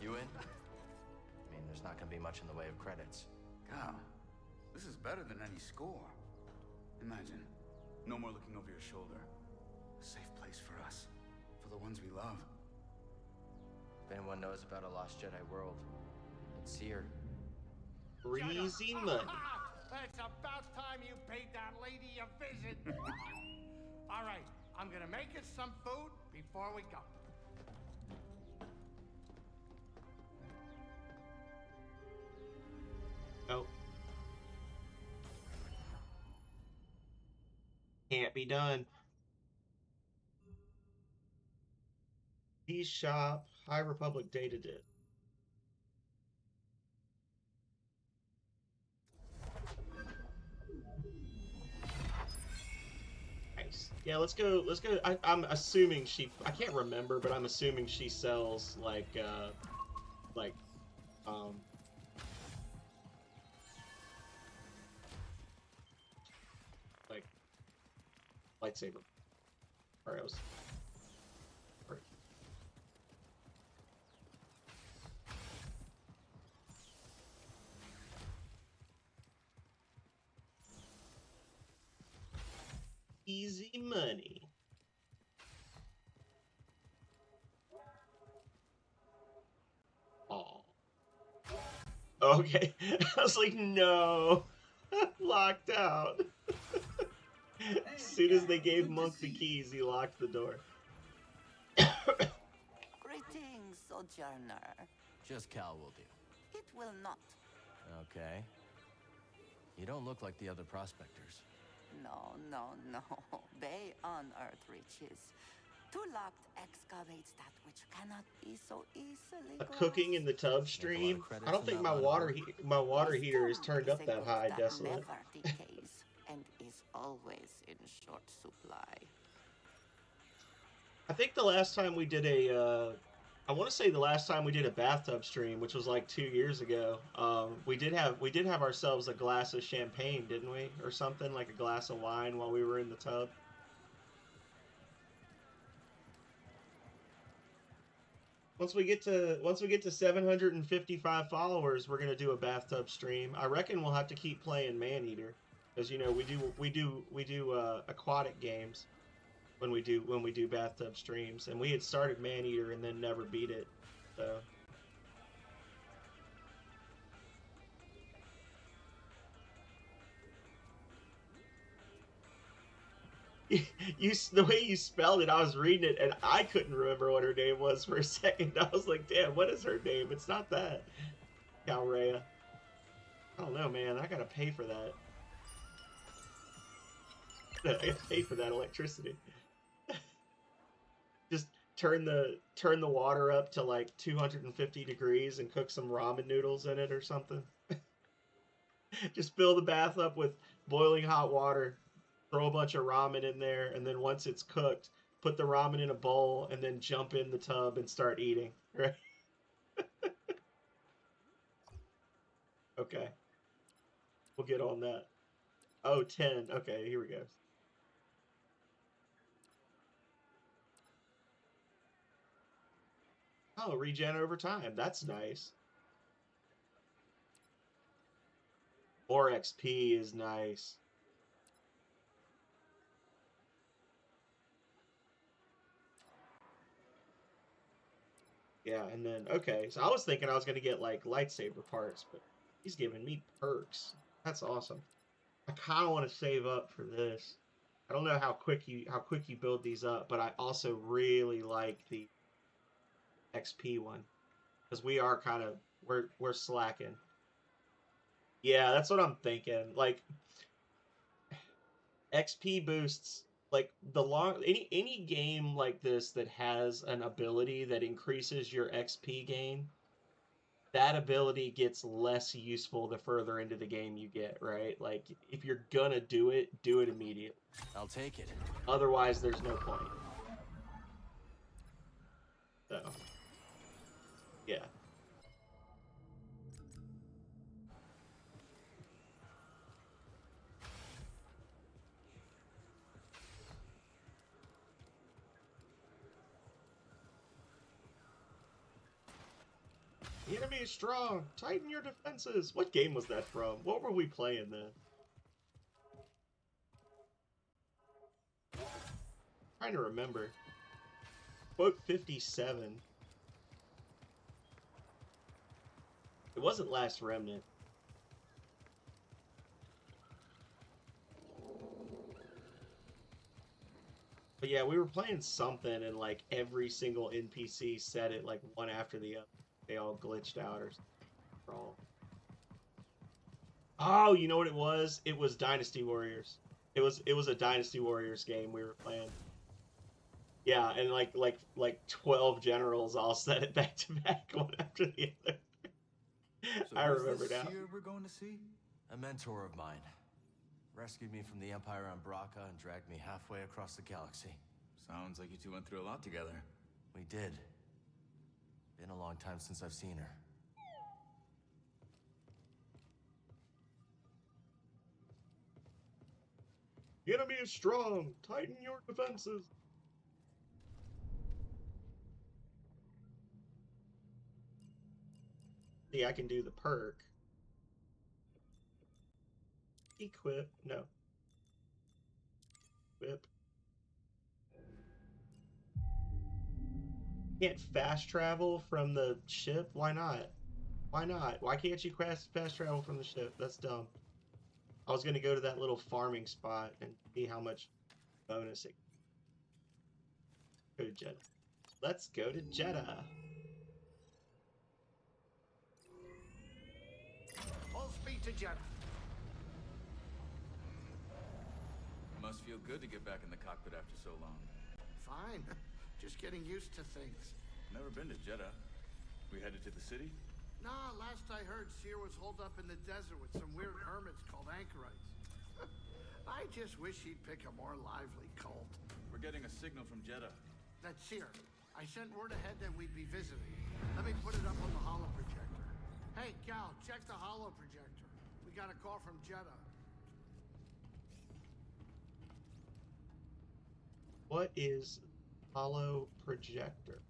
B: You in? I mean, there's not gonna be much in the way of credits.
K: Cal, this is better than any score. Imagine, no more looking over your shoulder. A safe place for us, for the ones we love.
B: If anyone knows about a lost Jedi world, it's seared.
A: Greasy money.
R: It's about time you paid that lady a visit. All right, I'm gonna make us some food before we go.
A: Oh. Can't be done. Peace shop, High Republic data did. Nice. Yeah, let's go. Let's go. I'm assuming she. I can't remember, but I'm assuming she sells like lightsaber arrows. Or- Easy money. Oh. Okay. I was like, no. Locked out. As soon as they gave Monk the keys, he locked the door.
S: Greetings, Sojourner.
B: Just Cal will do.
S: It will not.
B: Okay. You don't look like the other prospectors.
S: No. They unearth riches. Too locked excavates that which cannot be so easily
A: A cooking in the tub stream. I don't think my water heater is turned up that high, Desolate.
S: Never decays and is always in short supply.
A: I think the last time we did I want to say the last time we did a bathtub stream, which was like 2 years ago. We did have ourselves a glass of champagne, didn't we, or something, like a glass of wine while we were in the tub. Once we get to 755 followers, we're gonna do a bathtub stream. I reckon we'll have to keep playing Maneater, because you know we do aquatic games when we do bathtub streams, and we had started Maneater and then never beat it. So the way you spelled it, I was reading it and I couldn't remember what her name was for a second. I was like, damn, what is her name? It's not that. Calrea. I don't know, man. I gotta pay for that. I gotta pay for that electricity. turn the water up to like 250 degrees and cook some ramen noodles in it or something. Just fill the bath up with boiling hot water, throw a bunch of ramen in there, and then once it's cooked, put the ramen in a bowl and then jump in the tub and start eating. Right? Okay. We'll get on that. Oh, 10. Okay, here we go. Oh, regen over time. That's nice. More XP is nice. Yeah, and then, okay, so I was thinking I was going to get, like, lightsaber parts, but he's giving me perks. That's awesome. I kind of want to save up for this. I don't know how quick you build these up, but I also really like the XP one. Because we are kind of, we're slacking. Yeah, that's what I'm thinking. Like, XP boosts, like any game like this that has an ability that increases your XP gain, that ability gets less useful the further into the game you get, right? Like if you're gonna do it immediately.
B: I'll take it.
A: Otherwise there's no point. So yeah. The enemy is strong. Tighten your defenses. What game was that from? What were we playing then? Trying to remember. Quote 57. It wasn't Last Remnant. But yeah, we were playing something and like every single NPC said it like one after the other. They all glitched out or something. Oh, you know what it was? It was Dynasty Warriors. It was a Dynasty Warriors game we were playing. Yeah, and like 12 generals all said it back to back, one after the other.
B: So
A: I remember now.
B: Seer we're going to see? A mentor of mine. Rescued me from the Empire on Braca and dragged me halfway across the galaxy.
K: Sounds like you two went through a lot together.
B: We did. Been a long time since I've seen her.
A: The enemy is strong. Tighten your defenses. See, I can do the perk. Equip. No. Equip. Can't fast travel from the ship? Why not? Why not? Why can't you fast travel from the ship? That's dumb. I was gonna go to that little farming spot and see how much bonus it. Go to JEDHA. Let's go to JEDHA.
R: Full speed to JEDHA.
K: Must feel good to get back in the cockpit after so long.
R: Fine. Just getting used to things.
K: Never been to JEDHA. We headed to the city?
R: Nah, last I heard, Seer was holed up in the desert with some weird hermits called anchorites. I just wish he'd pick a more lively cult.
K: We're getting a signal from JEDHA.
R: That's Seer. I sent word ahead that we'd be visiting. Let me put it up on the holo projector. Hey, Cal, check the holo projector. We got a call from JEDHA.
A: What is holo projector?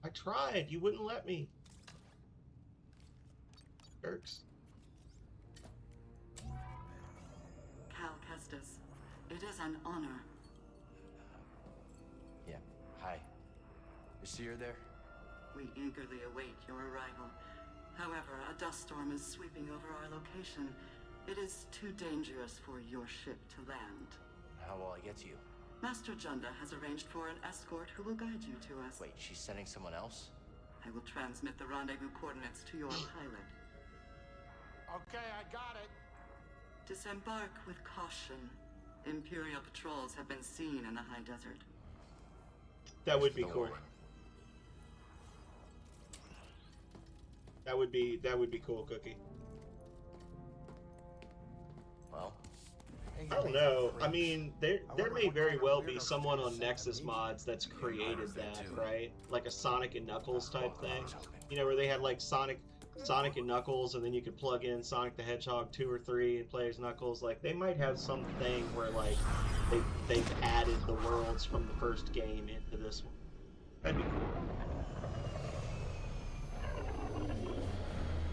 A: I tried. You wouldn't let me. Jerks.
T: Cal Kestis, it is an honor.
B: Yeah, hi. Is Seer there?
T: We eagerly await your arrival. However, a dust storm is sweeping over our location. It is too dangerous for your ship to land.
B: How will I get to you?
T: Master Junda has arranged for an escort who will guide you to us.
B: Wait, she's sending someone else?
T: I will transmit the rendezvous coordinates to your pilot.
R: Okay, I got it.
T: Disembark with caution. Imperial patrols have been seen in the high desert.
A: That would be cool. That would be cool, Cookie.
B: Well,
A: I don't know. I mean, there may very well be someone on Nexus Mods that's created that, right? Like a Sonic and Knuckles type thing. You know, where they had like Sonic and Knuckles, and then you could plug in Sonic the Hedgehog 2 or 3 and play as Knuckles. Like, they might have something where like they've added the worlds from the first game into this one. That'd be cool.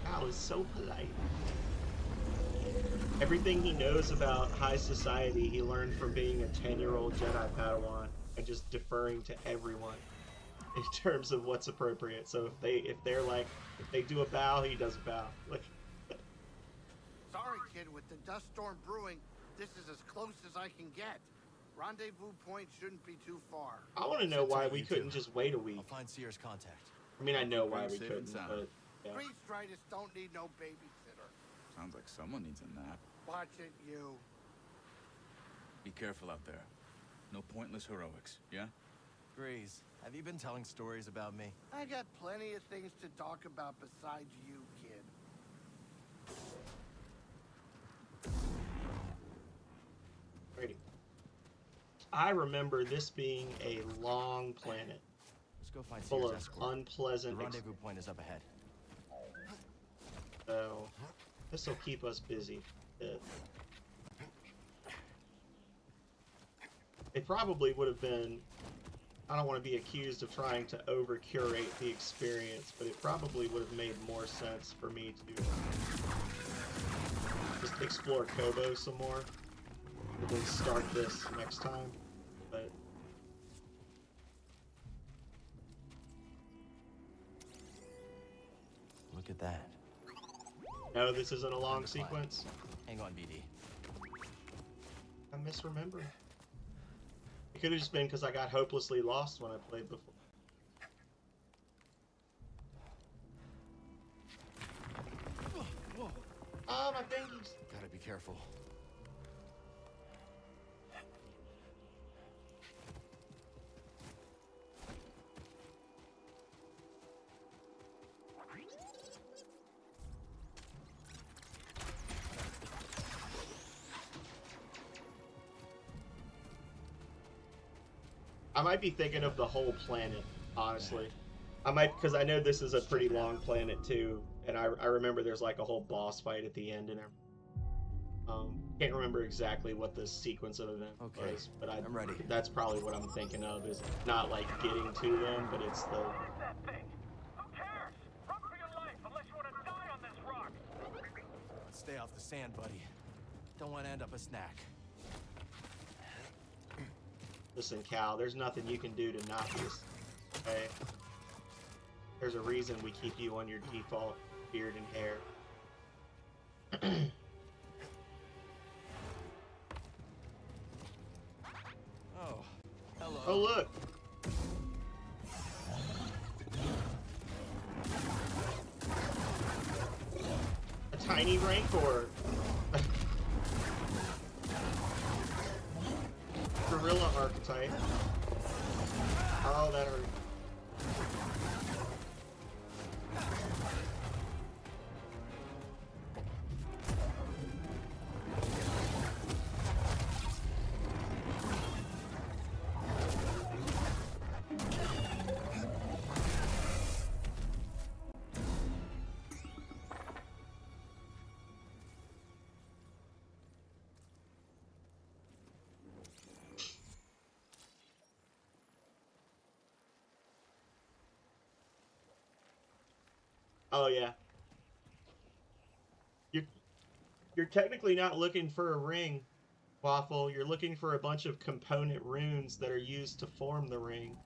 A: Al is so polite. Everything he knows about high society, he learned from being a 10-year-old Jedi Padawan and just deferring to everyone in terms of what's appropriate. So if they do a bow, he does a bow. Like,
R: Sorry, kid, with the dust storm brewing, this is as close as I can get. Rendezvous point shouldn't be too far.
A: I want to know why we couldn't just wait a week.
B: I'll find Seer's contact.
A: I mean, I know why we couldn't, but yeah.
R: Free Striders don't need no babysitter.
K: Sounds like someone needs a nap.
R: Watch it, you.
K: Be careful out there. No pointless heroics, yeah?
B: Grease, have you been telling stories about me?
R: I got plenty of things to talk about besides you, kid.
A: Alrighty. I remember this being a long planet.
B: Let's go find
A: full
B: Seer's
A: of
B: escort.
A: unpleasant.
B: The rendezvous point is up ahead.
A: So this will keep us busy. It probably would have been. I don't want to be accused of trying to over-curate the experience, but it probably would have made more sense for me to just explore Kobo some more and then start this next time. But
B: look at that.
A: no, this isn't a long sequence.
B: Hang on, BD.
A: I'm misremembering. It could have just been because I got hopelessly lost when I played before. Oh, my babies!
B: Gotta be careful.
A: I might be thinking of the whole planet, honestly. I might, because I know this is a pretty long planet too, and I remember there's like a whole boss fight at the end and everything. Can't remember exactly what the sequence of events was, but
B: I'm ready.
A: That's probably what I'm thinking of. Is not like getting to them, but it's the.
E: That thing. Who cares? Run for your life unless you want to die on this rock.
B: Let's stay off the sand, buddy. Don't want to end up a snack.
A: Listen, Cal, there's nothing you can do to not be okay? There's a reason we keep you on your default beard and hair.
B: Oh, hello.
A: Oh, look! A tiny Rancor! Gorilla archetype. Oh, that hurt. Oh yeah. You're technically not looking for a ring, Waffle. You're looking for a bunch of component runes that are used to form the ring.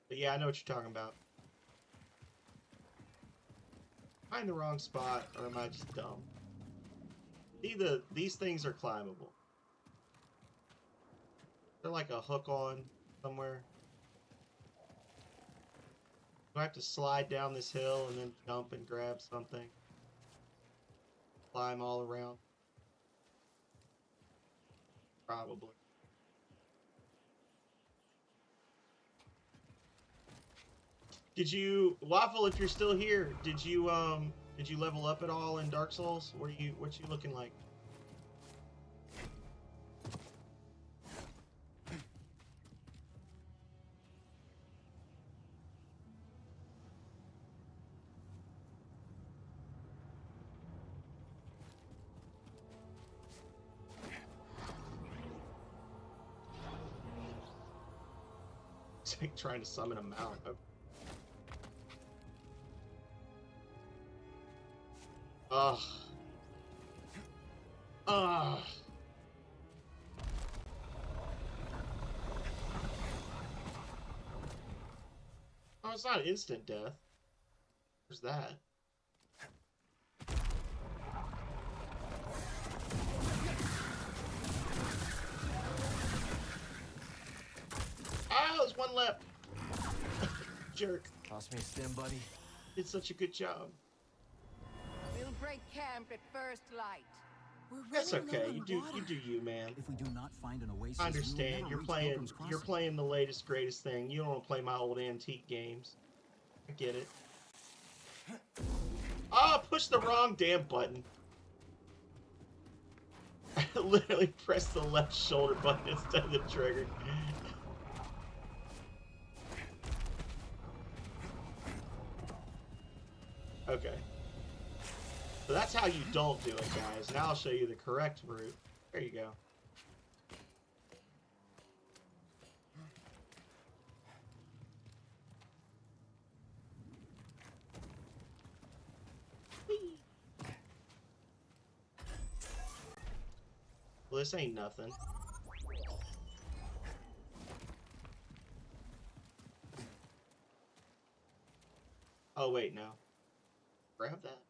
A: But yeah, I know what you're talking about. Am I in the wrong spot, or am I just dumb? These things are climbable. They're like a hook on somewhere. Do I have to slide down this hill and then jump and grab something? Climb all around? Probably. Did you, Waffle, if you're still here, did you level up at all in Dark Souls? What you looking like? It's like trying to summon a mount. Ugh. Ugh. Oh, it's not instant death. Where's that? Oh, there's one left. Jerk.
B: Toss me a stim, buddy.
A: Did such a good job.
L: We'll break camp at first light.
A: That's okay. You do you, man.
U: If we do not find an oasis,
A: I understand. You're playing the latest greatest thing. You don't want to play my old antique games. I get it. Oh, push the wrong damn button. I literally pressed the left shoulder button instead of the trigger. Okay. So that's how you don't do it, guys. Now I'll show you the correct route. There you go. Whee! Well, this ain't nothing. Oh, wait, no. Grab that.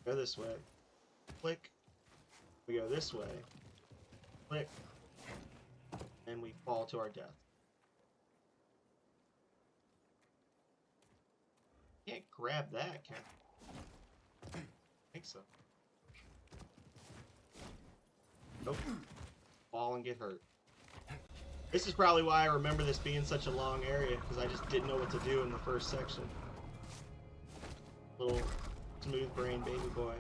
A: Go this way. Click. We go this way. Click. And we fall to our death. Can't grab that, can I? I think so. Nope. Fall and get hurt. This is probably why I remember this being such a long area, because I just didn't know what to do in the first section. Little smooth brain baby boy.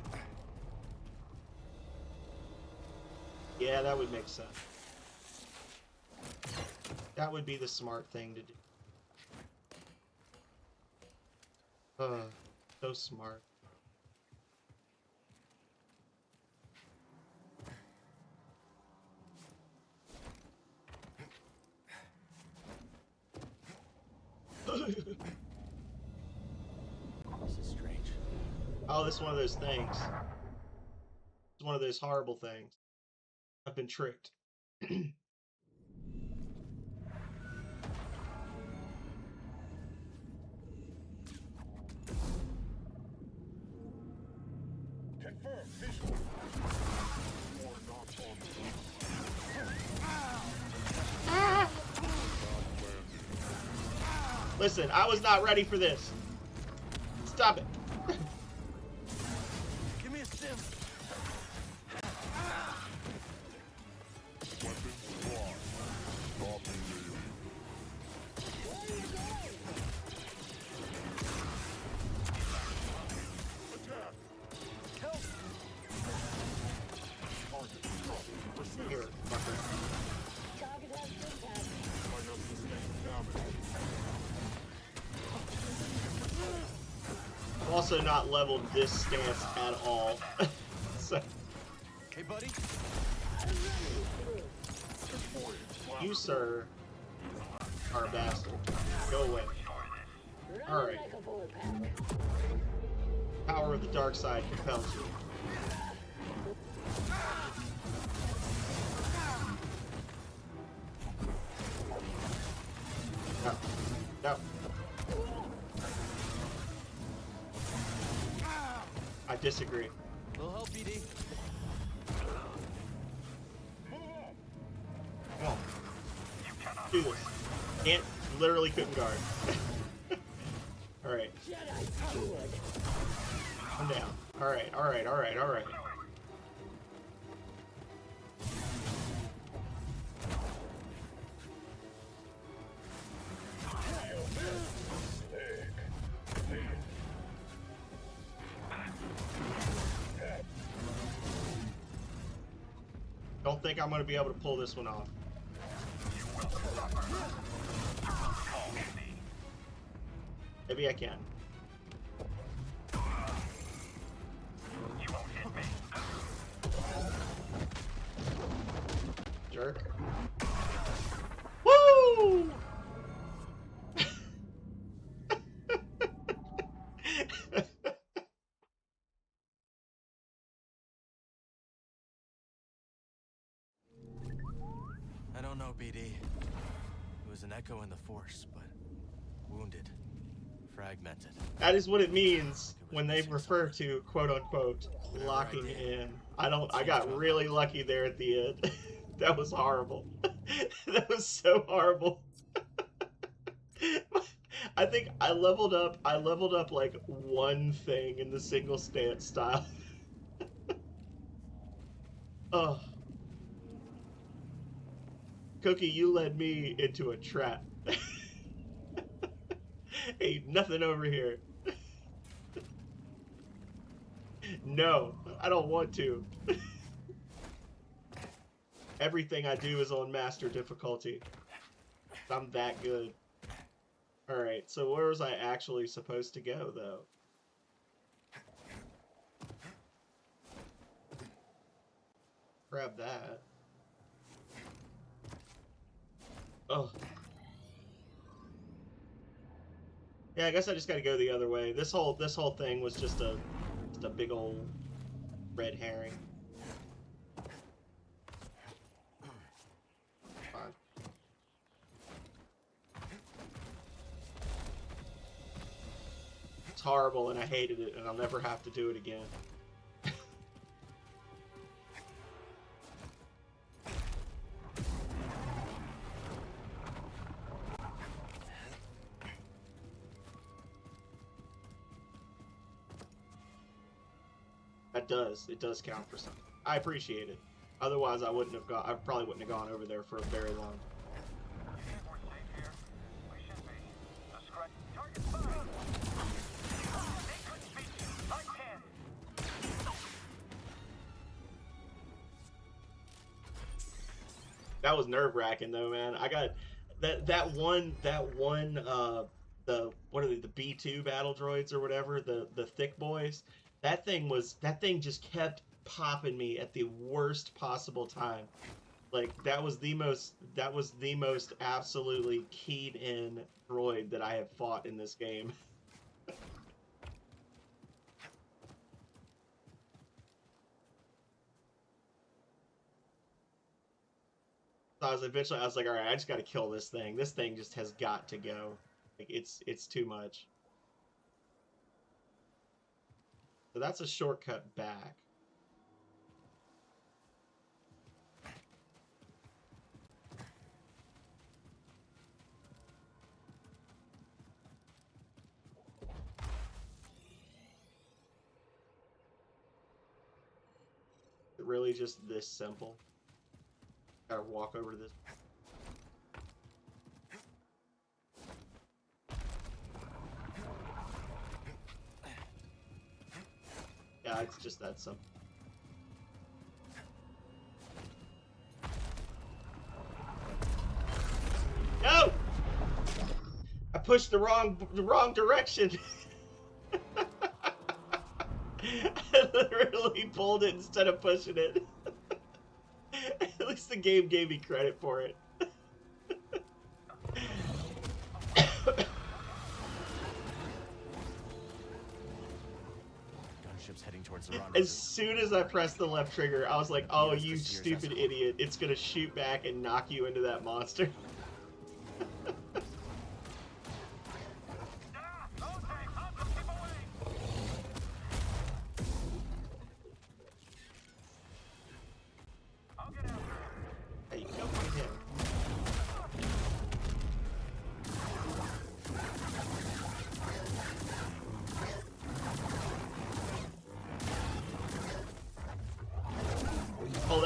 A: Yeah, that would make sense. That would be the smart thing to do. So smart.
B: This is strange.
A: Oh, this is one of those things. It's one of those horrible things. I've been tricked.
D: Confirm visual.
A: Listen, I was not ready for this. Stop it.
B: Give me a stim.
A: Here, fucker. I've also not leveled this stance at all. So,
B: Hey, buddy.
A: you, sir, are a bastard. Go away. Alright. Power of the dark side compels you. No. No. I disagree.
B: We'll help, BD.
A: Come on. Do this. Can't literally couldn't guard. Alright. I'm down. Alright, alright, alright, alright. Don't think I'm going to be able to pull this one off. Maybe I can. Jerk. Woo!
B: I don't know, BD. It was an echo in the Force, but wounded, fragmented.
A: That is what it means when they refer to quote unquote locking in. I got really lucky there at the end. That was horrible. That was so horrible. I think I leveled up like one thing in the single stance style. Oh. Cookie, you led me into a trap. Ain't nothing over here. No, I don't want to. Everything I do is on master difficulty. I'm that good. Alright, so where was I actually supposed to go, though? Grab that. Oh. Yeah, I guess I just gotta go the other way. This whole thing was just a big old red herring. Fine. It's horrible and I hated it and I'll never have to do it again. It does count for something. I appreciate it. Otherwise, I probably wouldn't have gone over there for very long. That was nerve-wracking though, man. I got that one the what are they, the B2 battle droids or whatever, the thick boys. That thing just kept popping me at the worst possible time. Like that was the most absolutely keyed in droid that I have fought in this game. I was like, all right, I just got to kill this thing. This thing just has got to go. Like it's too much. So that's a shortcut back. Is it really just this simple? Gotta walk over to this. Yeah, it's just that simple. No! I pushed the wrong direction. I literally pulled it instead of pushing it. At least the game gave me credit for it.
B: Gunships heading towards the
A: As soon as I pressed the left trigger, I was like, oh, you stupid idiot. It's gonna shoot back and knock you into that monster.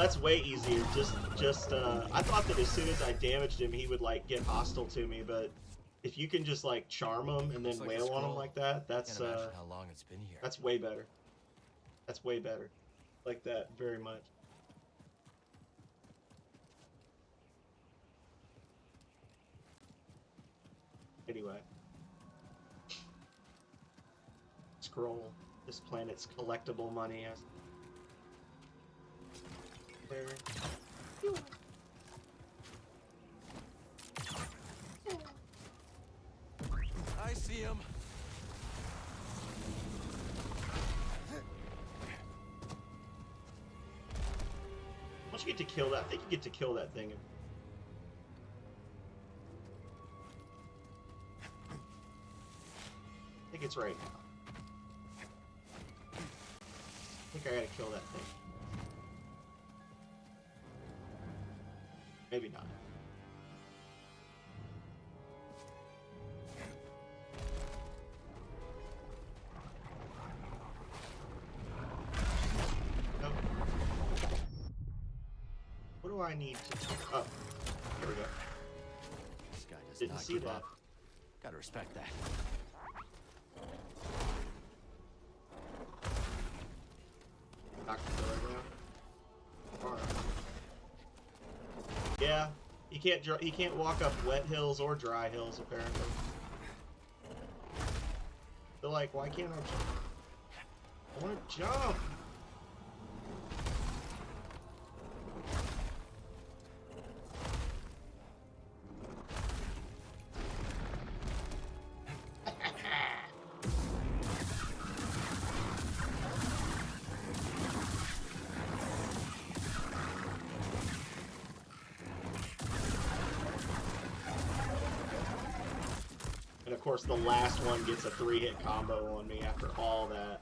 A: that's way easier. I thought that as soon as I damaged him, he would like get hostile to me, but if you can just like charm him and then wail on him like that, that's
B: Can't imagine how long it's been here.
A: that's way better. That's way better. Like that very much. Anyway. Scroll. This planet's collectible money. There.
B: I see him.
A: Once you get to kill that, I think you get to kill that thing. I think it's right now. I think I gotta kill that thing. Maybe not. Nope. What do I need to... Oh, here we go.
B: This guy does
A: Didn't
B: not
A: see
B: give
A: that.
B: up. Gotta respect that.
A: Not gonna go right now. Alright. Yeah, he can't walk up wet hills or dry hills apparently. They're like, why can't I jump? I want to jump. And of course, the last one gets a 3-hit combo on me after all that.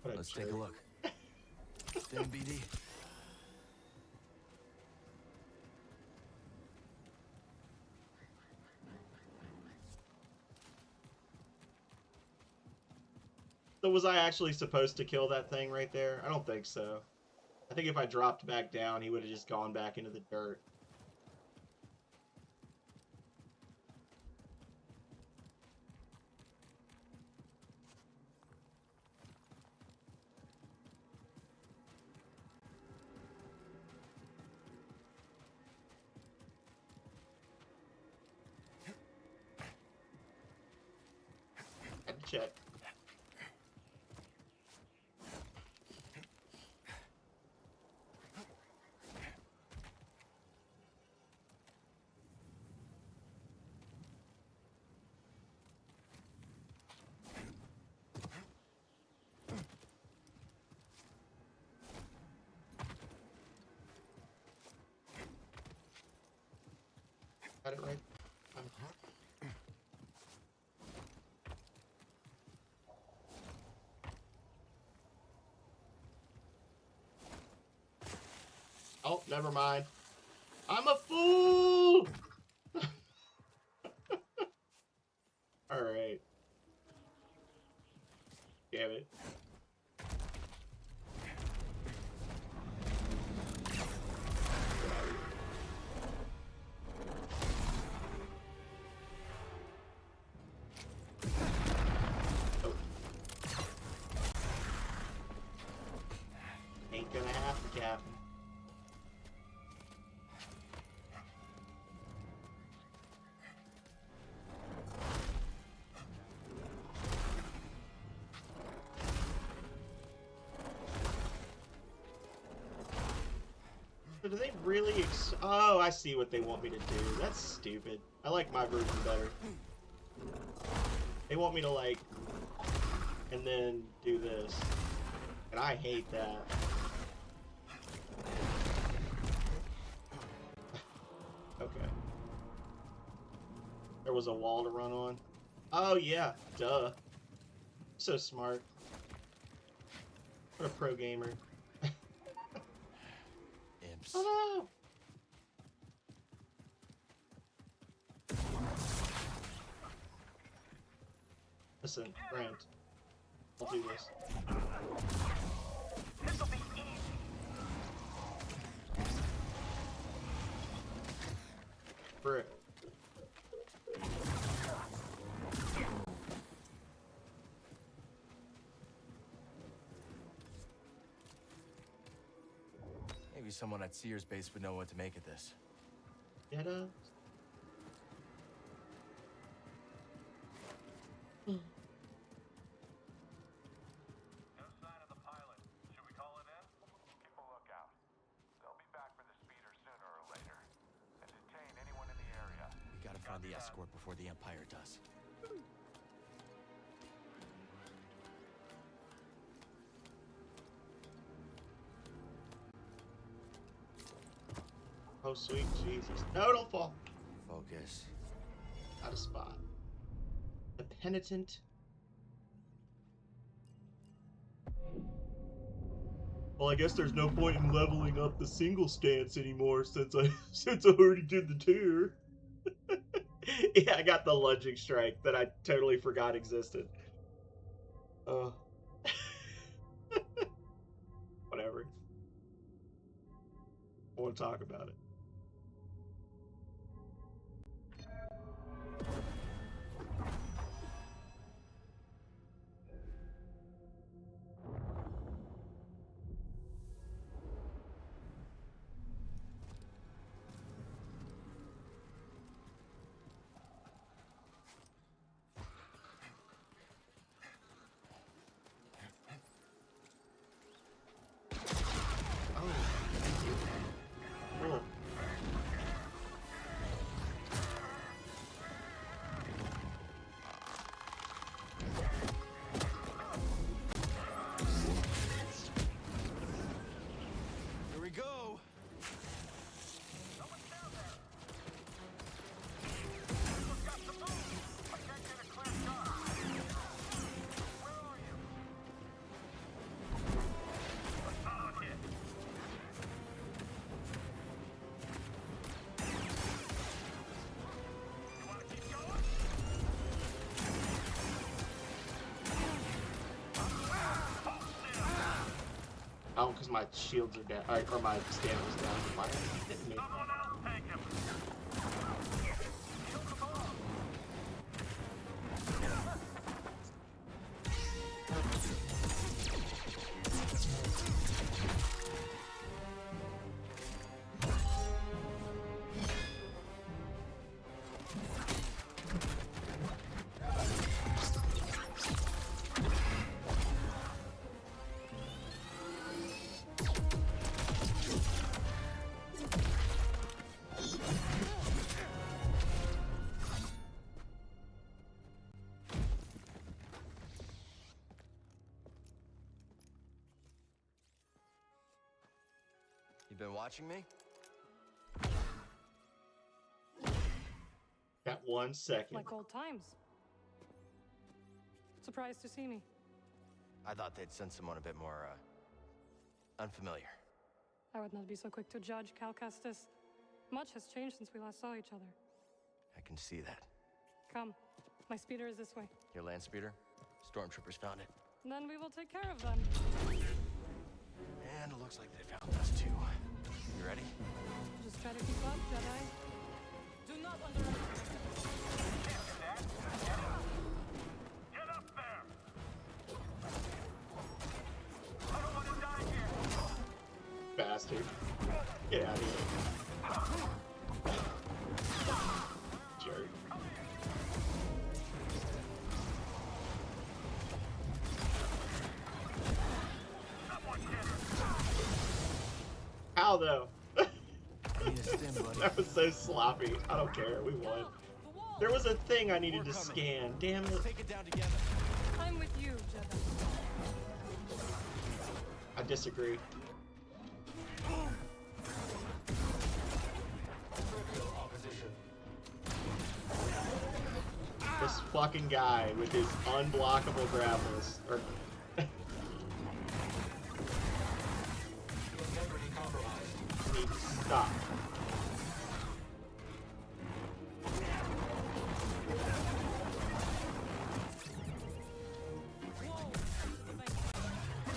B: Let's take a look. Stand BD.
A: So was I actually supposed to kill that thing right there? I don't think so. I think if I dropped back down, he would have just gone back into the dirt. Had to check. Got it right. Oh, never mind. I'm a fool! Alright. Damn it. Oh. Ain't gonna happen, Captain. So do they really oh, I see what they want me to do. That's stupid. I like my version better. They want me to, like, and then do this. And I hate that. Okay. There was a wall to run on. Oh, yeah. Duh. So smart. What a pro gamer.
B: Imps.
A: Oh no! Listen, Grant. I'll do this.
E: This'll be easy.
A: Frick.
B: Maybe someone at Sears base would know what to make of this.
A: JEDHA?
E: No sign of the pilot. Should we call it in? Keep a lookout. They'll be back for the speeder sooner or later. And detain anyone in the area.
B: We gotta find the escort before the Empire does.
A: Oh, sweet Jesus. No, don't fall.
B: Focus.
A: Out of spot. The penitent. Well, I guess there's no point in leveling up the single stance anymore since I already did the tier. Yeah, I got the lunging strike that I totally forgot existed. Whatever. I want to talk about it. Oh, because my shields are down, or my stamina's down. Why are you hitting me?
B: You been watching me?
A: Got 1 second.
U: Like old times. Surprised to see me.
B: I thought they'd send someone a bit more, unfamiliar.
U: I would not be so quick to judge, Cal Kestis. Much has changed since we last saw each other.
B: I can see that.
U: Come. My speeder is this way.
B: Your land speeder? Stormtroopers found it.
U: Then we will take care of them.
B: And it looks like they found us too. You ready?
U: Just try to keep up, Jedi. Do not underestimate.
E: Get up there! I don't want to die here!
A: Bastard. Get out of here. Jerk. How though? That was so sloppy. I don't care. We won. There was a thing I needed to scan. Damn it.
B: Take it down together.
U: I'm with you, Jedi.
A: I disagree. This fucking guy with his unblockable grapples. Or need to stop.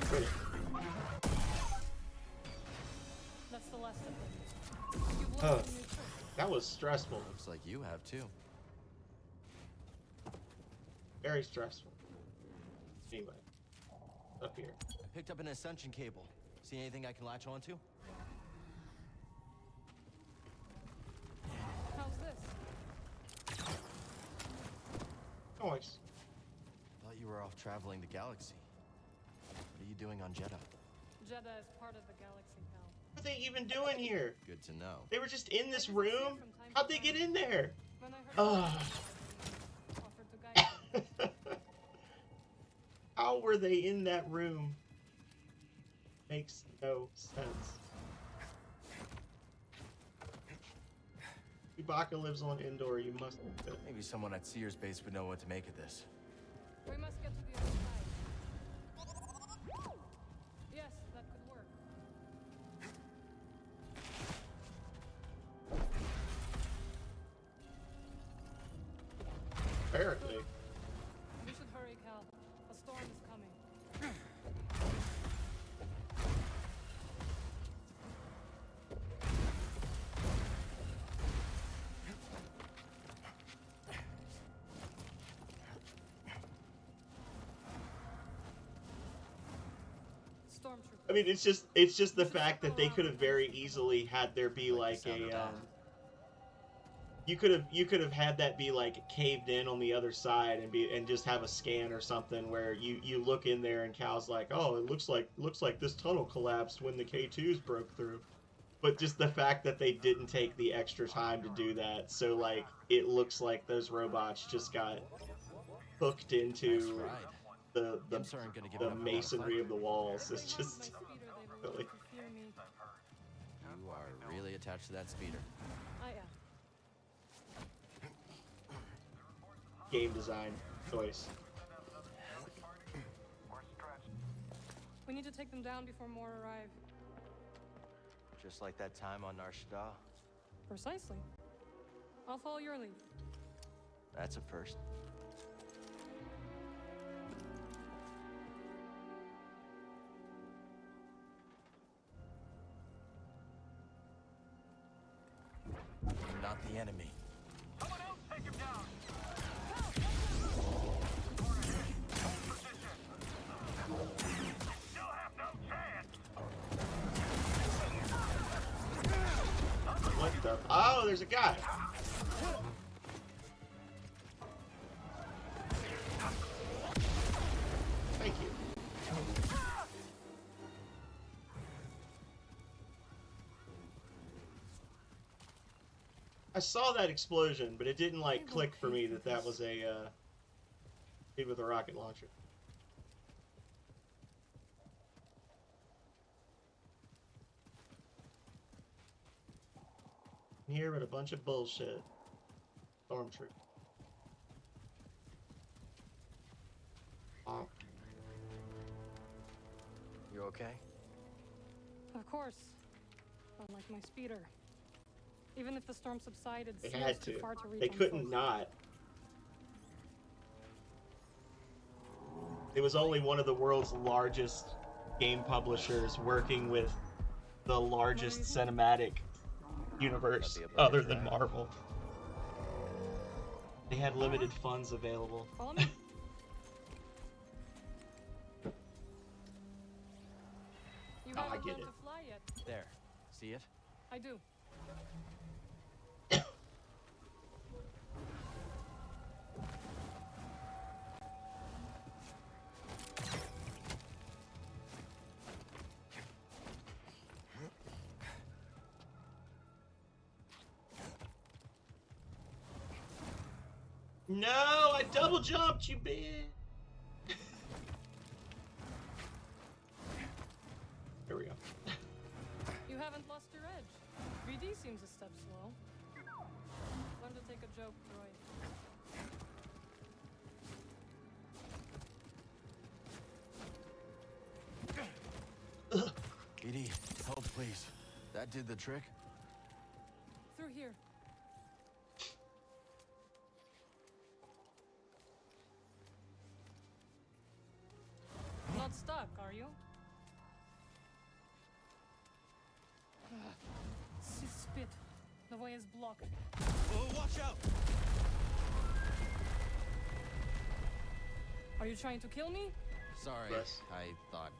A: Quit it.
U: That's the last of them. You
A: Huh.
U: blocked the new trick.
A: That was stressful.
B: Looks like you have too.
A: Very stressful. Anyway, up here.
B: I picked up an ascension cable. See anything I can latch onto?
U: How's this?
A: Nice.
B: Thought you were off traveling the galaxy. What are you doing on JEDHA?
U: JEDHA is part of the galaxy, Cal.
A: What are they even doing here?
B: Good to know.
A: They were just in this room? How'd they get in there?
U: When I heard
A: Ugh.
U: offered to guide me.
A: How were they in that room? Makes no sense. Chewbacca lives on Endor, you must...
B: Maybe someone at Seer's base would know what to make of this.
U: We must get to the other side. Yes, that could work.
A: Apparently.
U: We should hurry, Cal. A storm is coming.
A: I mean, it's just the fact that they could have very easily had there be like a you could have had that be like caved in on the other side and just have a scan or something where you look in there and Cal's like, oh, it looks like this tunnel collapsed when the K2s broke through. But just the fact that they didn't take the extra time to do that, so like it looks like those robots just got hooked into the masonry of the walls. It's just really.
B: You are really attached to that speeder.
U: I am.
A: Game design choice.
U: We need to take them down before more arrive.
B: Just like that time on Nar Shaddaa.
U: Precisely. I'll follow your lead.
B: That's a first. You're not the enemy.
E: Someone else take him down! Still have no chance!
A: What the? Oh, there's a guy. Thank you. I saw that explosion, but it didn't like click for me that that was a dude with a rocket launcher. Here with a bunch of bullshit. Stormtrooper. Oh.
B: You okay?
U: Of course. Unlike my speeder. Even if the storm subsided,
A: They
U: Seal's
A: had
U: too
A: to.
U: far to reach
A: They
U: on
A: couldn't
U: foot.
A: not. It was only one of the world's largest game publishers working with the largest cinematic universe other than Marvel. They had limited funds available.
U: Follow me. You
A: Oh, I
U: haven't
A: get
U: learned
A: it.
U: to fly yet.
B: There. See it?
U: I do.
A: No, I double jumped, you bitch. Here we go.
U: You haven't lost your edge. 3D seems a step slow. Learn to take a joke, Troy.
B: ED, help please. That did the trick?
U: Through here. Not stuck, are you? Spit. The way is blocked.
B: Oh, watch out!
U: Are you trying to kill me?
B: Sorry,
A: Yes.
B: I thought.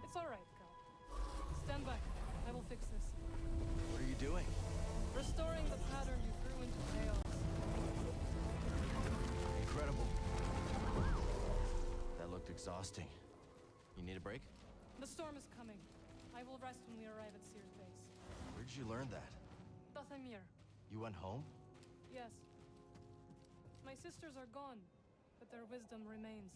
U: It's alright, Cal. Stand back. I will fix this.
B: What are you doing?
U: Restoring the pattern you threw into chaos.
B: Incredible. That looked exhausting. You need a break?
U: The storm is coming. I will rest when we arrive at Sears base.
B: Where did you learn that?
U: Dathamir.
B: You went home?
U: Yes. My sisters are gone, but their wisdom remains.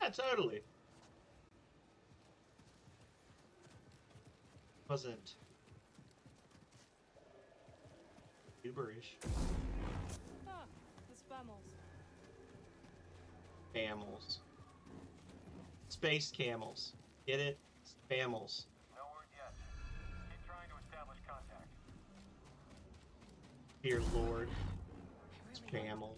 A: Yeah, totally. Wasn't Uberish.
U: Ah, the spammels.
A: Camels. Space camels. Get it? Spammels.
E: No word yet. Keep trying to establish contact.
A: Dear Lord. Spamel.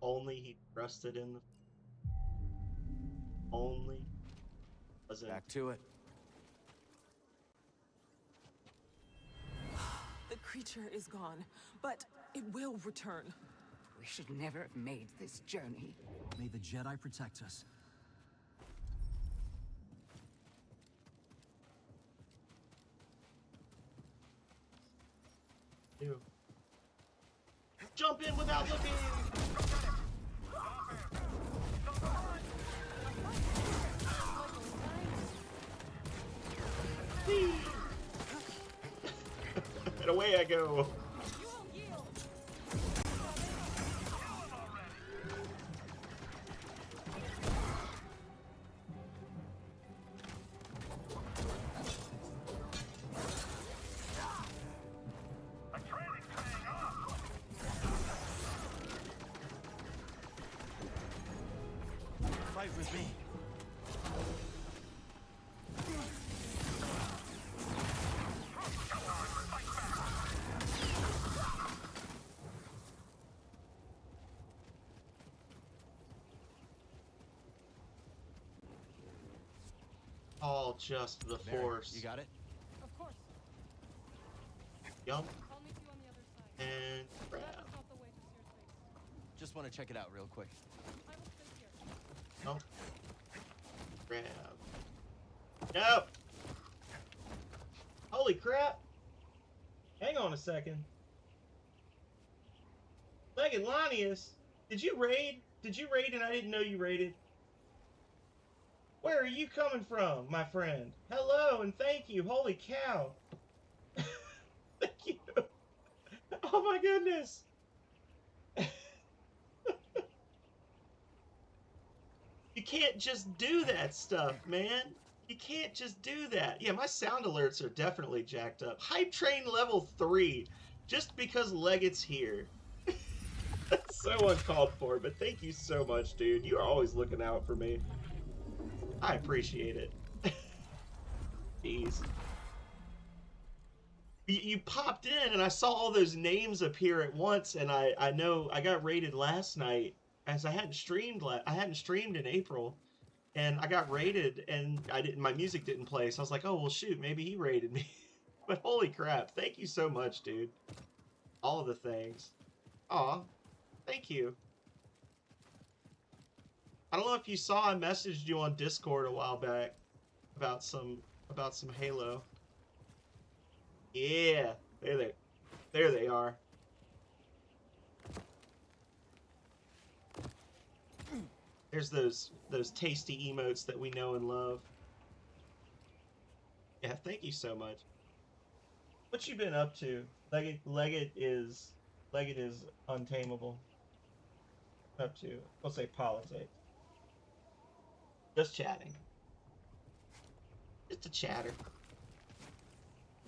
A: Only he trusted in the... Only... Wasn't...
B: Back to it.
C: The creature is gone, but it will return.
L: We should never have made this journey.
V: May the Jedi protect us.
A: Ew. Jump in without looking! Whee! And away I go.
B: Fight with me.
A: All just the
B: Mary,
A: Force.
B: you got it?
U: Of course.
A: Yup.
U: I'll meet you on the other side.
A: And grab.
U: That is not the way to Sears base.
B: Just want to check it out real quick.
U: I will stay here.
A: Oh. Grab. No! Holy crap! Hang on a second. Legalanius, did you raid? Did you raid and I didn't know you raided? Where are you coming from, my friend? Hello and thank you. Holy cow. Thank you. Oh my goodness. You can't just do that stuff, man. You can't just do that. Yeah, my sound alerts are definitely jacked up. Hype train level 3, just because Leggett's here. That's so uncalled for, but thank you so much, dude. You are always looking out for me. I appreciate it. Jeez. You popped in and I saw all those names appear at once, and I know I got raided last night as I hadn't streamed in April, and I got raided and my music didn't play, so I was like, oh well shoot, maybe he raided me. But holy crap, thank you so much, dude. All of the things. Aw, thank you. I don't know if you saw I messaged you on Discord a while back about some Halo. Yeah, there they are. There's those tasty emotes that we know and love. Yeah, thank you so much. What you been up to? Leggett is untamable. Up to, we'll say politics. Just chatting. Just a chatter.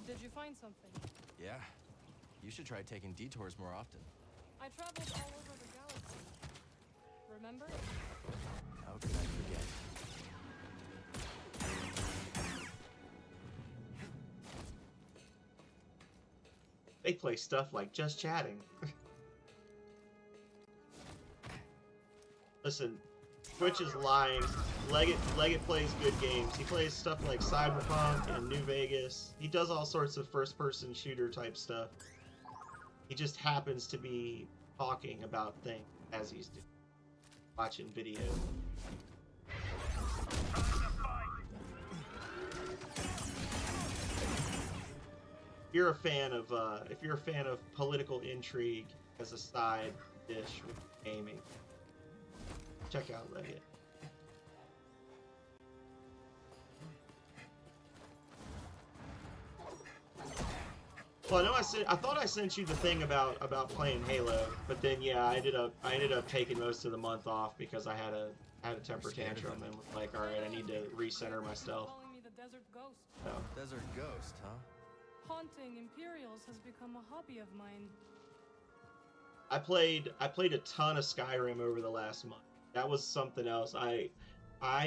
U: Did you find something?
B: Yeah. You should try taking detours more often.
U: I traveled all over the galaxy. Remember?
B: How could I forget?
A: They play stuff like Just Chatting. Listen, Twitch is lying. Leggett plays good games. He plays stuff like Cyberpunk and New Vegas. He does all sorts of first-person shooter type stuff. He just happens to be talking about things as he's watching video. If you're a fan of political intrigue as a side dish with gaming, check out Leggett. Well, I thought I sent you the thing about playing Halo, but then yeah, I ended up taking most of the month off because I had a temper tantrum and was like, all right, I need to recenter myself.
U: Calling me the Desert Ghost.
A: So.
B: Desert Ghost, huh?
U: Haunting Imperials has become a hobby of mine.
A: I played a ton of Skyrim over the last month. That was something else. I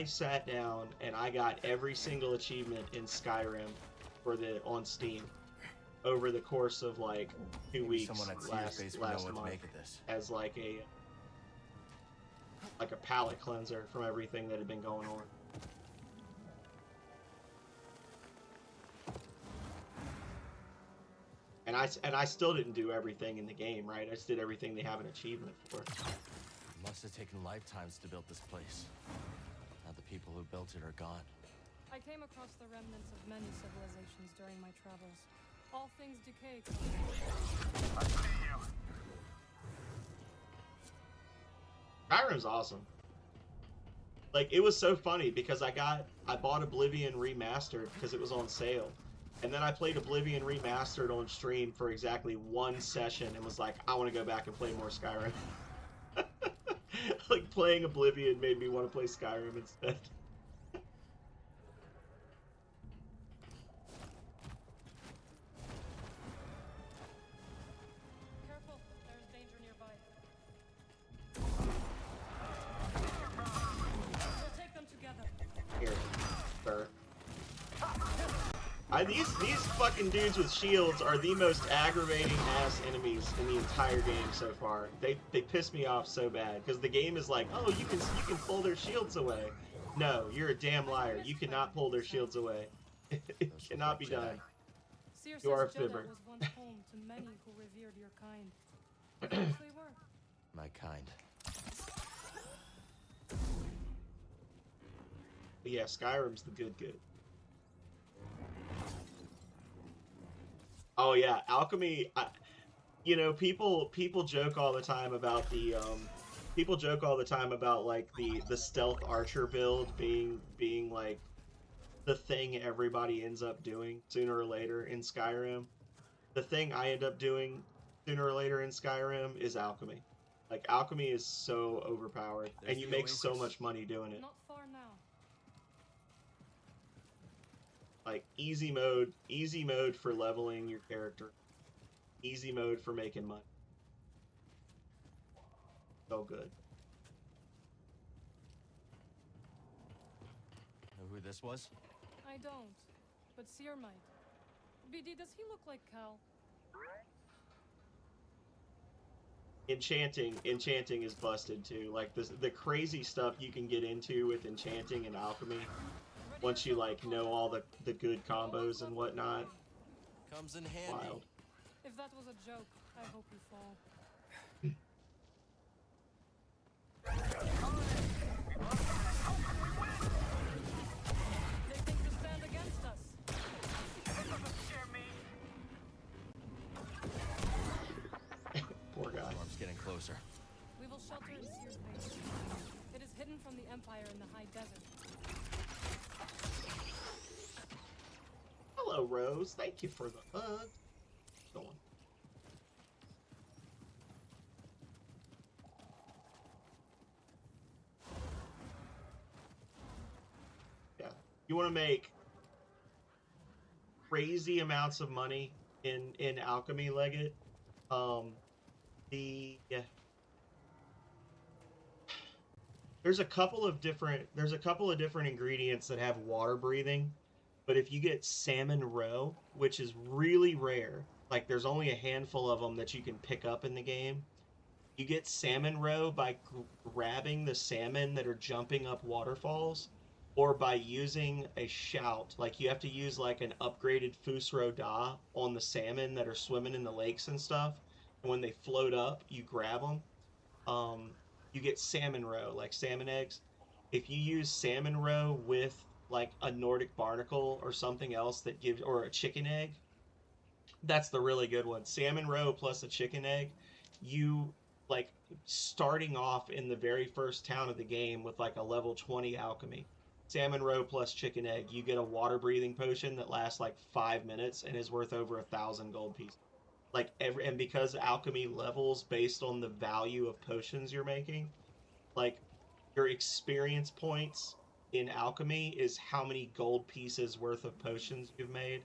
A: sat down and I got every single achievement in Skyrim on Steam over the course of like 2 weeks last month as like a palate cleanser from everything that had been going on. And I still didn't do everything in the game, right? I just did everything they have an achievement for.
B: It must have taken lifetimes to build this place. Now the people who built it are gone.
U: I came across the remnants of many civilizations during my travels. All things decay.
E: I see you.
A: Skyrim's awesome. Like, it was so funny because I bought Oblivion Remastered because it was on sale. And then I played Oblivion Remastered on stream for exactly one session and was like, I want to go back and play more Skyrim. Like, playing Oblivion made me want to play Skyrim instead.
U: Careful, there's danger nearby. We'll take them together.
A: Here, sir. These fucking dudes with shields are the most aggravating ass enemies in the entire game so far. They piss me off so bad because the game is like, oh, you can pull their shields away. No, you're a damn liar. You cannot pull their shields away. It cannot be done. You are a fibber.
U: Was once home to many who revered your kind. Perhaps they were.
B: My kind.
A: But yeah, Skyrim's the good. Oh yeah, alchemy. You know, people joke all the time about the like the stealth archer build being like the thing everybody ends up doing sooner or later in Skyrim. The thing I end up doing sooner or later in Skyrim is alchemy. Like, alchemy is so overpowered, and you make so much money doing it.
U: Not far now.
A: Like, easy mode for leveling your character. Easy mode for making money. So good.
B: Know who this was?
U: I don't, but Seer might. BD, does he look like Cal?
A: Enchanting is busted too. Like, the crazy stuff you can get into with enchanting and alchemy once you like know all the good combos and whatnot.
B: Comes in handy.
A: Wild.
U: If that was a joke, I hope you fall. They think to stand against us.
E: That doesn't scare me.
A: Poor guy.
B: Storm's getting closer.
U: We will shelter in Seer's base. It is hidden from the Empire in the high desert.
A: Hello, Rose. Thank you for the hug. Go on. Yeah. You want to make crazy amounts of money in alchemy, Leggett? There's a couple of different ingredients that have water breathing. But if you get salmon roe, which is really rare, like there's only a handful of them that you can pick up in the game. You get salmon roe by grabbing the salmon that are jumping up waterfalls, or by using a shout. Like you have to use like an upgraded Fusro Da on the salmon that are swimming in the lakes and stuff. And when they float up, you grab them. You get salmon roe, like salmon eggs. If you use salmon roe with like a Nordic barnacle or something else that gives, or a chicken egg, that's the really good one. Salmon roe plus a chicken egg, you like starting off in the very first town of the game with like a level 20 alchemy. Salmon roe plus chicken egg, you get a water breathing potion that lasts like 5 minutes and is worth over 1,000 gold pieces. Like and because alchemy levels based on the value of potions you're making, like your experience points in alchemy is how many gold pieces worth of potions you've made.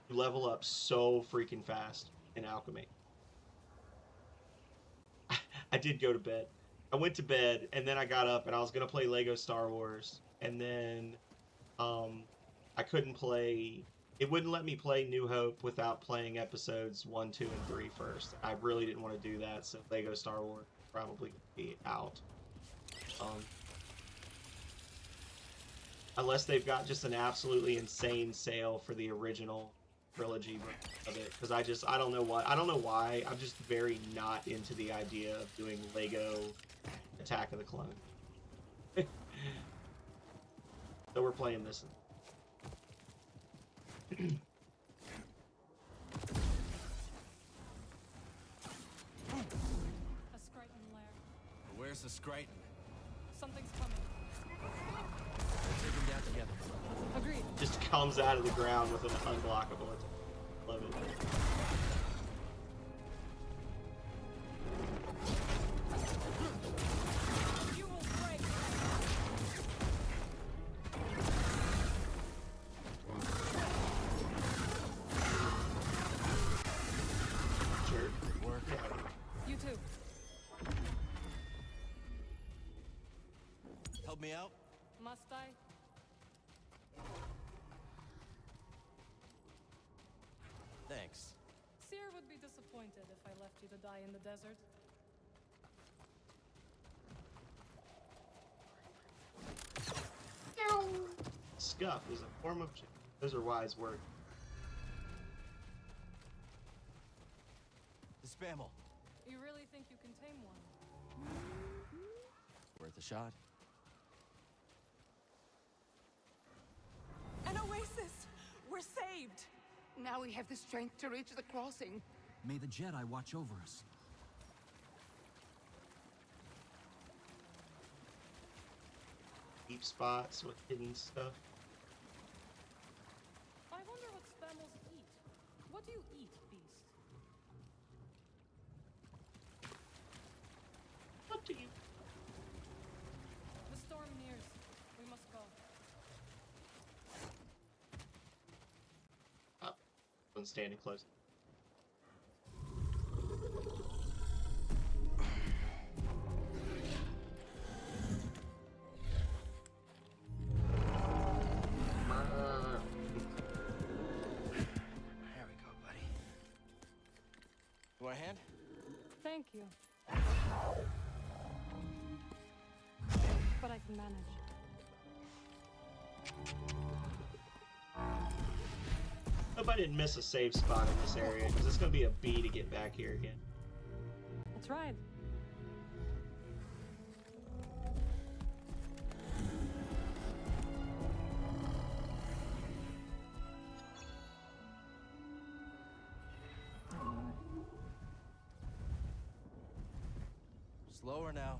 A: You level up so freaking fast in alchemy. I did go to bed. I went to bed and then I got up and I was gonna play Lego Star Wars, and then I couldn't play. It wouldn't let me play New Hope without playing episodes 1, 2, and 3 first. I really didn't want to do that, so Lego Star Wars probably be out. Unless they've got just an absolutely insane sale for the original trilogy of it, because I don't know why. I'm just very not into the idea of doing Lego Attack of the Clones. So we're playing this.
U: A Skriton lair.
B: Where's the Skriton?
U: Something's coming.
B: We'll take him down together.
U: Agreed.
A: Just comes out of the ground with an unblockable attack. Love it.
U: You will break.
A: Sure.
B: Good work.
U: You too.
B: Help me out?
U: Must I?
B: Thanks.
U: Seer would be disappointed if I left you to die in the desert.
A: Scuff is a form of... Those are wise words.
B: The Spammel.
U: You really think you can tame one?
B: Worth a shot.
L: An oasis! We're saved! Now we have the strength to reach the crossing.
V: May the Jedi watch over us.
A: Deep spots with hidden stuff.
U: I wonder what Spammels eat. What do you eat, beast?
A: What do you...
U: The storm nears. We must go.
A: One standing close.
B: There we go, buddy. You want a hand?
U: Thank you. But I can manage.
A: Hope I didn't miss a safe spot in this area, because it's going to be a B to get back here again.
U: That's right.
B: Slower now.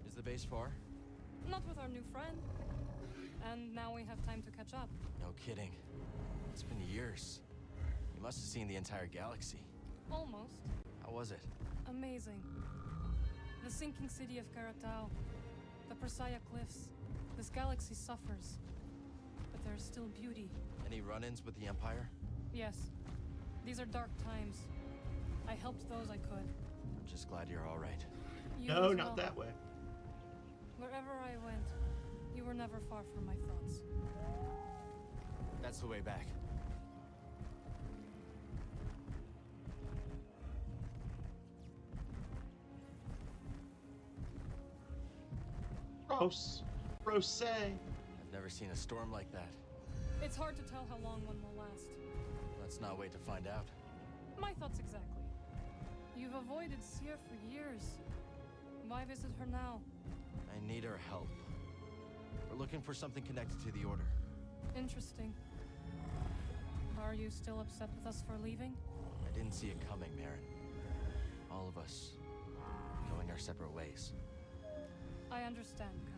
B: Is the base far?
U: Not with our new friend. And now we have time to catch up.
B: No kidding. It's been years. You must have seen the entire galaxy.
U: Almost.
B: How was it?
U: Amazing. The sinking city of Karatao. The Persaya Cliffs. This galaxy suffers. But there is still beauty.
B: Any run-ins with the Empire?
U: Yes. These are dark times. I helped those I could.
B: I'm just glad you're all right.
U: You
A: No,
U: as
A: not
U: well.
A: that way.
U: Wherever I went, were never far from my thoughts.
B: That's the way back.
A: Rose.
B: I've never seen a storm like that.
U: It's hard to tell how long one will last.
B: Let's not wait to find out.
U: My thoughts exactly. You've avoided Seer for years. Why visit her now?
B: I need her help. We're looking for something connected to the Order.
U: Interesting. Are you still upset with us for leaving?
B: I didn't see it coming, Marin. All of us going our separate ways.
U: I understand, Cal.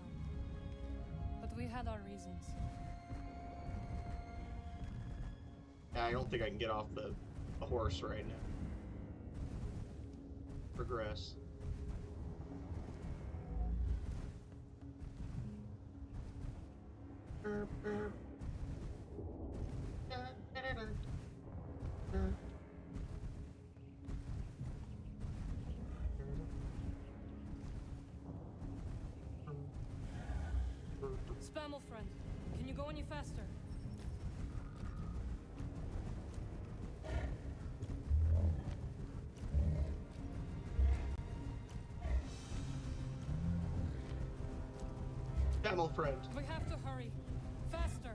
U: But we had our reasons.
A: I don't think I can get off the horse right now. Progress.
U: Spammel friend, can you go any faster?
A: Spammel friend.
U: We have to hurry. Faster.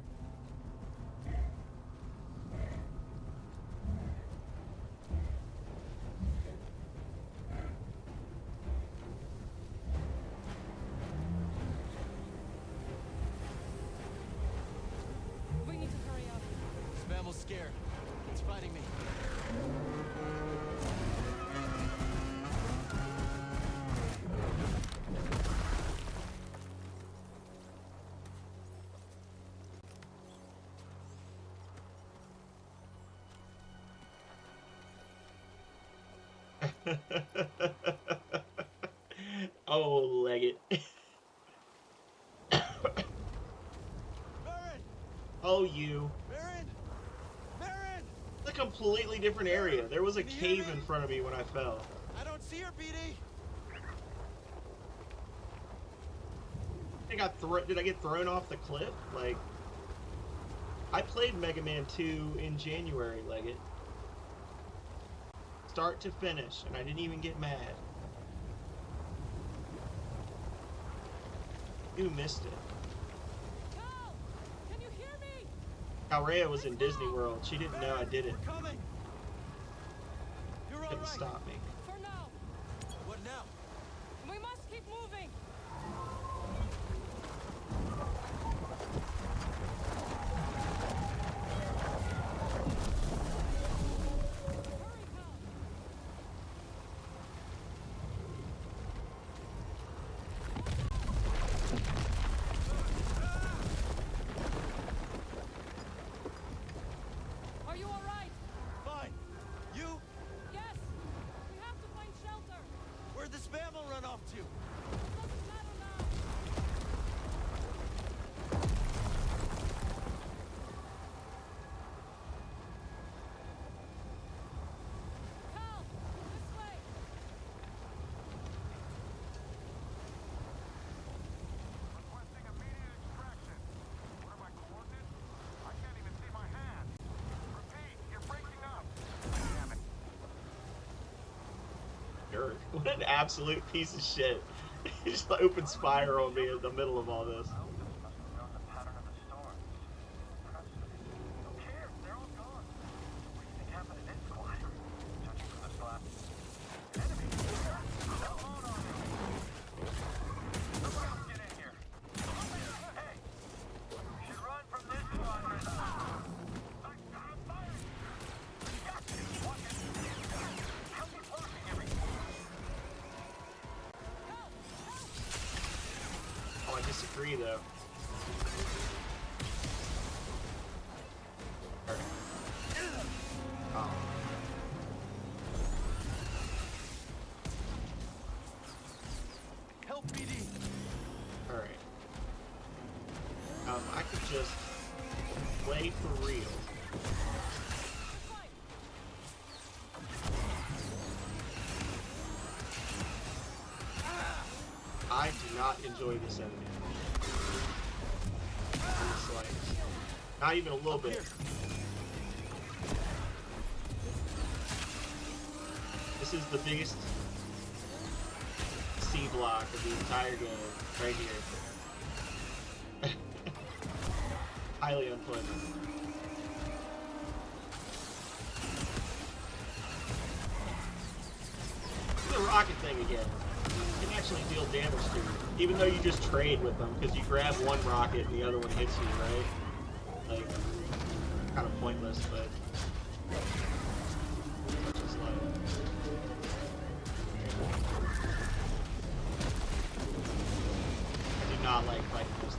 U: We need to hurry up.
B: Spammel's scared. It's fighting me.
A: Oh, Leggett. Oh, you.
B: Marin! Marin!
A: It's a completely different area. There was a cave in front of me when I fell.
B: I don't see her, BD.
A: Did I get thrown off the cliff? Like, I played Mega Man 2 in January, Leggett. Start to finish, and I didn't even get mad. You missed it.
U: Cal! Can you hear me?
A: Calrea was in Disney World. She didn't know I did it.
B: We're coming. You're all
A: Couldn't
B: right.
A: stop me.
U: For now.
B: What now?
U: We must keep moving. Are you all right?
B: Fine. You?
U: Yes. We have to find shelter.
B: Where'd the Spammel run off to?
U: Doesn't matter now. Cal, this way.
E: Requesting immediate extraction. What are my coordinates? I can't even see my hand. Repeat, you're breaking up. Damn it.
A: Eric, what an absolute piece of shit. He just opens fire on me in the middle of all this. Oh, I disagree though. Alright. Oh.
B: Help, BD.
A: Alright. I could just play for real. I do not enjoy this enemy. Not even a little bit. This is the biggest C block of the entire game, right here. Highly unpleasant. The rocket thing again. It can actually deal damage to you, even though you just trade with them, because you grab one rocket and the other one hits you, right? Like, kind of pointless, but just like... I do not like fighting this.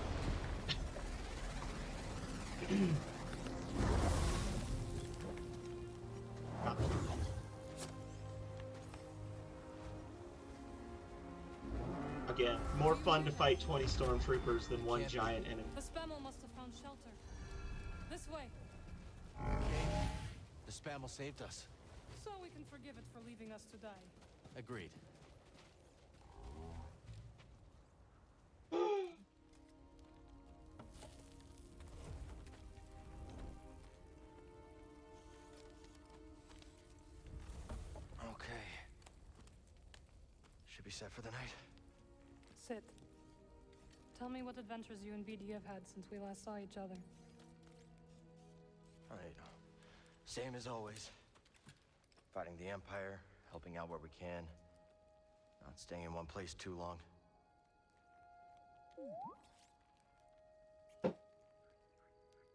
A: Again, more fun to fight 20 stormtroopers than one giant enemy.
U: The Spammel must have found shelter. This way.
B: The Spammel saved us.
U: So we can forgive it for leaving us to die.
B: Agreed. Okay. Should be set for the night.
U: Sit. Tell me what adventures you and BD have had since we last saw each other.
B: All right. Same as always. Fighting the Empire, helping out where we can. Not staying in one place too long.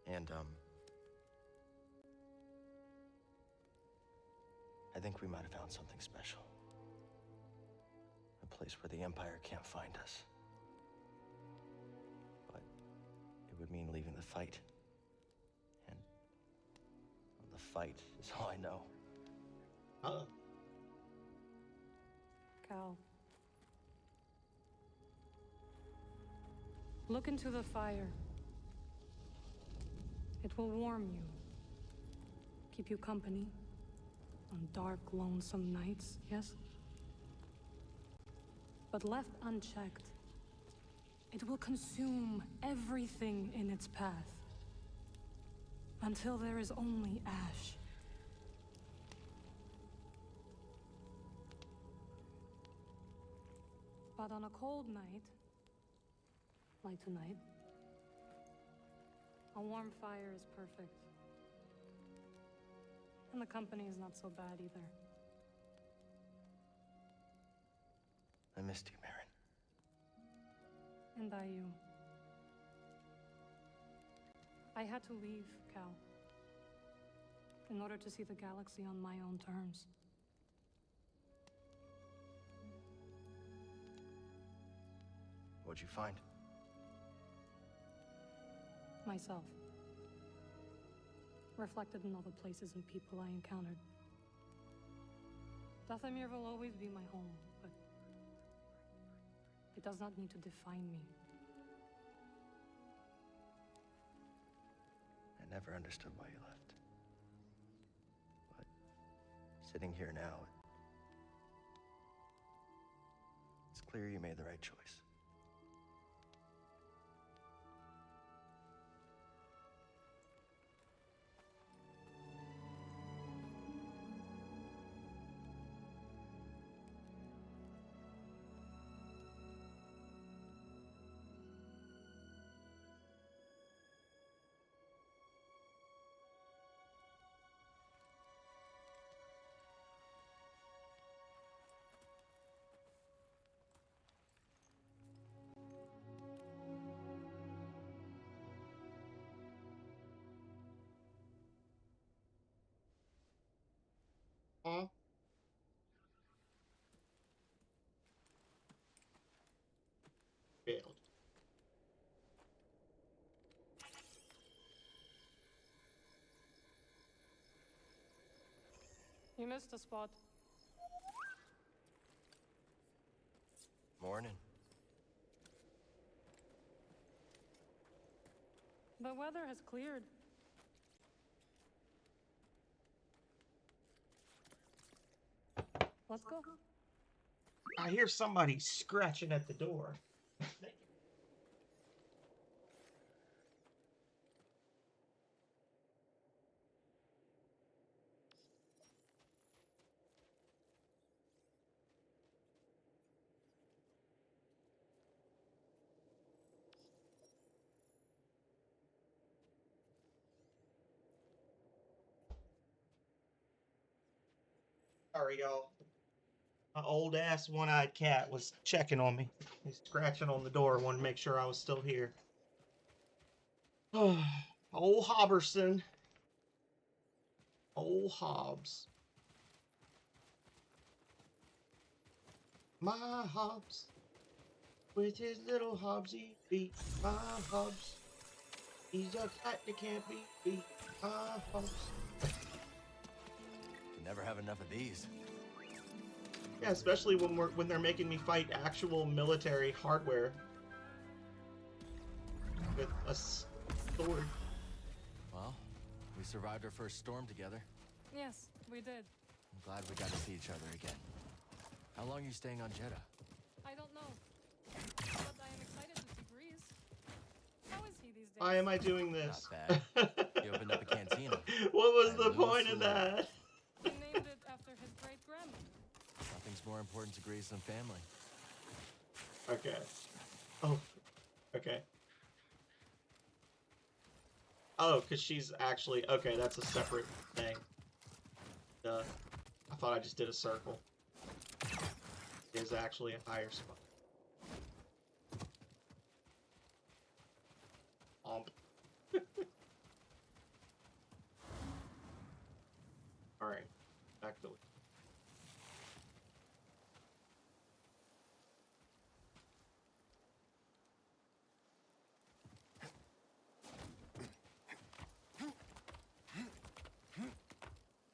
B: And, I think we might have found something special. A place where the Empire can't find us. But it would mean leaving the fight. And the fight is all I know.
U: Cal. Look into the fire. It will warm you. Keep you company. On dark, lonesome nights, yes? But left unchecked, it will consume everything in its path. Until there is only ash. But on a cold night, like tonight, a warm fire is perfect. And the company is not so bad either.
B: I missed you, Marin.
U: And I you. I had to leave, Cal. In order to see the galaxy on my own terms.
B: What'd you find?
U: Myself. Reflected in all the places and people I encountered. Dathomir will always be my home, but it does not need to define me.
B: I never understood why you left. But sitting here now, it's clear you made the right choice.
A: Huh? Failed.
U: You missed a spot.
B: Morning.
U: The weather has cleared. Let's go.
A: I hear somebody scratching at the door. Thank you. Sorry, y'all. My old ass one-eyed cat was checking on me. He's scratching on the door, wanted to make sure I was still here. Old Hobberson. Old Hobbs. My Hobbs. With his little Hobbsy feet. My Hobbs. He's a cat that can't be beat. My Hobbs.
B: Never have enough of these.
A: Yeah, especially when they're making me fight actual military hardware with a sword.
B: Well, we survived our first storm together.
U: Yes, we did.
B: I'm glad we got to see each other again. How long are you staying on JEDHA?
U: I don't know, but I am excited to see Grease. How is he these days?
A: Why am I doing this?
B: Not bad. You opened up a cantina.
A: What was the point of that?
U: He named it after his great-grandma.
B: Nothing's more important to Grease than family.
A: Okay. Oh. Okay. Oh, because she's actually... Okay, that's a separate thing. Duh. I thought I just did a circle. It is actually a higher spot. Alright. Back to the...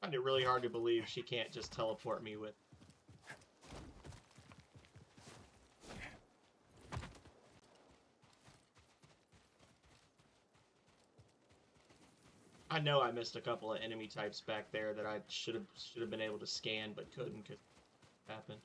A: I find it really hard to believe she can't just teleport me with... I know I missed a couple of enemy types back there that I should have been able to scan but couldn't because it happened.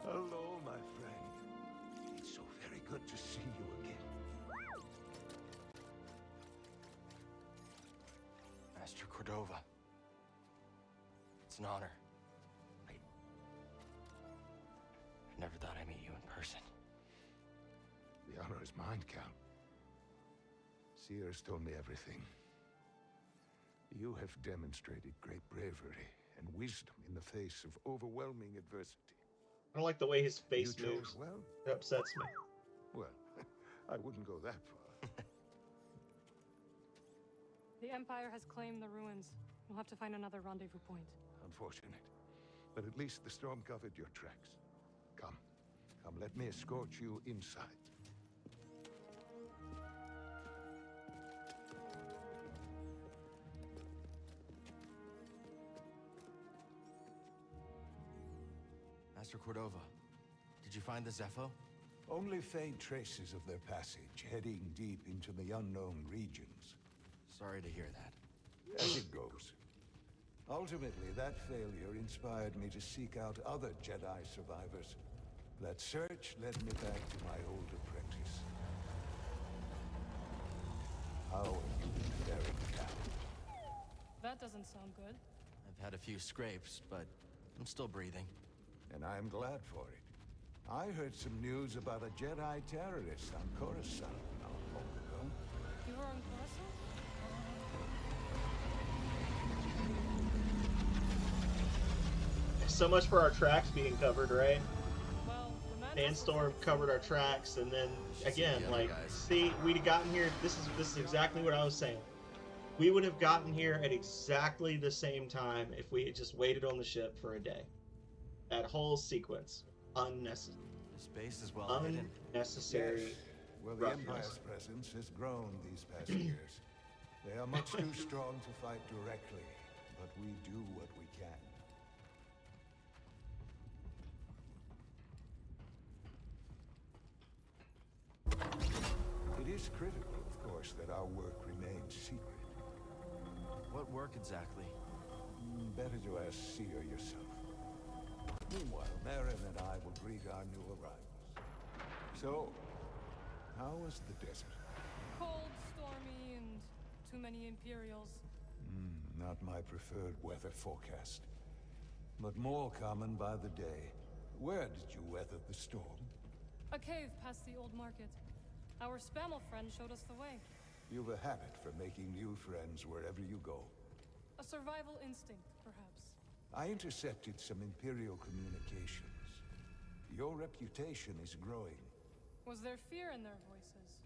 F: Hello, my friend. It's so very good to see you again.
B: Master Cordova. It's an honor. I never thought I'd meet you in person.
F: The honor is mine, Cal. Seer's told me everything. You have demonstrated great bravery and wisdom in the face of overwhelming adversity.
A: I don't like the way his face
F: You chose
A: moves.
F: well.
A: It upsets me.
F: Well, I wouldn't go that far.
U: The Empire has claimed the ruins. We'll have to find another rendezvous point.
F: Unfortunate. But at least the storm covered your tracks. Come. Come, let me escort you inside.
B: Master Cordova, did you find the Zepho?
F: Only faint traces of their passage, heading deep into the unknown regions.
B: Sorry to hear that.
F: As it goes. Ultimately, that failure inspired me to seek out other Jedi survivors. That search led me back to my old apprentice. How are you faring, Cal?
U: That doesn't sound good.
B: I've had a few scrapes, but I'm still breathing.
F: And I'm glad for it. I heard some news about a Jedi terrorist on Coruscant not long ago.
U: You were on Coruscant?
A: So much for our tracks being covered, right?
U: Well,
A: Sandstorm covered our tracks, and then again, like, see, we'd have gotten here. This is exactly what I was saying. We would have gotten here at exactly the same time if we had just waited on the ship for a day. That whole sequence, unnecessary.
B: This base is well hidden.
A: Unnecessary.
F: Yes. Well, the Empire's presence has grown these past years. They are much too strong to fight directly, but we do what we can. It is critical, of course, that our work remains secret.
B: What work exactly?
F: Better to ask Seer yourself. Meanwhile, Marin and I will greet our new arrivals. So, how was the desert?
U: Cold, stormy, and too many Imperials.
F: Not my preferred weather forecast. But more common by the day. Where did you weather the storm?
U: A cave past the old market. Our Spammel friend showed us the way.
F: You've a habit for making new friends wherever you go.
U: A survival instinct, perhaps.
F: I intercepted some Imperial communications. Your reputation is growing.
U: Was there fear in their voices?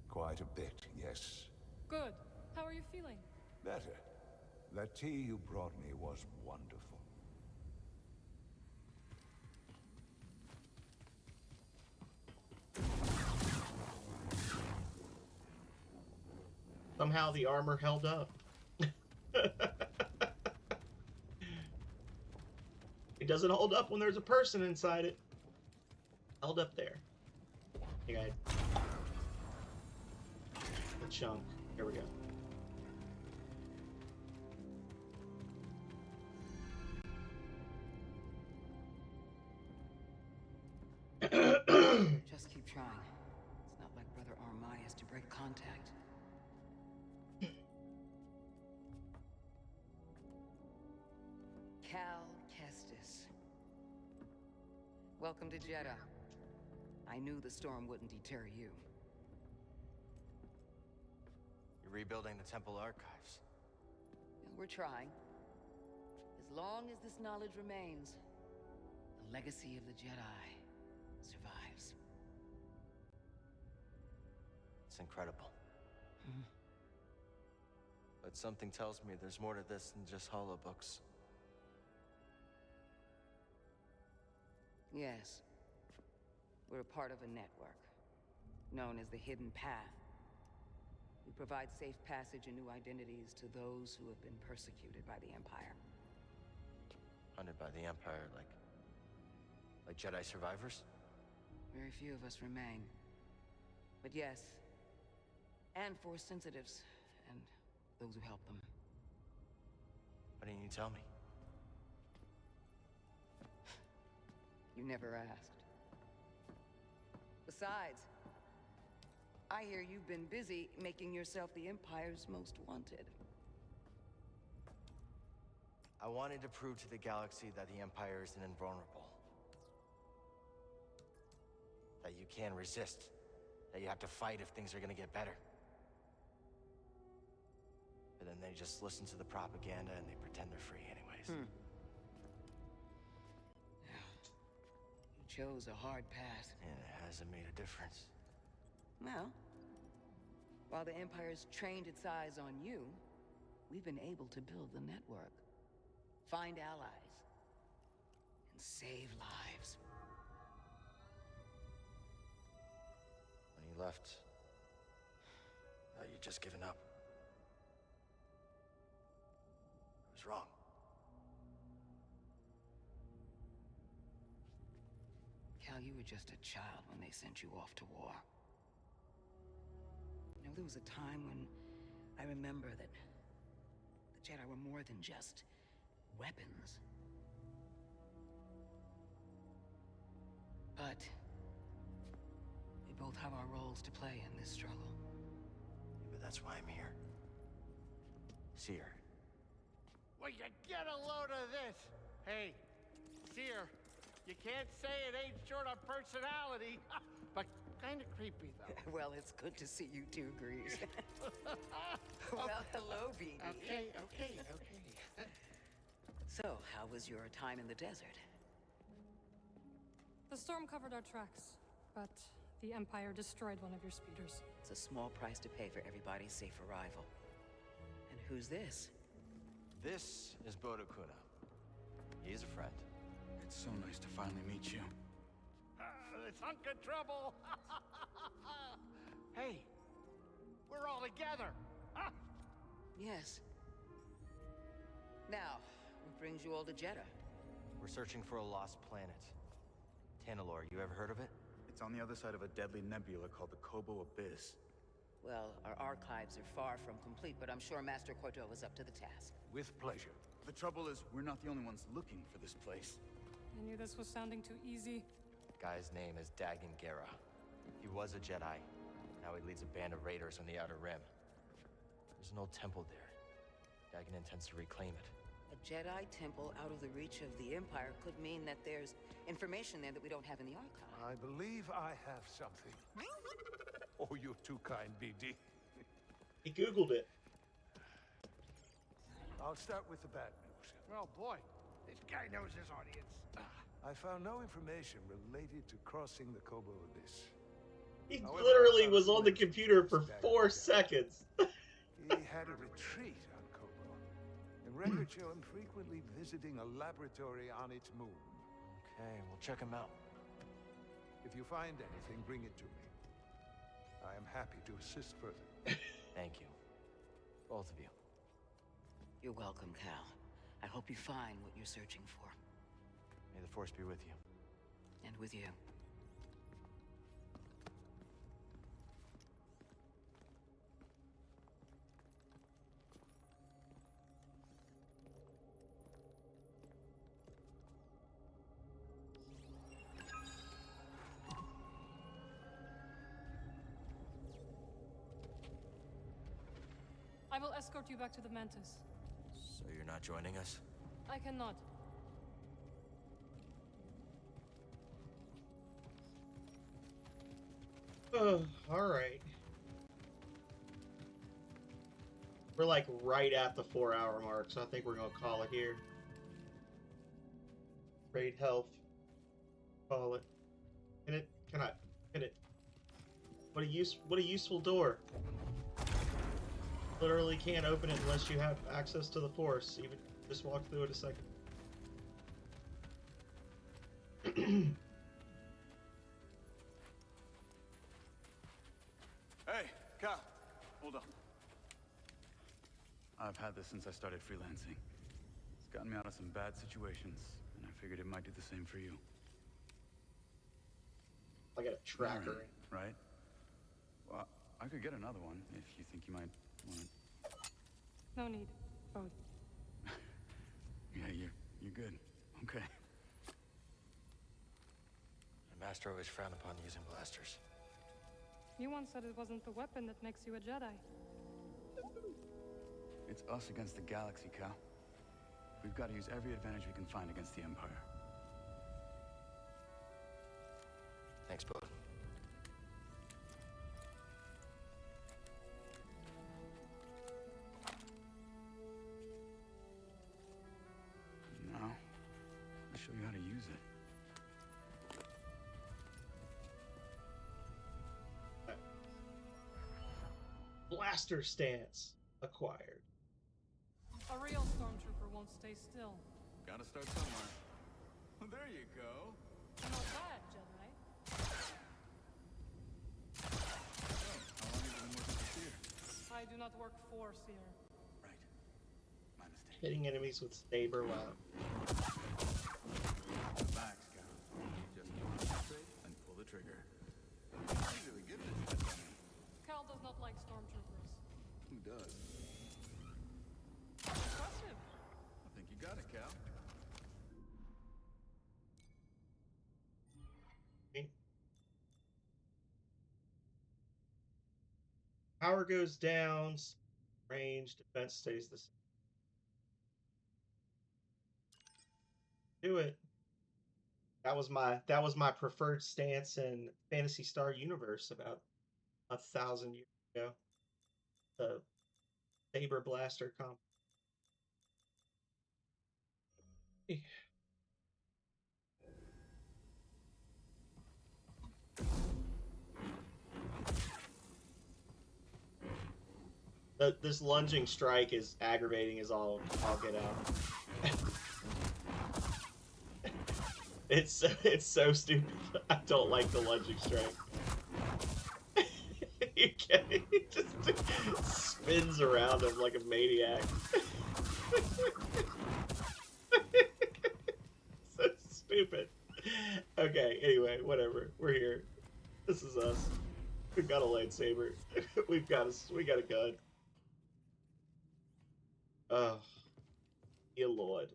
F: Quite a bit, yes.
U: Good. How are you feeling?
F: Better. That tea you brought me was wonderful.
A: Somehow the armor held up. It doesn't hold up when there's a person inside it. Held up there. Hey, guys. The chunk. Here we go.
L: Just keep trying. It's not like Brother Armai has to break contact. Cal Kestis. Welcome to JEDHA. I knew the storm wouldn't deter you.
B: You're rebuilding the temple archives.
L: And we're trying. As long as this knowledge remains, the legacy of the Jedi survives.
B: It's incredible. But something tells me there's more to this than just holobooks.
L: Yes. We're a part of a network, known as the Hidden Path. We provide safe passage and new identities to those who have been persecuted by the Empire.
B: Hunted by the Empire, like Jedi survivors?
L: Very few of us remain. But yes, and Force sensitives, and those who help them.
B: Why didn't you tell me?
L: You never asked. Besides, I hear you've been busy making yourself the Empire's most wanted.
B: I wanted to prove to the galaxy that the Empire isn't invulnerable. That you can resist. That you have to fight if things are gonna get better. But then they just listen to the propaganda and they pretend they're free anyways.
L: You chose a hard path.
B: And it hasn't made a difference.
L: Well, while the Empire's trained its eyes on you, we've been able to build the network. Find allies. And save lives.
B: When you left, I thought you'd just given up. I was wrong.
L: Cal, you were just a child when they sent you off to war. You know, there was a time when I remember that the Jedi were more than just weapons. But we both have our roles to play in this struggle.
B: But that's why I'm here. Seer.
R: Well, you get a load of this. Hey, Seer, you can't say it ain't short on personality, but kind of creepy, though.
L: Well, it's good to see you too, Grease. Well, hello, BD.
R: Okay.
L: So, how was your time in the desert?
U: The storm covered our tracks, but the Empire destroyed one of your speeders.
L: It's a small price to pay for everybody's safe arrival. And who's this?
B: This is Bodo Kuna. He's a friend.
K: It's so nice to finally meet you.
R: This hunk of trouble. Hey, we're all together.
L: Yes. Now, what brings you all to JEDHA?
B: We're searching for a lost planet. Tanalorr, you ever heard of it?
K: It's on the other side of a deadly nebula called the Kobo Abyss.
L: Well, our archives are far from complete, but I'm sure Master Corto is up to the task.
F: With pleasure.
K: The trouble is, we're not the only ones looking for this place.
U: I knew this was sounding too easy.
B: The guy's name is Dagan Gera. He was a Jedi. Now he leads a band of raiders on the Outer Rim. There's an old temple there. Dagon intends to reclaim it.
L: A Jedi temple out of the reach of the Empire could mean that there's information there that we don't have in the archive.
F: I believe I have something. Oh, you're too kind, BD.
A: He Googled it.
F: I'll start with the bad news.
R: Oh boy, this guy knows his audience.
F: I found no information related to crossing the Kobo Abyss.
A: He
F: However,
A: literally
F: I found
A: was
F: some
A: on the
F: mention
A: computer
F: of
A: for
F: this
A: 4
F: Dagon.
A: seconds.
F: He had a retreat on Kobo, and records show him frequently visiting a laboratory on its moon.
B: Okay, we'll check him out.
F: If you find anything, bring it to me. I am happy to assist further.
B: Thank you. Both of you.
L: You're welcome, Cal. I hope you find what you're searching for.
B: May the Force be with you.
L: And with you.
U: I will escort you back to the Mantis.
B: So you're not joining us?
U: I cannot.
A: Oh, alright. We're like right at the 4-hour mark, so I think we're gonna call it here. Raid health. Call it. Can it? What a useful door. Literally can't open it unless you have access to the Force. Even just walk through it a second.
K: Hey, Cal, hold on. I've had this since I started freelancing. It's gotten me out of some bad situations, and I figured it might do the same for you.
A: I got a tracker.
K: Right? Well, I could get another one if you think you might want it.
U: No need. Both.
K: Yeah, you're good. Okay.
B: The Master always frowned upon using blasters.
U: You once said it wasn't the weapon that makes you a Jedi.
K: It's us against the galaxy, Cal. We've got to use every advantage we can find against the Empire.
B: Thanks, Bode.
K: Now, I'll show you how to use it.
A: Blaster stance acquired.
U: A real stormtrooper won't stay still.
K: Gotta start somewhere. Well, there you go.
U: Not bad, Jedi.
K: Oh, how long have you been working for Seer?
U: I do not work for Seer.
K: Right. My mistake.
A: Hitting enemies with saber wow.
K: Relax, Cal. Just concentrate and pull the trigger. You really give this that dummy.
U: Cal does not like stormtroopers.
K: Who does?
U: Impressive.
K: I think you got it, Cal.
A: Power goes down, range, defense stays the same. Do it. That was my preferred stance in Phantasy Star Universe about 1,000 years ago. The saber blaster comp. This lunging strike is aggravating as all get out. It's so stupid. I don't like the lunging strike. You get it? He just spins around him like a maniac. So stupid. Okay, anyway, whatever. We're here. This is us. We've got a lightsaber. We got a gun. Oh, dear Lord.